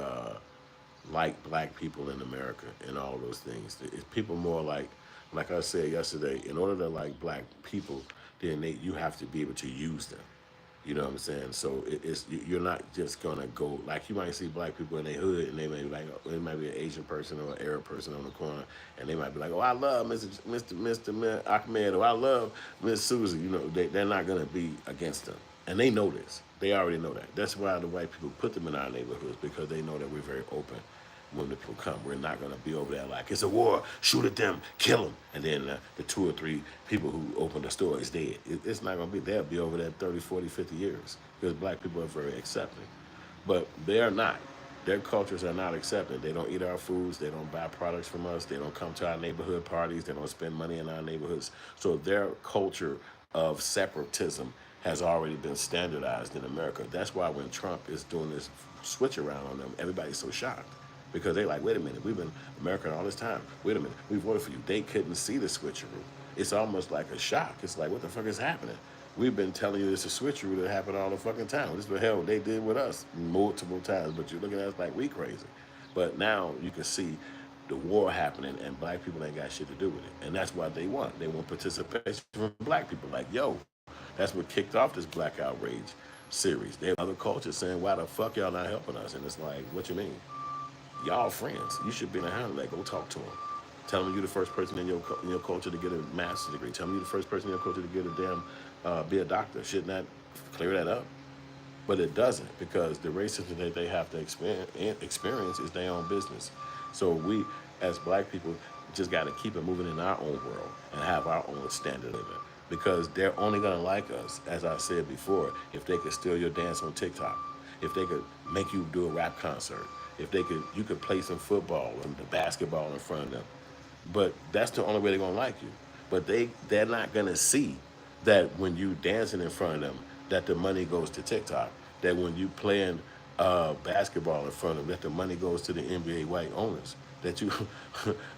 like black people in America and all those things. It's people more like I said yesterday, in order to like black people, then you have to be able to use them. You know what I'm saying? So you're not just gonna go like you might see black people in their hood and they may be like it might be an Asian person or an Arab person on the corner and they might be like, oh, I love Mr. Ahmed or I love Miss Susie. You know, they're not gonna be against them, and they know this. They already know that. That's why the white people put them in our neighborhoods because they know that we're very open when the people come. We're not going to be over there like, it's a war, shoot at them, kill them. And then the 2 or 3 people who opened the store is dead. It's not going to be, they'll be over there 30, 40, 50 years because black people are very accepting. But they are not. Their cultures are not accepted. They don't eat our foods. They don't buy products from us. They don't come to our neighborhood parties. They don't spend money in our neighborhoods. So their culture of separatism has already been standardized in America. That's why when Trump is doing this switch around on them, everybody's so shocked. Because they like, wait a minute, we've been American all this time. Wait a minute, we voted for you. They couldn't see the switcheroo. It's almost like a shock. It's like, what the fuck is happening? We've been telling you this is a switcheroo that happened all the fucking time. This is what hell they did with us multiple times, but you're looking at us like we crazy. But now you can see the war happening and black people ain't got shit to do with it. And that's what they want. They want participation from black people. Like, yo, that's what kicked off this Black Outrage series. They have other cultures saying, why the fuck y'all not helping us? And it's like, what you mean? Y'all friends. You should be in a hand like, go talk to them. Tell them you're the first person in your culture to get a master's degree. Tell them you're the first person in your culture to get a be a doctor. Shouldn't that clear that up? But it doesn't because the racism that they have to experience is their own business. So we, as black people, just got to keep it moving in our own world and have our own standard of living because they're only going to like us, as I said before, if they could steal your dance on TikTok, if they could make you do a rap concert, if they could, you could play some football and the basketball in front of them. But that's the only way they're gonna like you. But they're not gonna see that when you dancing in front of them, that the money goes to TikTok. That when you playing basketball in front of them, that the money goes to the NBA white owners. That you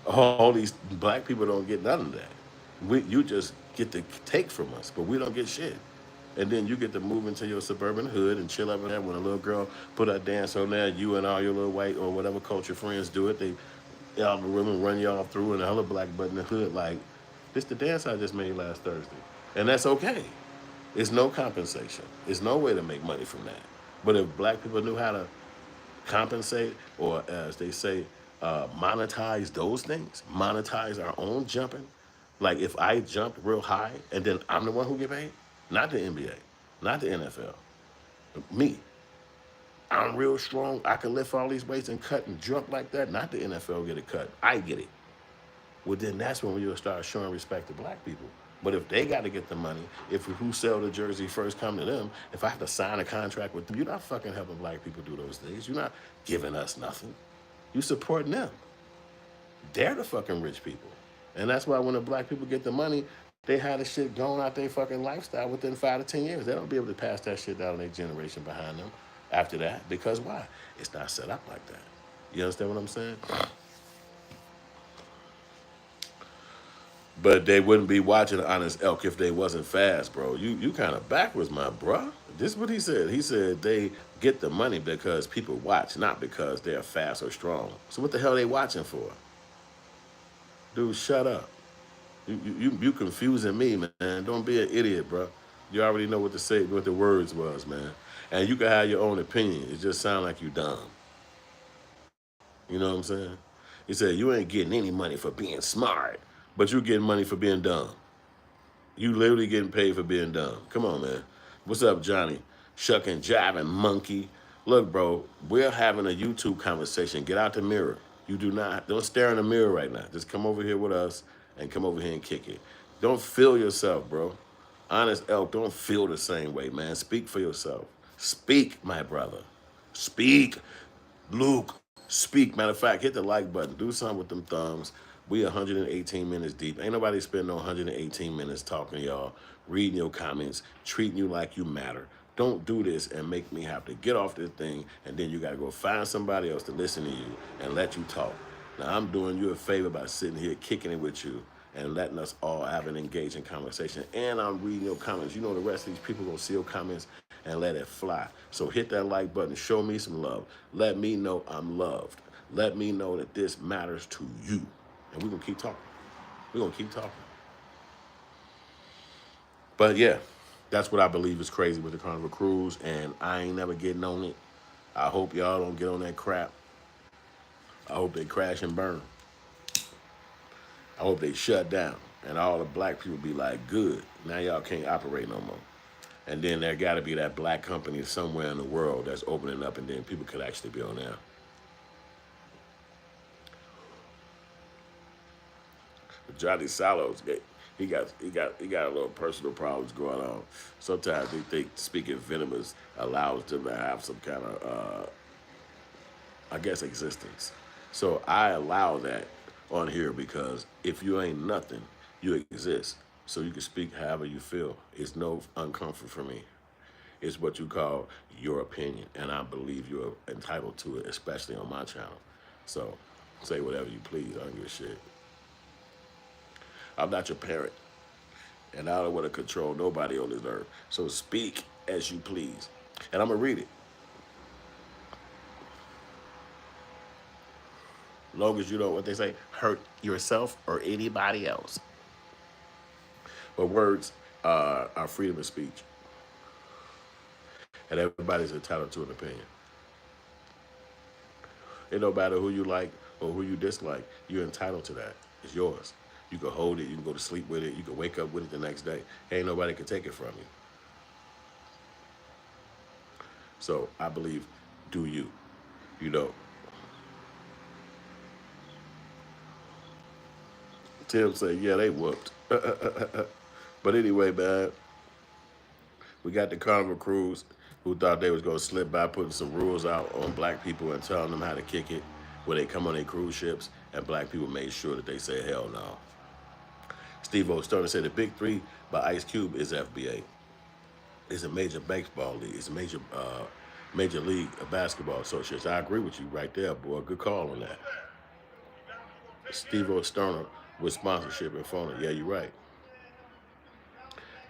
all these black people don't get none of that. You just get to take from us, but we don't get shit. And then you get to move into your suburban hood and chill up in there. When a little girl put her dance on there, you and all your little white or whatever culture friends do it. They out in the room and run y'all through, and the other black butt in the hood like, this the dance I just made last Thursday. And that's okay. It's no compensation. It's no way to make money from that. But if black people knew how to compensate, or as they say, monetize those things, monetize our own jumping. Like if I jump real high and then I'm the one who get paid, not the NBA, not the NFL, me. I'm real strong. I can lift all these weights and cut and jump like that. Not the NFL get a cut. I get it. Well, then that's when we'll start showing respect to black people. But if they got to get the money, if who sell the jersey first come to them, if I have to sign a contract with them, you're not fucking helping black people do those things. You're not giving us nothing. You supporting them. They're the fucking rich people. And that's why when the black people get the money, they had the shit going out their fucking lifestyle within 5 to 10 years. They don't be able to pass that shit down to their generation behind them after that. Because why? It's not set up like that. You understand what I'm saying? But they wouldn't be watching Honest Elk if they wasn't fast, bro. You kind of backwards, my bruh. This is what he said. He said they get the money because people watch, not because they're fast or strong. So what the hell are they watching for? Dude, shut up. You confusing me, man. Don't be an idiot, bro. You already know what to say, what the words was, man. And you can have your own opinion. It just sound like you dumb. You know what I'm saying? He said, you ain't getting any money for being smart, but you getting money for being dumb. You literally getting paid for being dumb. Come on, man. What's up, Johnny? Shucking, jiving, monkey. Look, bro, we're having a YouTube conversation. Get out the mirror. Don't stare in the mirror right now. Just come over here with us and come over here and kick it. Don't feel yourself, bro. Honest Elk, don't feel the same way, man. Speak for yourself. Speak, my brother. Speak. Luke, speak. Matter of fact, hit the like button. Do something with them thumbs. We 118 minutes deep. Ain't nobody spending no 118 minutes talking to y'all, reading your comments, treating you like you matter. Don't do this and make me have to get off this thing and then you got to go find somebody else to listen to you and let you talk. Now, I'm doing you a favor by sitting here kicking it with you and letting us all have an engaging conversation. And I'm reading your comments. You know the rest of these people gonna see your comments and let it fly. So hit that like button, show me some love. Let me know I'm loved. Let me know that this matters to you. And we're gonna keep talking. We're gonna keep talking. But yeah, That's what I believe is crazy with the Carnival Cruise, and I ain't never getting on it. I hope y'all don't get on that crap. I hope they crash and burn. I hope they shut down, and all the black people be like, good, now y'all can't operate no more. And then there got to be that black company somewhere in the world that's opening up, and then people could actually be on there. Johnny Salos, he got a little personal problems going on. Sometimes they think speaking venomous allows them to have some kind of, I guess, existence. So I allow that on here because if you ain't nothing, you exist. So you can speak however you feel. It's no uncomfort for me. It's what you call your opinion, and I believe you're entitled to it, especially on my channel. So say whatever you please. I don't give a shit. I'm not your parent, and I don't want to control nobody on this earth. So speak as you please, and I'm gonna read it. Long as you don't, what they say, hurt yourself or anybody else. But words are freedom of speech, and everybody's entitled to an opinion. It don't matter who you like or who you dislike. You're entitled to that. It's yours. You can hold it. You can go to sleep with it. You can wake up with it the next day. Ain't nobody can take it from you. So I believe, do you? You know. Tim say, yeah, they whooped. But anyway, man, we got the Carnival Cruise who thought they was going to slip by putting some rules out on black people and telling them how to kick it when they come on their cruise ships, and black people made sure that they say hell no. Steve O. Stoner said the Big Three by Ice Cube is FBA. It's a major baseball league. It's a major league basketball association. I agree with you right there, boy. Good call on that. Steve O. Stoner with sponsorship and phone. Yeah, you're right.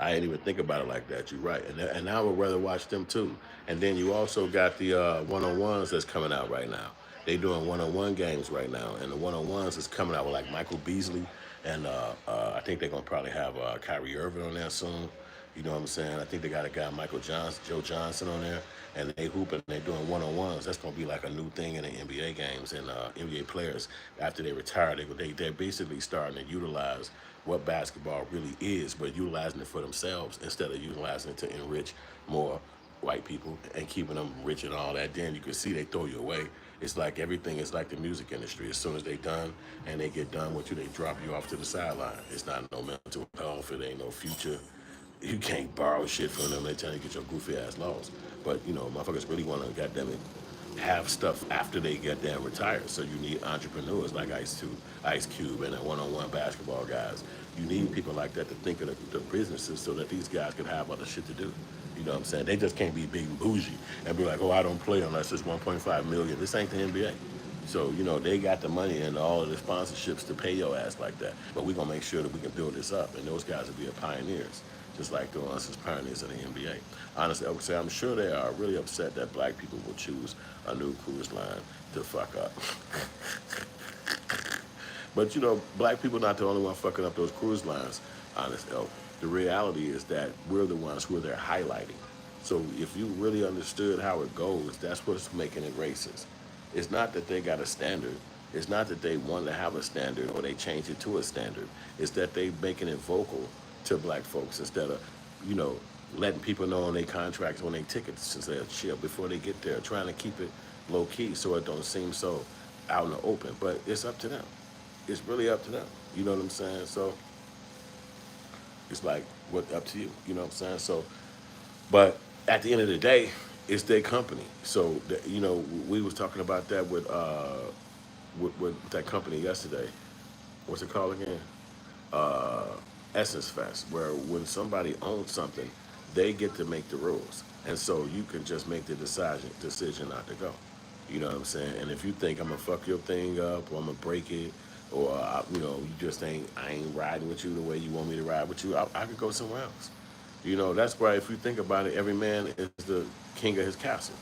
I didn't even think about it like that. You're right. And I would rather watch them too. And then you also got the one-on-ones that's coming out right now. They doing one-on-one games right now. And the one-on-ones is coming out with like Michael Beasley. And I think they're going to probably have Kyrie Irving on there soon. You know what I'm saying? I think they got a guy, Joe Johnson on there. And they hooping, they doing one-on-ones. That's going to be like a new thing in the NBA games. And NBA players, after they retire, they're basically starting to utilize what basketball really is, but utilizing it for themselves instead of utilizing it to enrich more white people and keeping them rich and all that. Then you can see they throw you away. It's like everything is like the music industry. As soon as they done and they get done with you, they drop you off to the sideline. It's not no mental health. It ain't no future. You can't borrow shit from them. They tell you to get your goofy ass lost. But you know, motherfuckers really want to goddamn it have stuff after they get damn retired. So you need entrepreneurs like Ice Cube, and one-on-one basketball guys. You need people like that to think of the businesses so that these guys can have other shit to do. You know what I'm saying? They just can't be big and bougie and be like, oh, I don't play unless it's 1.5 million. This ain't the NBA. So, you know, they got the money and all of the sponsorships to pay your ass like that. But we're going to make sure that we can build this up. And those guys will be pioneers, just like us as pioneers of the NBA. Honestly, I would say I'm sure they are really upset that black people will choose a new cruise line to fuck up. But, you know, black people not the only one fucking up those cruise lines, honestly. The reality is that we're the ones who are there highlighting. So if you really understood how it goes, that's what's making it racist. It's not that they got a standard. It's not that they want to have a standard or they change it to a standard. It's that they making it vocal to black folks instead of, you know, letting people know on their contracts, on their tickets, and say, chill before they get there, trying to keep it low key so it don't seem so out in the open. But it's up to them. It's really up to them. You know what I'm saying? So it's like, what up to you? You know what I'm saying? So, but at the end of the day, it's their company. So, you know, we was talking about that with that company yesterday. What's it called again? Essence Fest, where when somebody owns something, they get to make the rules. And so you can just make the decision not to go. You know what I'm saying? And if you think I'm gonna fuck your thing up or I'm gonna break it, or you know, you just I ain't riding with you the way you want me to ride with you, I could go somewhere else. You know, that's why if you think about it, every man is the king of his castle.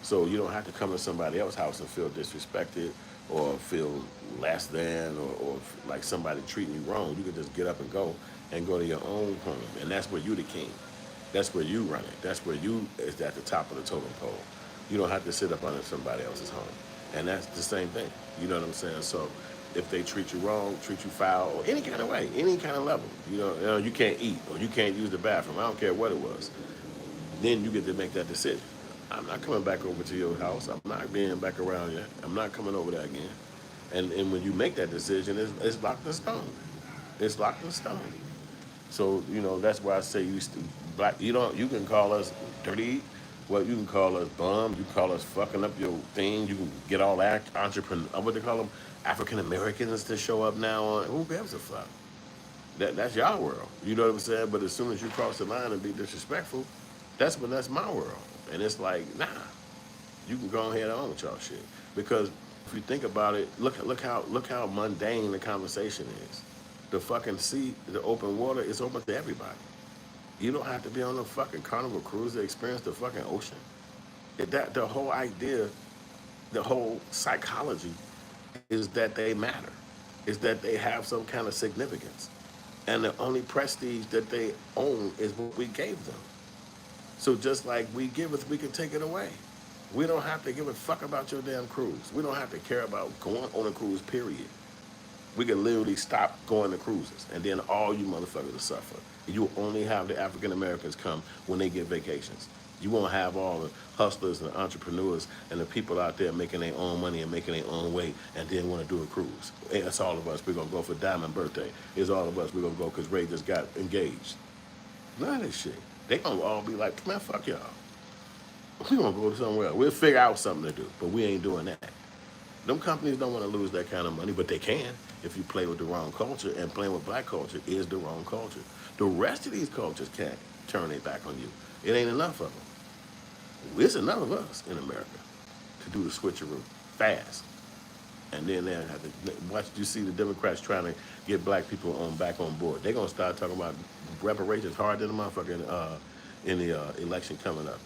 So you don't have to come to somebody else's house and feel disrespected or feel less than or like somebody treating you wrong. You can just get up and go to your own home. And that's where you're the king. That's where you run it. That's where you is at the top of the totem pole. You don't have to sit up under somebody else's home. And that's the same thing. You know what I'm saying? So if they treat you wrong, treat you foul, or any kind of way, any kind of level, you can't eat or you can't use the bathroom. I don't care what it was. Then you get to make that decision. I'm not coming back over to your house. I'm not being back around you. I'm not coming over there again. And when you make that decision, it's locked in stone. It's locked in stone. So that's why I say black. You can call us dirty. Well, you can call us bum. You can call us fucking up your thing. You can get all that entrepreneur. What they call them, African Americans to show up now on. Who gives a fuck? That's y'all world. You know what I'm saying? But as soon as you cross the line and be disrespectful, that's my world. And it's like, nah, you can go ahead on with y'all shit. Because if you think about it, look how mundane the conversation is. The fucking sea, the open water is open to everybody. You don't have to be on the fucking Carnival Cruise to experience the fucking ocean. The whole idea, the whole psychology is that they matter. Is that they have some kind of significance. And the only prestige that they own is what we gave them. So just like we give it, we can take it away. We don't have to give a fuck about your damn cruise. We don't have to care about going on a cruise, period. We can literally stop going to cruises, and then all you motherfuckers will suffer. You will only have the African Americans come when they get vacations. You won't have all the hustlers and entrepreneurs and the people out there making their own money and making their own way and then want to do a cruise. It's all of us. We're going to go for Diamond birthday. It's all of us. We're going to go because Ray just got engaged. None of this shit. They going to all be like, man, fuck y'all. We're going to go to somewhere else. We'll figure out something to do, but we ain't doing that. Them companies don't want to lose that kind of money, but they can if you play with the wrong culture, and playing with black culture is the wrong culture. The rest of these cultures can't turn their back on you. It ain't enough of them. It's enough of us in America to do the switcheroo fast. And then they have to watch. You see the Democrats trying to get black people back on board. They're gonna start talking about reparations hard than a motherfucker in the election coming up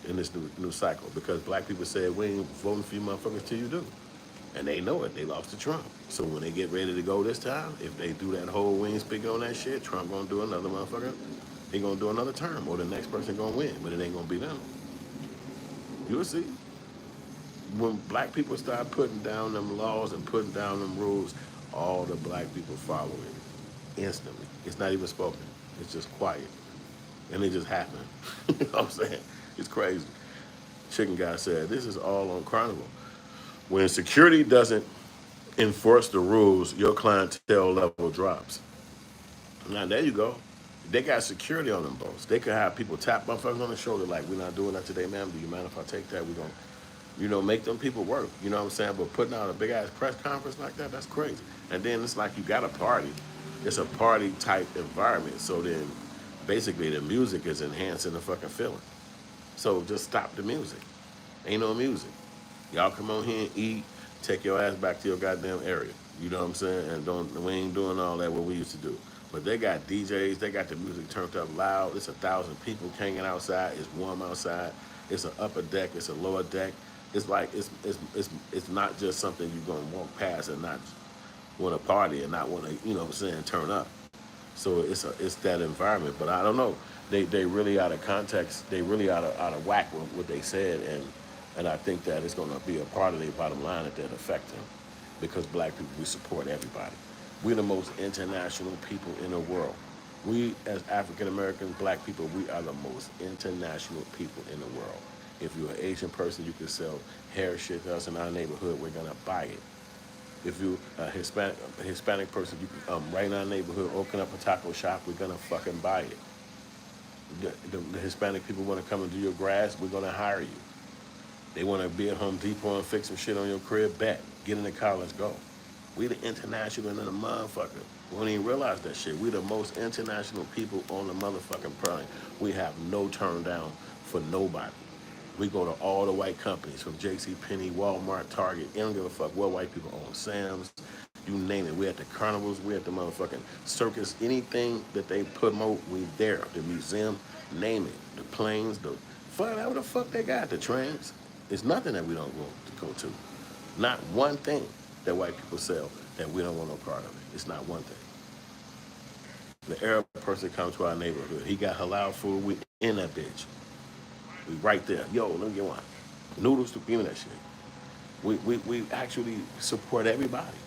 in this new cycle, because black people said we ain't voting for you motherfuckers till you do. And they know it. They lost to Trump. So when they get ready to go this time, if they do that whole we ain't speaking on that shit, Trump gonna do another motherfucker. He gonna do another term, or the next person gonna win, but it ain't gonna be them. You'll see. When black people start putting down them laws and putting down them rules, all the black people follow it instantly. It's not even spoken. It's just quiet. And it just happened. You know what I'm saying? It's crazy. Chicken Guy said, this is all on Carnival. When security doesn't enforce the rules, your clientele level drops. Now, there you go. They got security on them boats. They could have people tap motherfuckers on the shoulder like, we're not doing that today, ma'am. Do you mind if I take that? We're going to, make them people work. You know what I'm saying? But putting out a big-ass press conference like that, that's crazy. And then it's like you got a party. It's a party-type environment. So then, basically, the music is enhancing the fucking feeling. So just stop the music. Ain't no music. Y'all come on here and eat, take your ass back to your goddamn area. You know what I'm saying? And we ain't doing all that what we used to do. But they got DJs, they got the music turned up loud. It's 1,000 people hanging outside. It's warm outside. It's an upper deck. It's a lower deck. It's like it's not just something you're gonna walk past and not want to party and not want to, you know what I'm saying, turn up. So it's that environment. But I don't know. They really out of context. They really out of whack with what they said, and I think that it's going to be a part of their bottom line that affect them, because black people, we support everybody. We're the most international people in the world. We, as African Americans, black people, we are the most international people in the world. If you're an Asian person, you can sell hair shit to us in our neighborhood. We're going to buy it. If you're a Hispanic person, you can right in our neighborhood, open up a taco shop. We're going to fucking buy it. The Hispanic people want to come and do your grass, we're going to hire you. They want to be at Home Depot and fix some shit on your crib, bet. Get in the car, let's go. We the international and the motherfucker. We don't even realize that shit. We the most international people on the motherfucking planet. We have no turn down for nobody. We go to all the white companies, from JCPenney, Walmart, Target. They don't give a fuck what white people own. Sam's, you name it. We at the carnivals, we at the motherfucking circus. Anything that they promote, we there. The museum, name it. The planes, whatever the fuck they got. The trans. It's nothing that we don't go to. Not one thing that white people sell that we don't want no part of it. It's not one thing. The Arab person comes to our neighborhood. He got halal food. We in that bitch. We right there. Yo, let me get one. Noodles to give me that shit. We actually support everybody.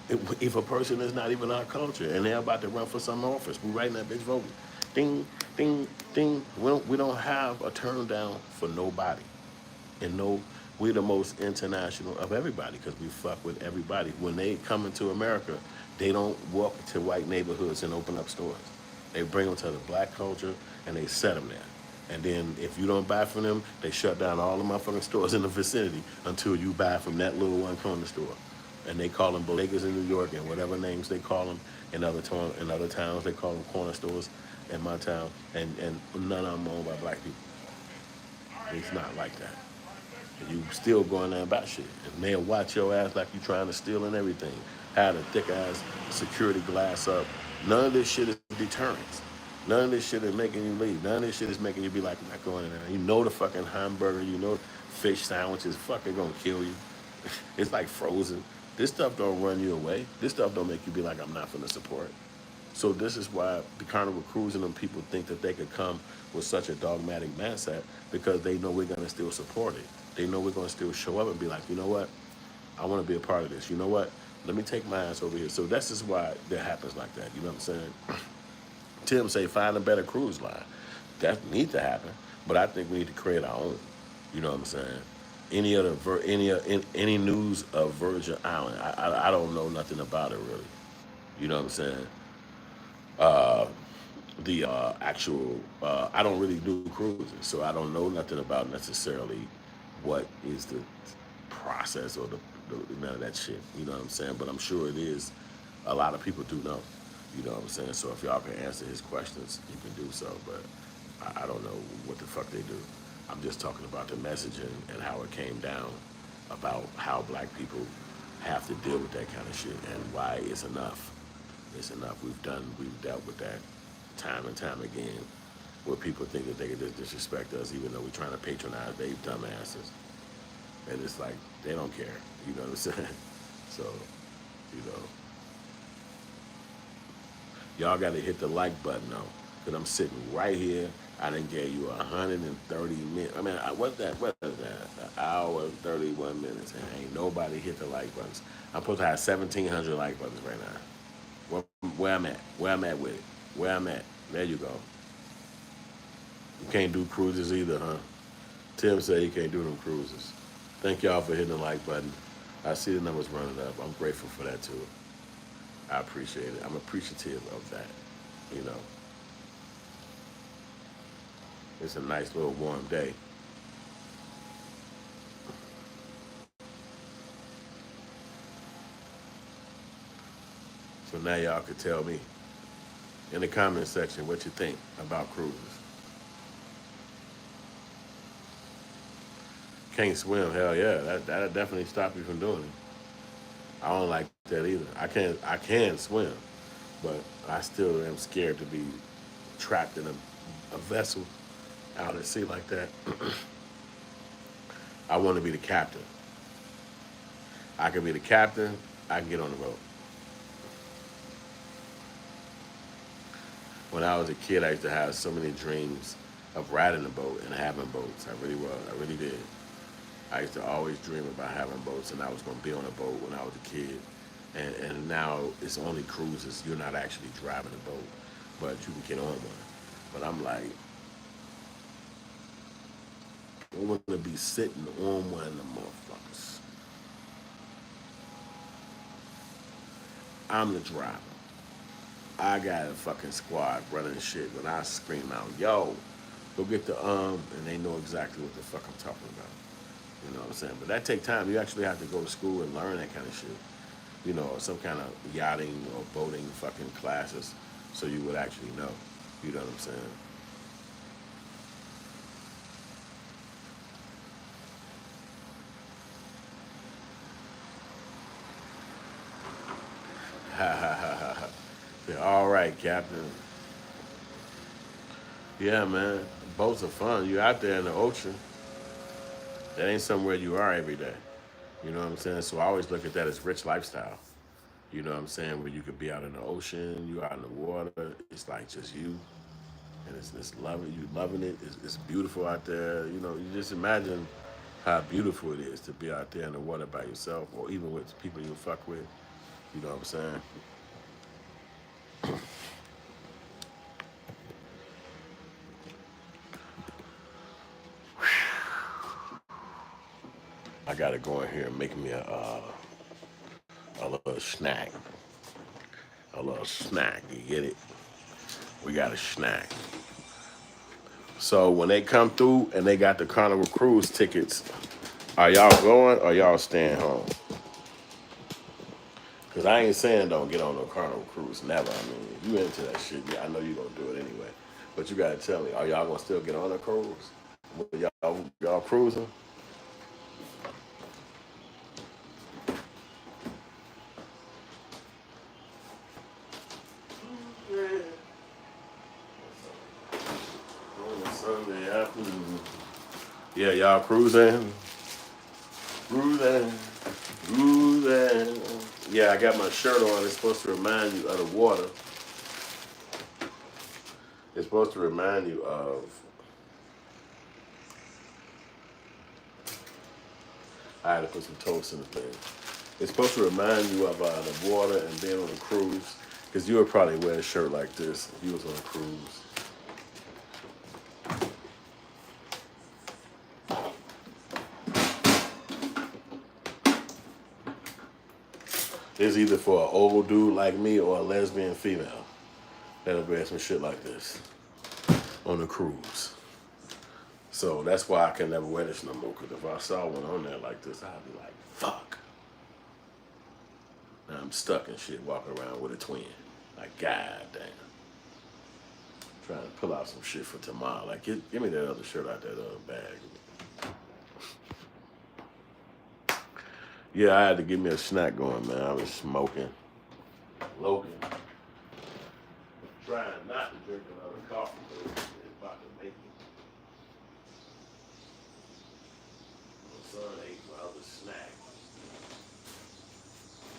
If a person is not even our culture and they're about to run for some office, we right in that bitch voting. Ding, ding, ding. We don't have a turn down for nobody. And no, we're the most international of everybody because we fuck with everybody. When they come into America, they don't walk to white neighborhoods and open up stores. They bring them to the black culture and they set them there. And then if you don't buy from them, they shut down all the motherfucking stores in the vicinity until you buy from that little one corner store. And they call them bodegas in New York and whatever names they call them in other towns. They call them corner stores in my town. And none of them owned by black people. It's not like that. And you still going there about shit. And they'll watch your ass like you trying to steal and everything. Had a thick ass security glass up. None of this shit is deterrence. None of this shit is making you leave. None of this shit is making you be like, I'm not going in there. You know the fucking hamburger, you know fish sandwiches fucking gonna kill you. It's like frozen. This stuff don't run you away. This stuff don't make you be like, I'm not gonna support. So this is why the Carnival Cruise and them people think that they could come with such a dogmatic mindset because they know we're gonna still support it. They know we're gonna still show up and be like, you know what? I want to be a part of this. You know what? Let me take my ass over here. So that's just why that happens like that. You know what I'm saying? Tim say find a better cruise line. That needs to happen, but I think we need to create our own. You know what I'm saying? Any news of Virgin Island? I don't know nothing about it really. You know what I'm saying? The actual I don't really do cruises, so I don't know nothing about necessarily what is the process or the none of that shit. You know what I'm saying? But I'm sure it is. A lot of people do know. You know what I'm saying? So if y'all can answer his questions, you can do so. But I don't know what the fuck they do. I'm just talking about the messaging and how it came down about how black people have to deal with that kind of shit and why it's enough. It's enough. We've dealt with that time and time again, where people think that they can just disrespect us, even though we're trying to patronize they dumbasses. And it's like they don't care. You know what I'm saying? So, you know, y'all got to hit the like button though, because I'm sitting right here. I done gave you 130 minutes. I mean, what is that? An hour and 31 minutes, and ain't nobody hit the like buttons. I'm supposed to have 1,700 like buttons right now. Where I'm at. Where I'm at with it. Where I'm at. There you go. You can't do cruises either, huh? Tim said he can't do them cruises. Thank y'all for hitting the like button. I see the numbers running up. I'm grateful for that too. I appreciate it. I'm appreciative of that. You know, it's a nice little warm day. So now y'all can tell me in the comment section what you think about cruises. Can't swim, hell yeah. That'll definitely stop you from doing it. I don't like that either. I can swim, but I still am scared to be trapped in a vessel out at sea like that. I want to be the captain. I can be the captain. I can get on the boat. When I was a kid, I used to have so many dreams of riding a boat and having boats. I really was. I really did. I used to always dream about having boats, and I was going to be on a boat when I was a kid. And now it's only cruises. You're not actually driving a boat, but you can get on one. But I'm like, I want to be sitting on one of them motherfuckers. I'm the driver. I got a fucking squad running shit when I scream out, yo, go get the and they know exactly what the fuck I'm talking about. You know what I'm saying? But that take time. You actually have to go to school and learn that kind of shit. You know, some kind of yachting or boating fucking classes so you would actually know. You know what I'm saying? Ha ha ha ha ha. Say, all right, Captain. Yeah, man. Boats are fun. You're out there in the ocean. That ain't somewhere you are every day. You know what I'm saying? So I always look at that as rich lifestyle. You know what I'm saying? Where you could be out in the ocean, you out in the water. It's like just you, and it's loving you, loving it. It's beautiful out there. You know, you just imagine how beautiful it is to be out there in the water by yourself, or even with people you fuck with. You know what I'm saying? I gotta go in here and make me a little snack, a little snack. You get it? We got a snack. So when they come through and they got the Carnival Cruise tickets, are y'all going or y'all staying home? Cause I ain't saying don't get on no Carnival Cruise. Never. I mean, if you into that shit, yeah, I know you gonna do it anyway. But you gotta tell me, are y'all gonna still get on a cruise? Y'all cruising? On a Sunday afternoon. Yeah, y'all cruising, cruising, cruising. Yeah, I got my shirt on. It's supposed to remind you of the water. It's supposed to remind you of. I had to put some toast in the thing. It's supposed to remind you of the water and being on a cruise. Because you would probably wear a shirt like this if you was on a cruise. It's either for an old dude like me or a lesbian female that'll wear some shit like this on a cruise. So that's why I can never wear this no more. Because if I saw one on there like this, I'd be like, fuck. Now I'm stuck and shit walking around with a twin. Like, god damn. Trying to pull out some shit for tomorrow. Like, give me that other shirt out that other bag. Yeah, I had to give me a snack going, man. I was smoking. Logan. Trying not to drink another coffee, but it's about to make me. My son ate my other snack.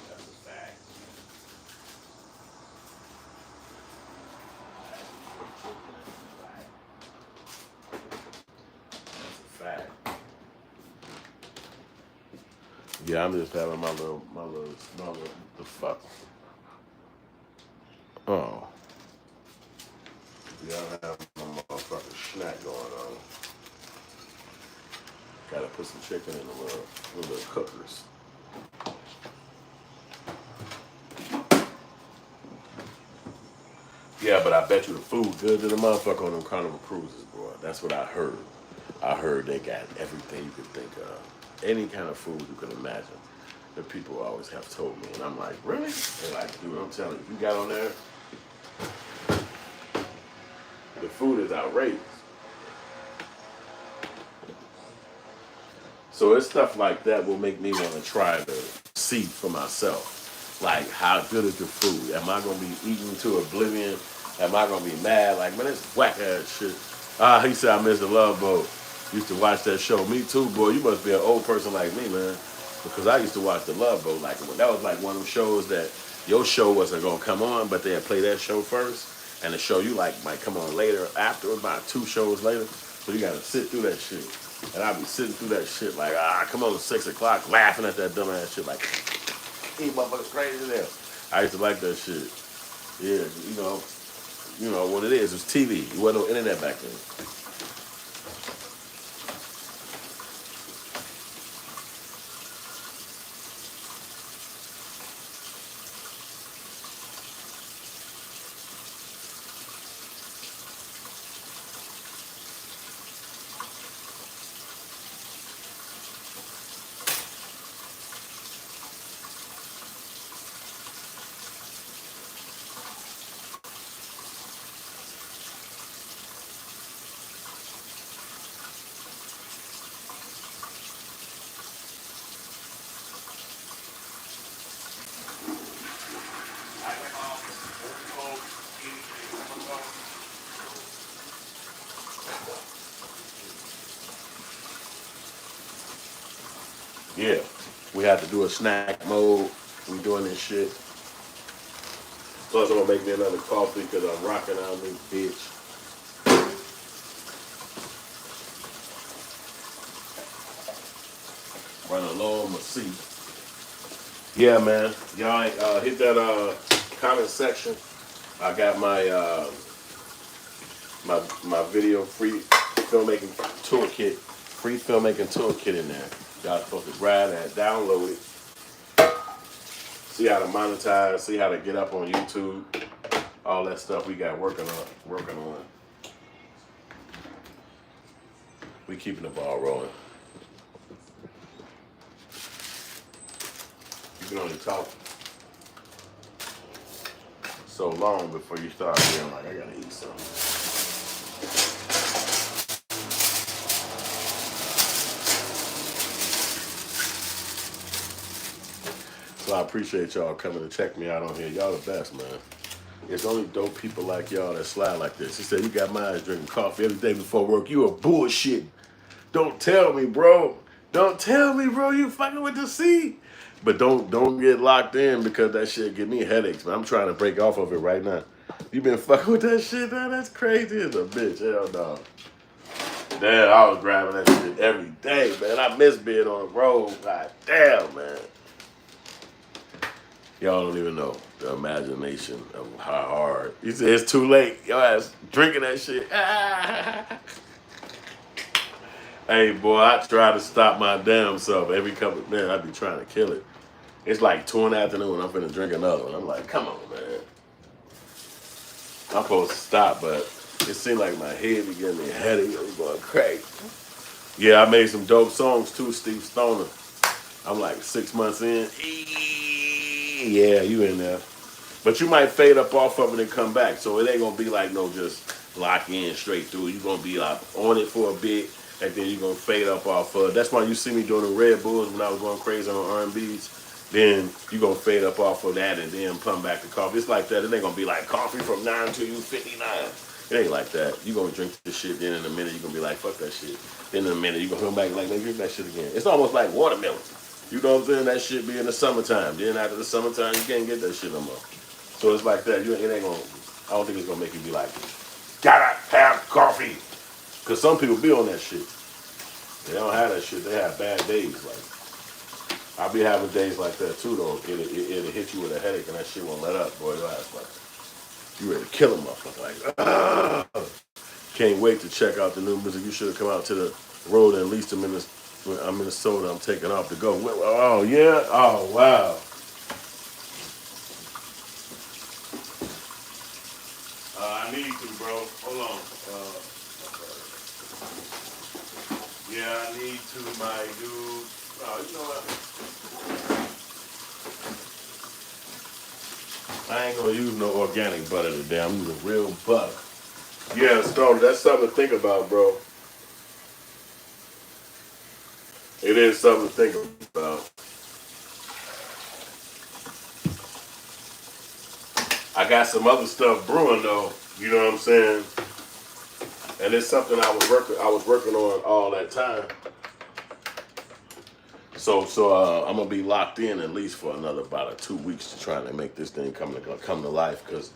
That's a fact. That's a fact. Yeah, I'm just having the fuck. Oh. Yeah, I'm having my motherfucking snack going on. Gotta put some chicken in the little cookers. Yeah, but I bet you the food good to the motherfucker on them Carnival Cruises, boy. That's what I heard. I heard they got everything you could think of. Any kind of food you could imagine. The people always have told me. And I'm like, really? They're like, dude, I'm telling you, if you got on there, the food is outrageous. So it's stuff like that will make me want to try to see for myself. Like, how good is the food? Am I going to be eating to oblivion? Am I going to be mad? Like, man, this whack ass shit. He said I missed the Love Boat. Used to watch that show. Me too, boy. You must be an old person like me, man. Because I used to watch the Love Boat. Like, that was like one of them shows that your show wasn't going to come on, but they'd play that show first. And the show you like might come on later, after, about 2 shows later. So you got to sit through that shit. And I'd be sitting through that shit like, come on at 6 o'clock, laughing at that dumbass shit like, these motherfuckers crazy as hell. I used to like that shit. Yeah, you know what it is. It's TV. There wasn't no internet back then. Yeah, we had to do a snack mode. We doing this shit. Plus, I'm gonna make me another coffee because I'm rocking out this bitch. Running low on my seat. Yeah, man. Y'all ain't hit that comment section. I got my video free filmmaking toolkit, in there. Y'all supposed to grab that, download it, see how to monetize, see how to get up on YouTube, all that stuff we got working on. We keeping the ball rolling. You can only talk so long before you start feeling like I gotta eat something. So I appreciate y'all coming to check me out on here. Y'all the best, man. It's only dope people like y'all that slide like this. He said, you got my eyes drinking coffee every day before work. You a bullshit. Don't tell me, bro. Don't tell me, bro. You fucking with the C. But don't get locked in because that shit give me headaches, man. I'm trying to break off of it right now. You been fucking with that shit, man? That's crazy as a bitch. Hell no. Damn, I was grabbing that shit every day, man. I miss being on the road. God damn, man. Y'all don't even know the imagination of how hard. You say it's too late. Your ass drinking that shit. Hey, boy, I try to stop my damn self every couple of minutes. I be trying to kill it. It's like 2 in the afternoon. I'm finna drink another one. I'm like, come on, man. I'm supposed to stop, but it seemed like my head be getting me a headache. I'm going crazy. Yeah, I made some dope songs too, Steve Stoner. I'm like 6 months in. Yeah, you in there. But you might fade up off of it and come back. So it ain't going to be like no just lock in straight through. You're going to be like on it for a bit, and then you're going to fade up off of it. That's why you see me doing the Red Bulls when I was going crazy on R&Bs. Then you're going to fade up off of that and then come back to coffee. It's like that. It ain't going to be like coffee from 9 to you 59. It ain't like that. You're going to drink this shit. Then in a minute, you're going to be like, fuck that shit. Then in a minute, you're going to come back like, let me drink that shit again. It's almost like watermelon. You know what I'm saying? That shit be in the summertime. Then after the summertime, you can't get that shit no more. So it's like that. It ain't gonna. I don't think it's gonna make you be like, gotta have coffee. Cause some people be on that shit. They don't have that shit. They have bad days. Like I be having days like that too. Though it'll hit you with a headache and that shit won't let up. Boy, your ass like you ready to kill a motherfucker. Like can't wait to check out the new music. You should have come out to the road at least I'm in Minnesota. I'm taking off to go. Oh yeah. Oh wow. I need to, bro. Hold on. Yeah, I need to, my dude. Oh, you know what? I ain't gonna use no organic butter today. I'm using real butter. Yeah, Stone, that's something to think about, bro. It is something to think about. I got some other stuff brewing though. You know what I'm saying? And it's something I was working on all that time. So I'm gonna be locked in at least for about 2 weeks to try to make this thing come to life because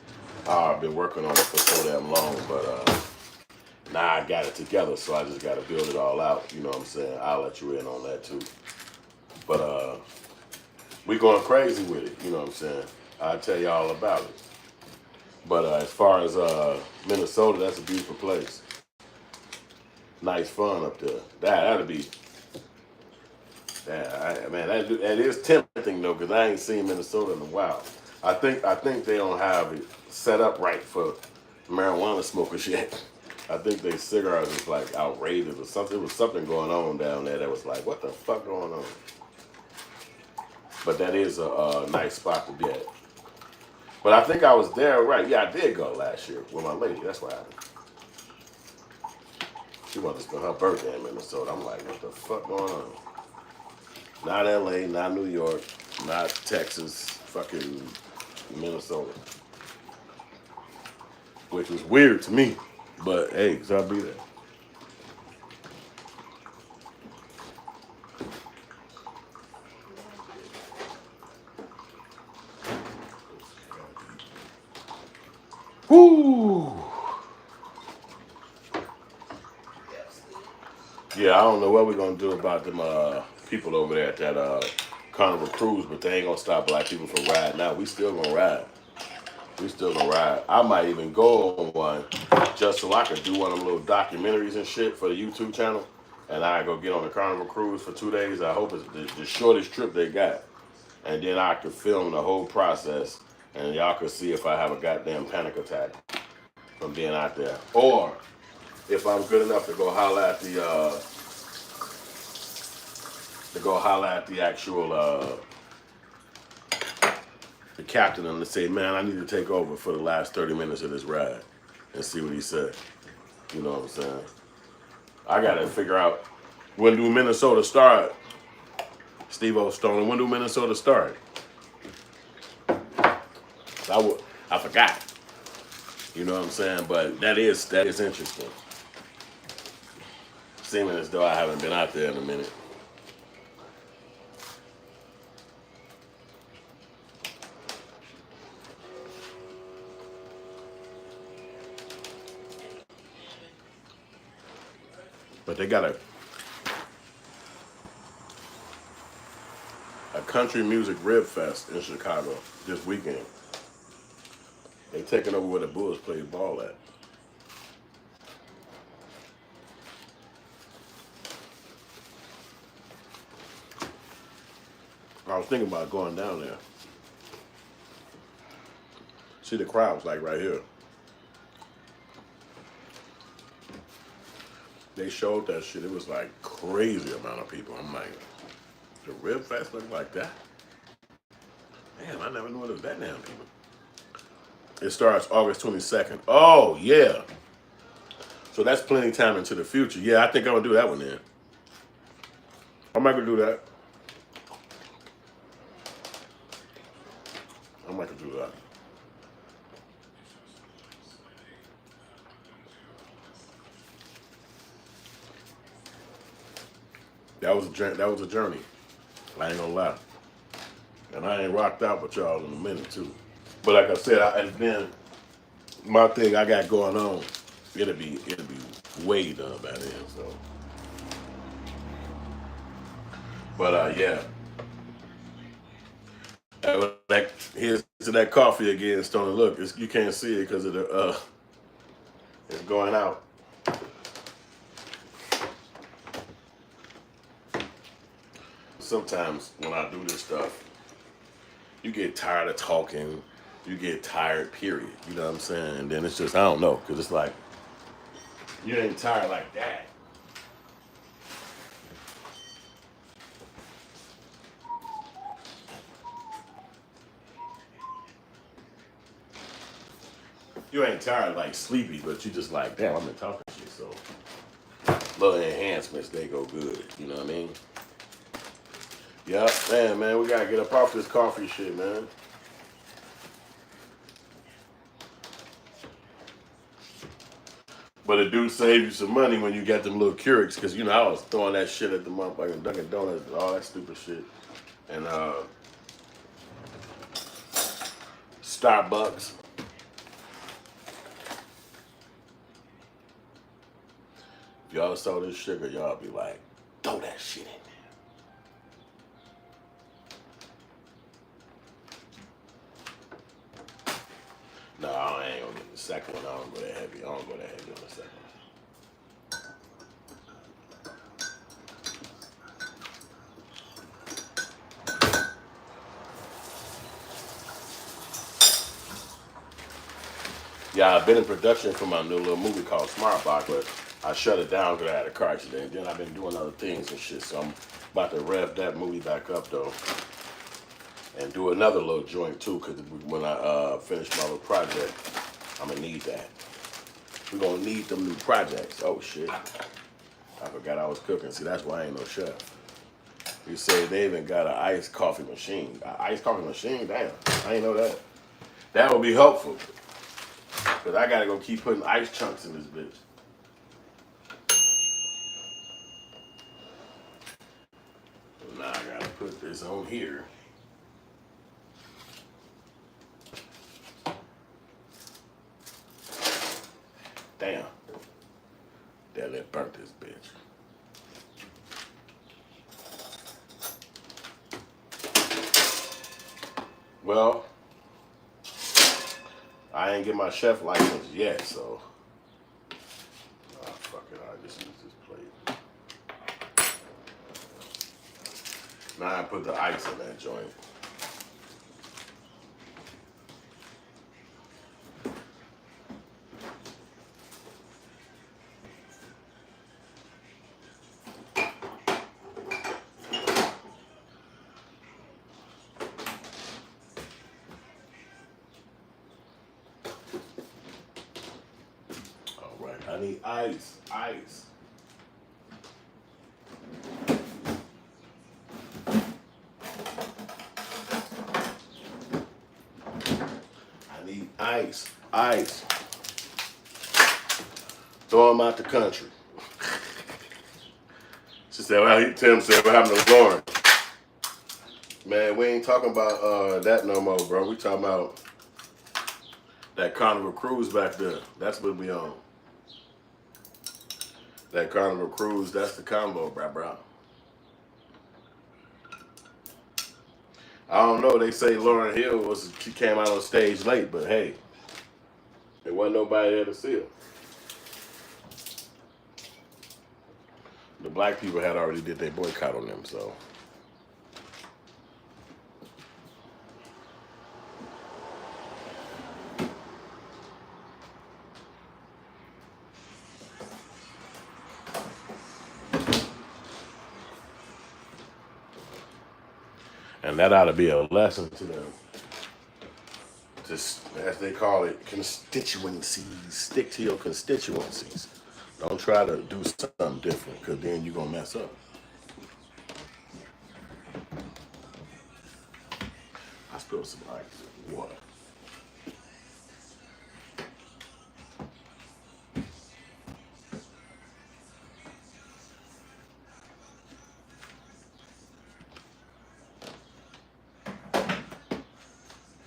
I've been working on it for so damn long. But now I got it together, so I just got to build it all out. You know what I'm saying? I'll let you in on that too. But we going crazy with it. You know what I'm saying? I'll tell you all about it. But as far as Minnesota, that's a beautiful place. Nice fun up there. That'll be. Yeah, man, that is tempting though, because I ain't seen Minnesota in a while. I think they don't have it set up right for marijuana smokers yet. I think their cigars is like outrageous or something. There was something going on down there that was like, what the fuck going on? But that is a nice spot to be at. But I think I was there, right? Yeah, I did go last year with my lady. That's what happened. She wanted to spend her birthday in Minnesota. I'm like, what the fuck going on? Not LA, not New York, not Texas, fucking Minnesota. Which was weird to me. But hey, cause I'll be there. Yeah, I don't know what we're gonna do about them people over there at that Carnival Cruise, but they ain't gonna stop black people from riding out. We still gonna ride. We still gonna ride. I might even go on one just so I could do one of them little documentaries and shit for the YouTube channel. And I go get on the Carnival Cruise for 2 days. I hope it's the shortest trip they got. And then I could film the whole process and y'all could see if I have a goddamn panic attack from being out there. Or if I'm good enough to go holler at the actual the captain and say, man, I need to take over for the last 30 minutes of this ride and see what he said. You know what I'm saying? I gotta figure out when do Minnesota start? Steve O. Stone, when do Minnesota start? I forgot. You know what I'm saying? But that is interesting. Seeming as though I haven't been out there in a minute. But they got a country music rib fest in Chicago this weekend. They taking over where the Bulls play ball at. I was thinking about going down there. See the crowds like right here. They showed that shit. It was like crazy amount of people. I'm like, the Rib Fest look like that? Damn, I never knew it was that damn people. It starts August 22nd. Oh, yeah. So that's plenty of time into the future. Yeah, I think I'm going to do that one then. I might go do that. I might go do that. That was a journey. I ain't gonna lie. And I ain't rocked out with y'all in a minute too. But like I said, and then my thing I got going on, it'll be way done by then. So, but yeah. Like here's to that coffee again, Stony. Look, you can't see it because of the it's going out. Sometimes when I do this stuff, you get tired of talking. You get tired, period. You know what I'm saying? And then it's just, I don't know, because it's like, you ain't tired like that. You ain't tired like sleepy, but you just like, damn, I've been talking shit, so little enhancements, they go good. You know what I mean? Yup, man, we gotta get up off this coffee shit, man. But it do save you some money when you get them little Keurigs, because you know I was throwing that shit at the motherfucking Dunkin' Donuts, all that stupid shit, and Starbucks. If y'all saw this sugar, y'all be like, throw that shit in there. No, I ain't gonna get the second one. I don't go that heavy. I don't go that heavy on the second one. Yeah, I've been in production for my new little movie called Smart Box, but I shut it down because I had a car accident. Then I've been doing other things and shit, so I'm about to rev that movie back up though, and do another little joint too. Because when I finish my little project, I'm gonna need that. We're gonna need them new projects. Oh shit! I forgot I was cooking. See, that's why I ain't no chef. You say they even got an iced coffee machine. An iced coffee machine? Damn, I ain't know that. That would be helpful. Because I gotta go keep putting ice chunks in this bitch. So now I gotta put this on here. Damn. That let burnt this bitch. Well, I ain't get my chef license yet, so. Fuck it, I just use this plate. Now I put the ice in that joint. All right, I need ice. I need ice. Throw him out the country. She said, well, Tim said, what happened to Lauren? Man, we ain't talking about that no more, bro. We talking about that Carnival Cruise back there. That's what we on. That Carnival Cruise, that's the combo, bro. I don't know. They say Lauryn Hill she came out on stage late, but hey, there wasn't nobody there to see her. The black people had already did their boycott on them, so. And that ought to be a lesson to them. Just, as they call it, constituencies. Stick to your constituencies. Don't try to do something different, because then you're going to mess up. I spilled some water.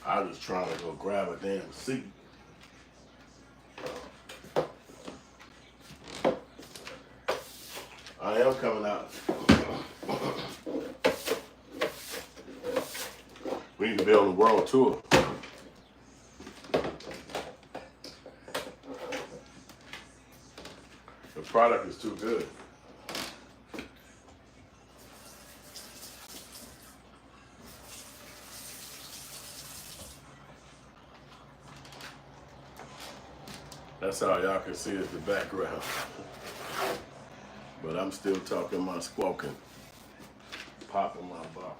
I was trying to go grab a damn seat. I am coming out. We need to be on the world tour. The product is too good. That's all y'all can see is the background. But I'm still talking my squawking, popping my bottle.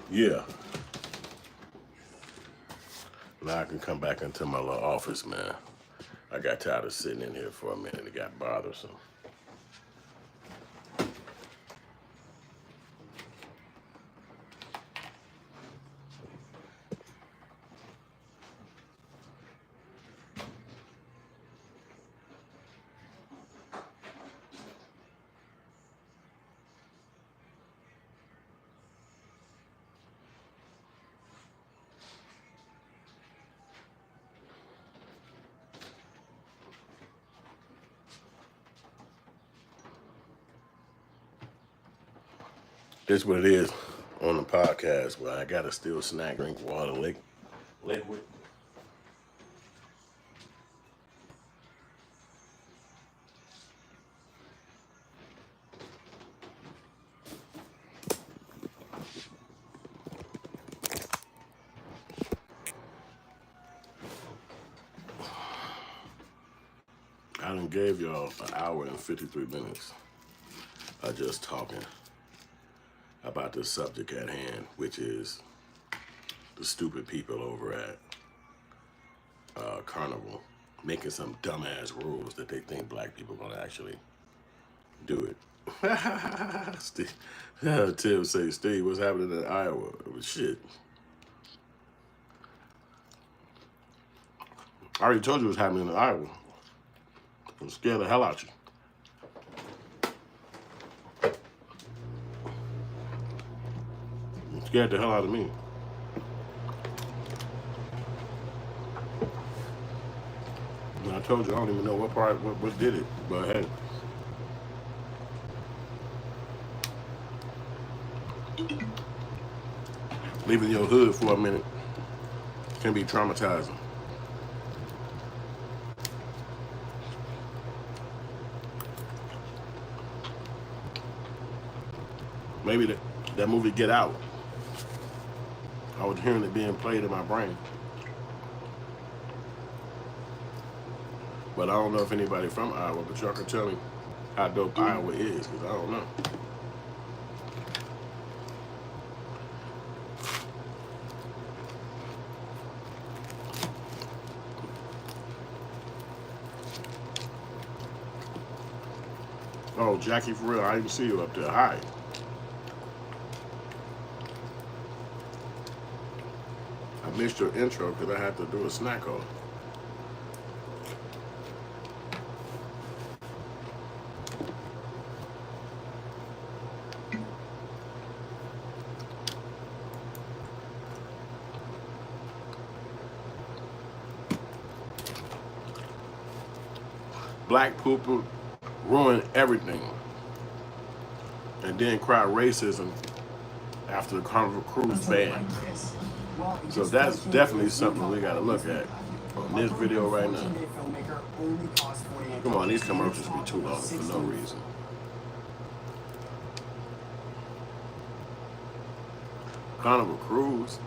Yeah. Now I can come back into my little office, man. I got tired of sitting in here for a minute. It got bothersome. This is what it is on the podcast where I gotta still snack, drink water, liquid. I done gave y'all an hour and 53 minutes of just talking about the subject at hand, which is the stupid people over at Carnival making some dumbass rules that they think black people are gonna actually do it. Tim say, Steve, what's happening in Iowa? It was shit. I already told you what's happening in Iowa. It'll scare the hell out you. It scared the hell out of me. And I told you I don't even know what did it, but hey. Leaving your hood for a minute can be traumatizing. Maybe that movie Get Out, I was hearing it being played in my brain. But I don't know if anybody from Iowa, but y'all can tell me how dope Iowa is, because I don't know. Oh, Jackie, for real, I didn't see you up there. Hi. I missed your intro because I had to do a snack off. Black people ruin everything and then cry racism after the Carnival Cruise ban. So that's definitely something we gotta look at on this video right now. Come on, these commercials be too long for no reason. Carnival Cruise.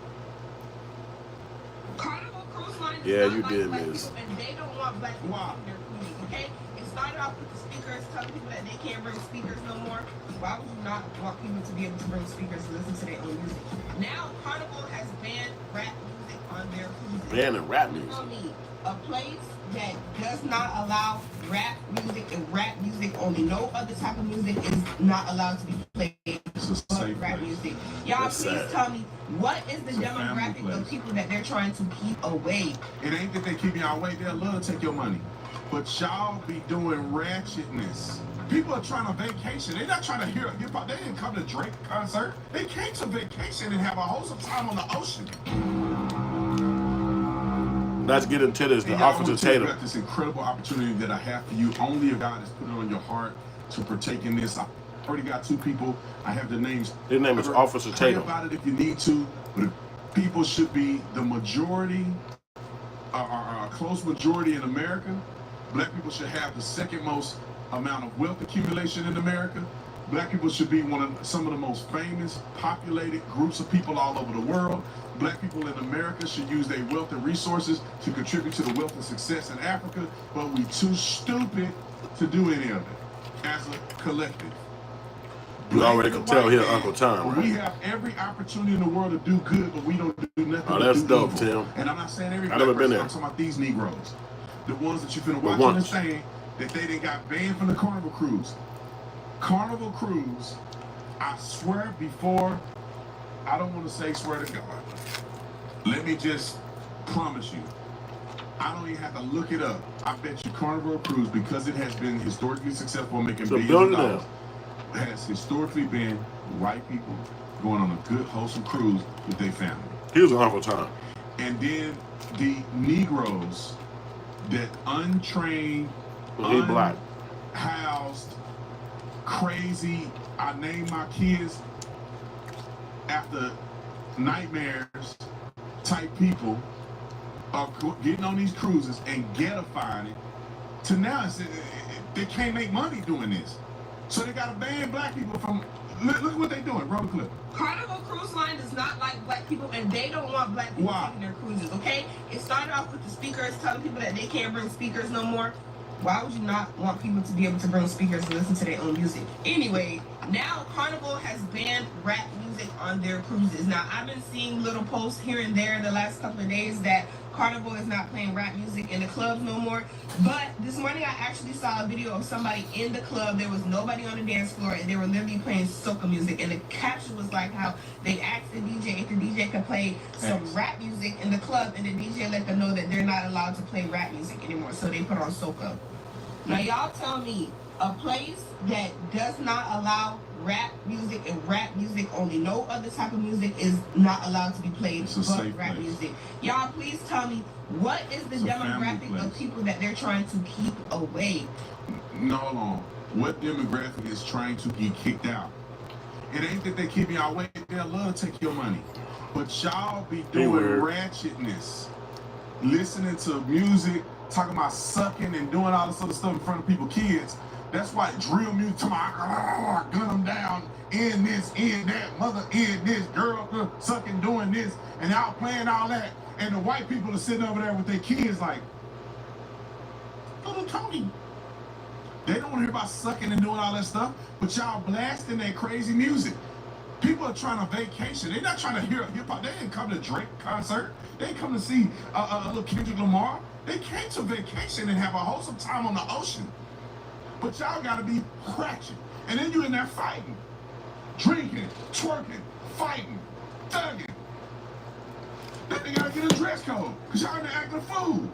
Carnival Cruise line Yeah, you did, miss. And they don't want black people in their cruises, okay? It started off with the speakers, telling people that they can't bring speakers no more. Why would you not want people to be able to bring speakers to listen to their own music? Now, Carnival has banned rap music on their cruises. Banning rap music. Tell me, a place that does not allow rap music and rap music only. No other type of music is not allowed to be played. Rap music. Y'all, please tell me, what is the demographic of people that they're trying to keep away? It ain't that they keep y'all away. They'll love to take your money. But y'all be doing ratchetness. People are trying to vacation. They're not trying to hear hip hop. They didn't come to Drake concert. They came to vacation and have a wholesome time on the ocean. Let's get into this. The Officer Tatum. About this incredible opportunity that I have for you. Only if God has put it on your heart to partake in this. I already got 2 people. I have their names. His name is Officer Tatum. Pray about it if you need to. But people should be the majority, a close majority in America. Black people should have the second most amount of wealth accumulation in America. Black people should be some of the most famous, populated groups of people all over the world. Black people in America should use their wealth and resources to contribute to the wealth and success in Africa, but we too stupid to do any of it as a collective. You already can tell here, Uncle Tom, right? We have every opportunity in the world to do good, but we don't do nothing. Oh, that's dope, evil. Tim. And I'm not saying every black never been person. there. I'm talking about these Negroes, the ones that you're finna watch and saying that they didn't got banned from the Carnival Cruise. Carnival Cruise, I swear before, I don't want to say swear to God. Let me just promise you, I don't even have to look it up. I bet you Carnival Cruise, because it has been historically successful making billions of dollars, has historically been white people going on a good, wholesome cruise with their family. Here's an awful time. And then the Negroes that untrained, black, housed, crazy, I name my kids after nightmares type people are getting on these cruises and getifying it to now they can't make money doing this. So they got to ban black people from, look what they doing, roll the clip. Carnival Cruise Line does not like black people, and they don't want black people taking their cruises, okay? It started off with the speakers telling people that they can't bring speakers no more. Why would you not want people to be able to bring speakers and listen to their own music? Anyway, now Carnival has banned rap music on their cruises. Now, I've been seeing little posts here and there in the last couple of days that Carnival is not playing rap music in the clubs no more. But this morning I actually saw a video of somebody in the club. There was nobody on the dance floor, and they were literally playing soca music. And the caption was like how they asked the DJ if the DJ could play some rap music in the club, and the DJ let them know that they're not allowed to play rap music anymore. So they put on soca. Now y'all tell me, a place that does not allow rap music and rap music only, no other type of music is not allowed to be played but rap music. Y'all please tell me, what is the demographic of people that they're trying to keep away? No, hold on. What demographic is trying to get kicked out? It ain't that they keep y'all away, they'll love to take your money. But y'all be doing ratchetness, listening to music, talking about sucking and doing all this other stuff in front of people's kids. That's why drill music, talking about gun them down, in this, in that, mother, in this, girl, sucking, doing this, and y'all playing all that. And the white people are sitting over there with their kids like, little Tony. They don't want to hear about sucking and doing all that stuff, but y'all blasting that crazy music. People are trying to vacation. They're not trying to hear hip hop. They didn't come to Drake concert. They didn't come to see a little Kendrick Lamar. They came to vacation and have a wholesome time on the ocean. But y'all gotta be ratchet. And then you in there fighting, drinking, twerking, fighting, thugging. Then they gotta get a dress code, because y'all in there acting a fool.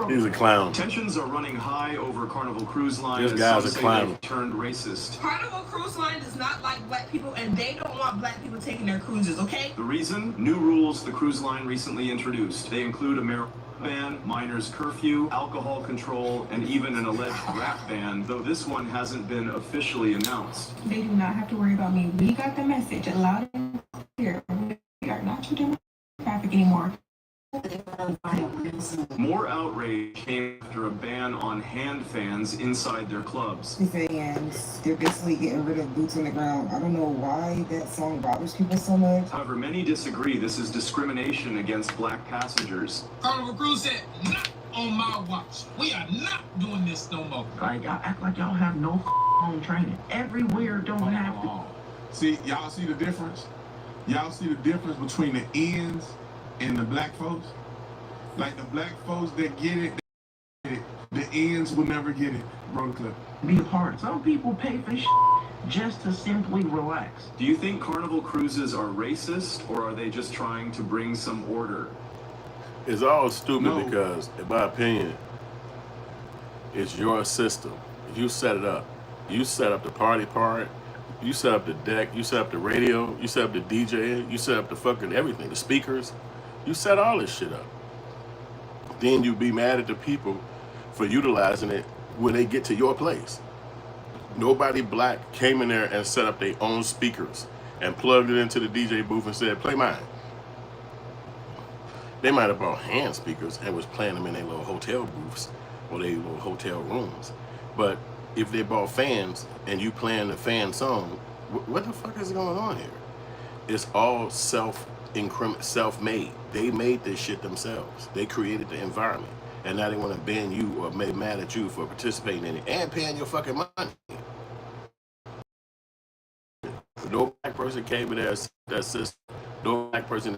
He's a clown. Tensions are running high over Carnival Cruise Line. This guy's a clown. Turned racist. Carnival Cruise Line does not like black people, and they don't want black people taking their cruises, okay? The reason? New rules the cruise line recently introduced. They include a marijuana ban, minors curfew, alcohol control, and even an alleged rap ban, though this one hasn't been officially announced. They do not have to worry about me. We got the message loud and clear. We are not your demographic anymore. More outrage came after a ban on hand fans inside their clubs. Fans, they're basically getting rid of boots on the ground. I don't know why that song bothers people so much. However, many disagree this is discrimination against black passengers. Carnival Cruise said, not on my watch. We are not doing this no more. Like, y'all act like y'all have no home training. Everywhere don't have to. See, y'all see the difference? Y'all see the difference between the ends and the black folks? Like the black folks that get it, the ends will never get it. Roll the clip. Be a part. Some people pay for just to simply relax. Do you think Carnival Cruises are racist, or are they just trying to bring some order? It's all stupid because, in my opinion, it's your system. You set it up. You set up the party part. You set up the deck. You set up the radio. You set up the DJ. You set up the fucking everything. The speakers. You set all this shit up. Then you be mad at the people for utilizing it when they get to your place. Nobody black came in there and set up their own speakers and plugged it into the DJ booth and said, play mine. They might have bought hand speakers and was playing them in their little hotel booths or their little hotel rooms. But if they bought fans and you playing the fan song, what the fuck is going on here? It's all self-made. They made this shit themselves. They created the environment. And now they want to ban you or make mad at you for participating in it and paying your fucking money. No black person came in there that system. No black person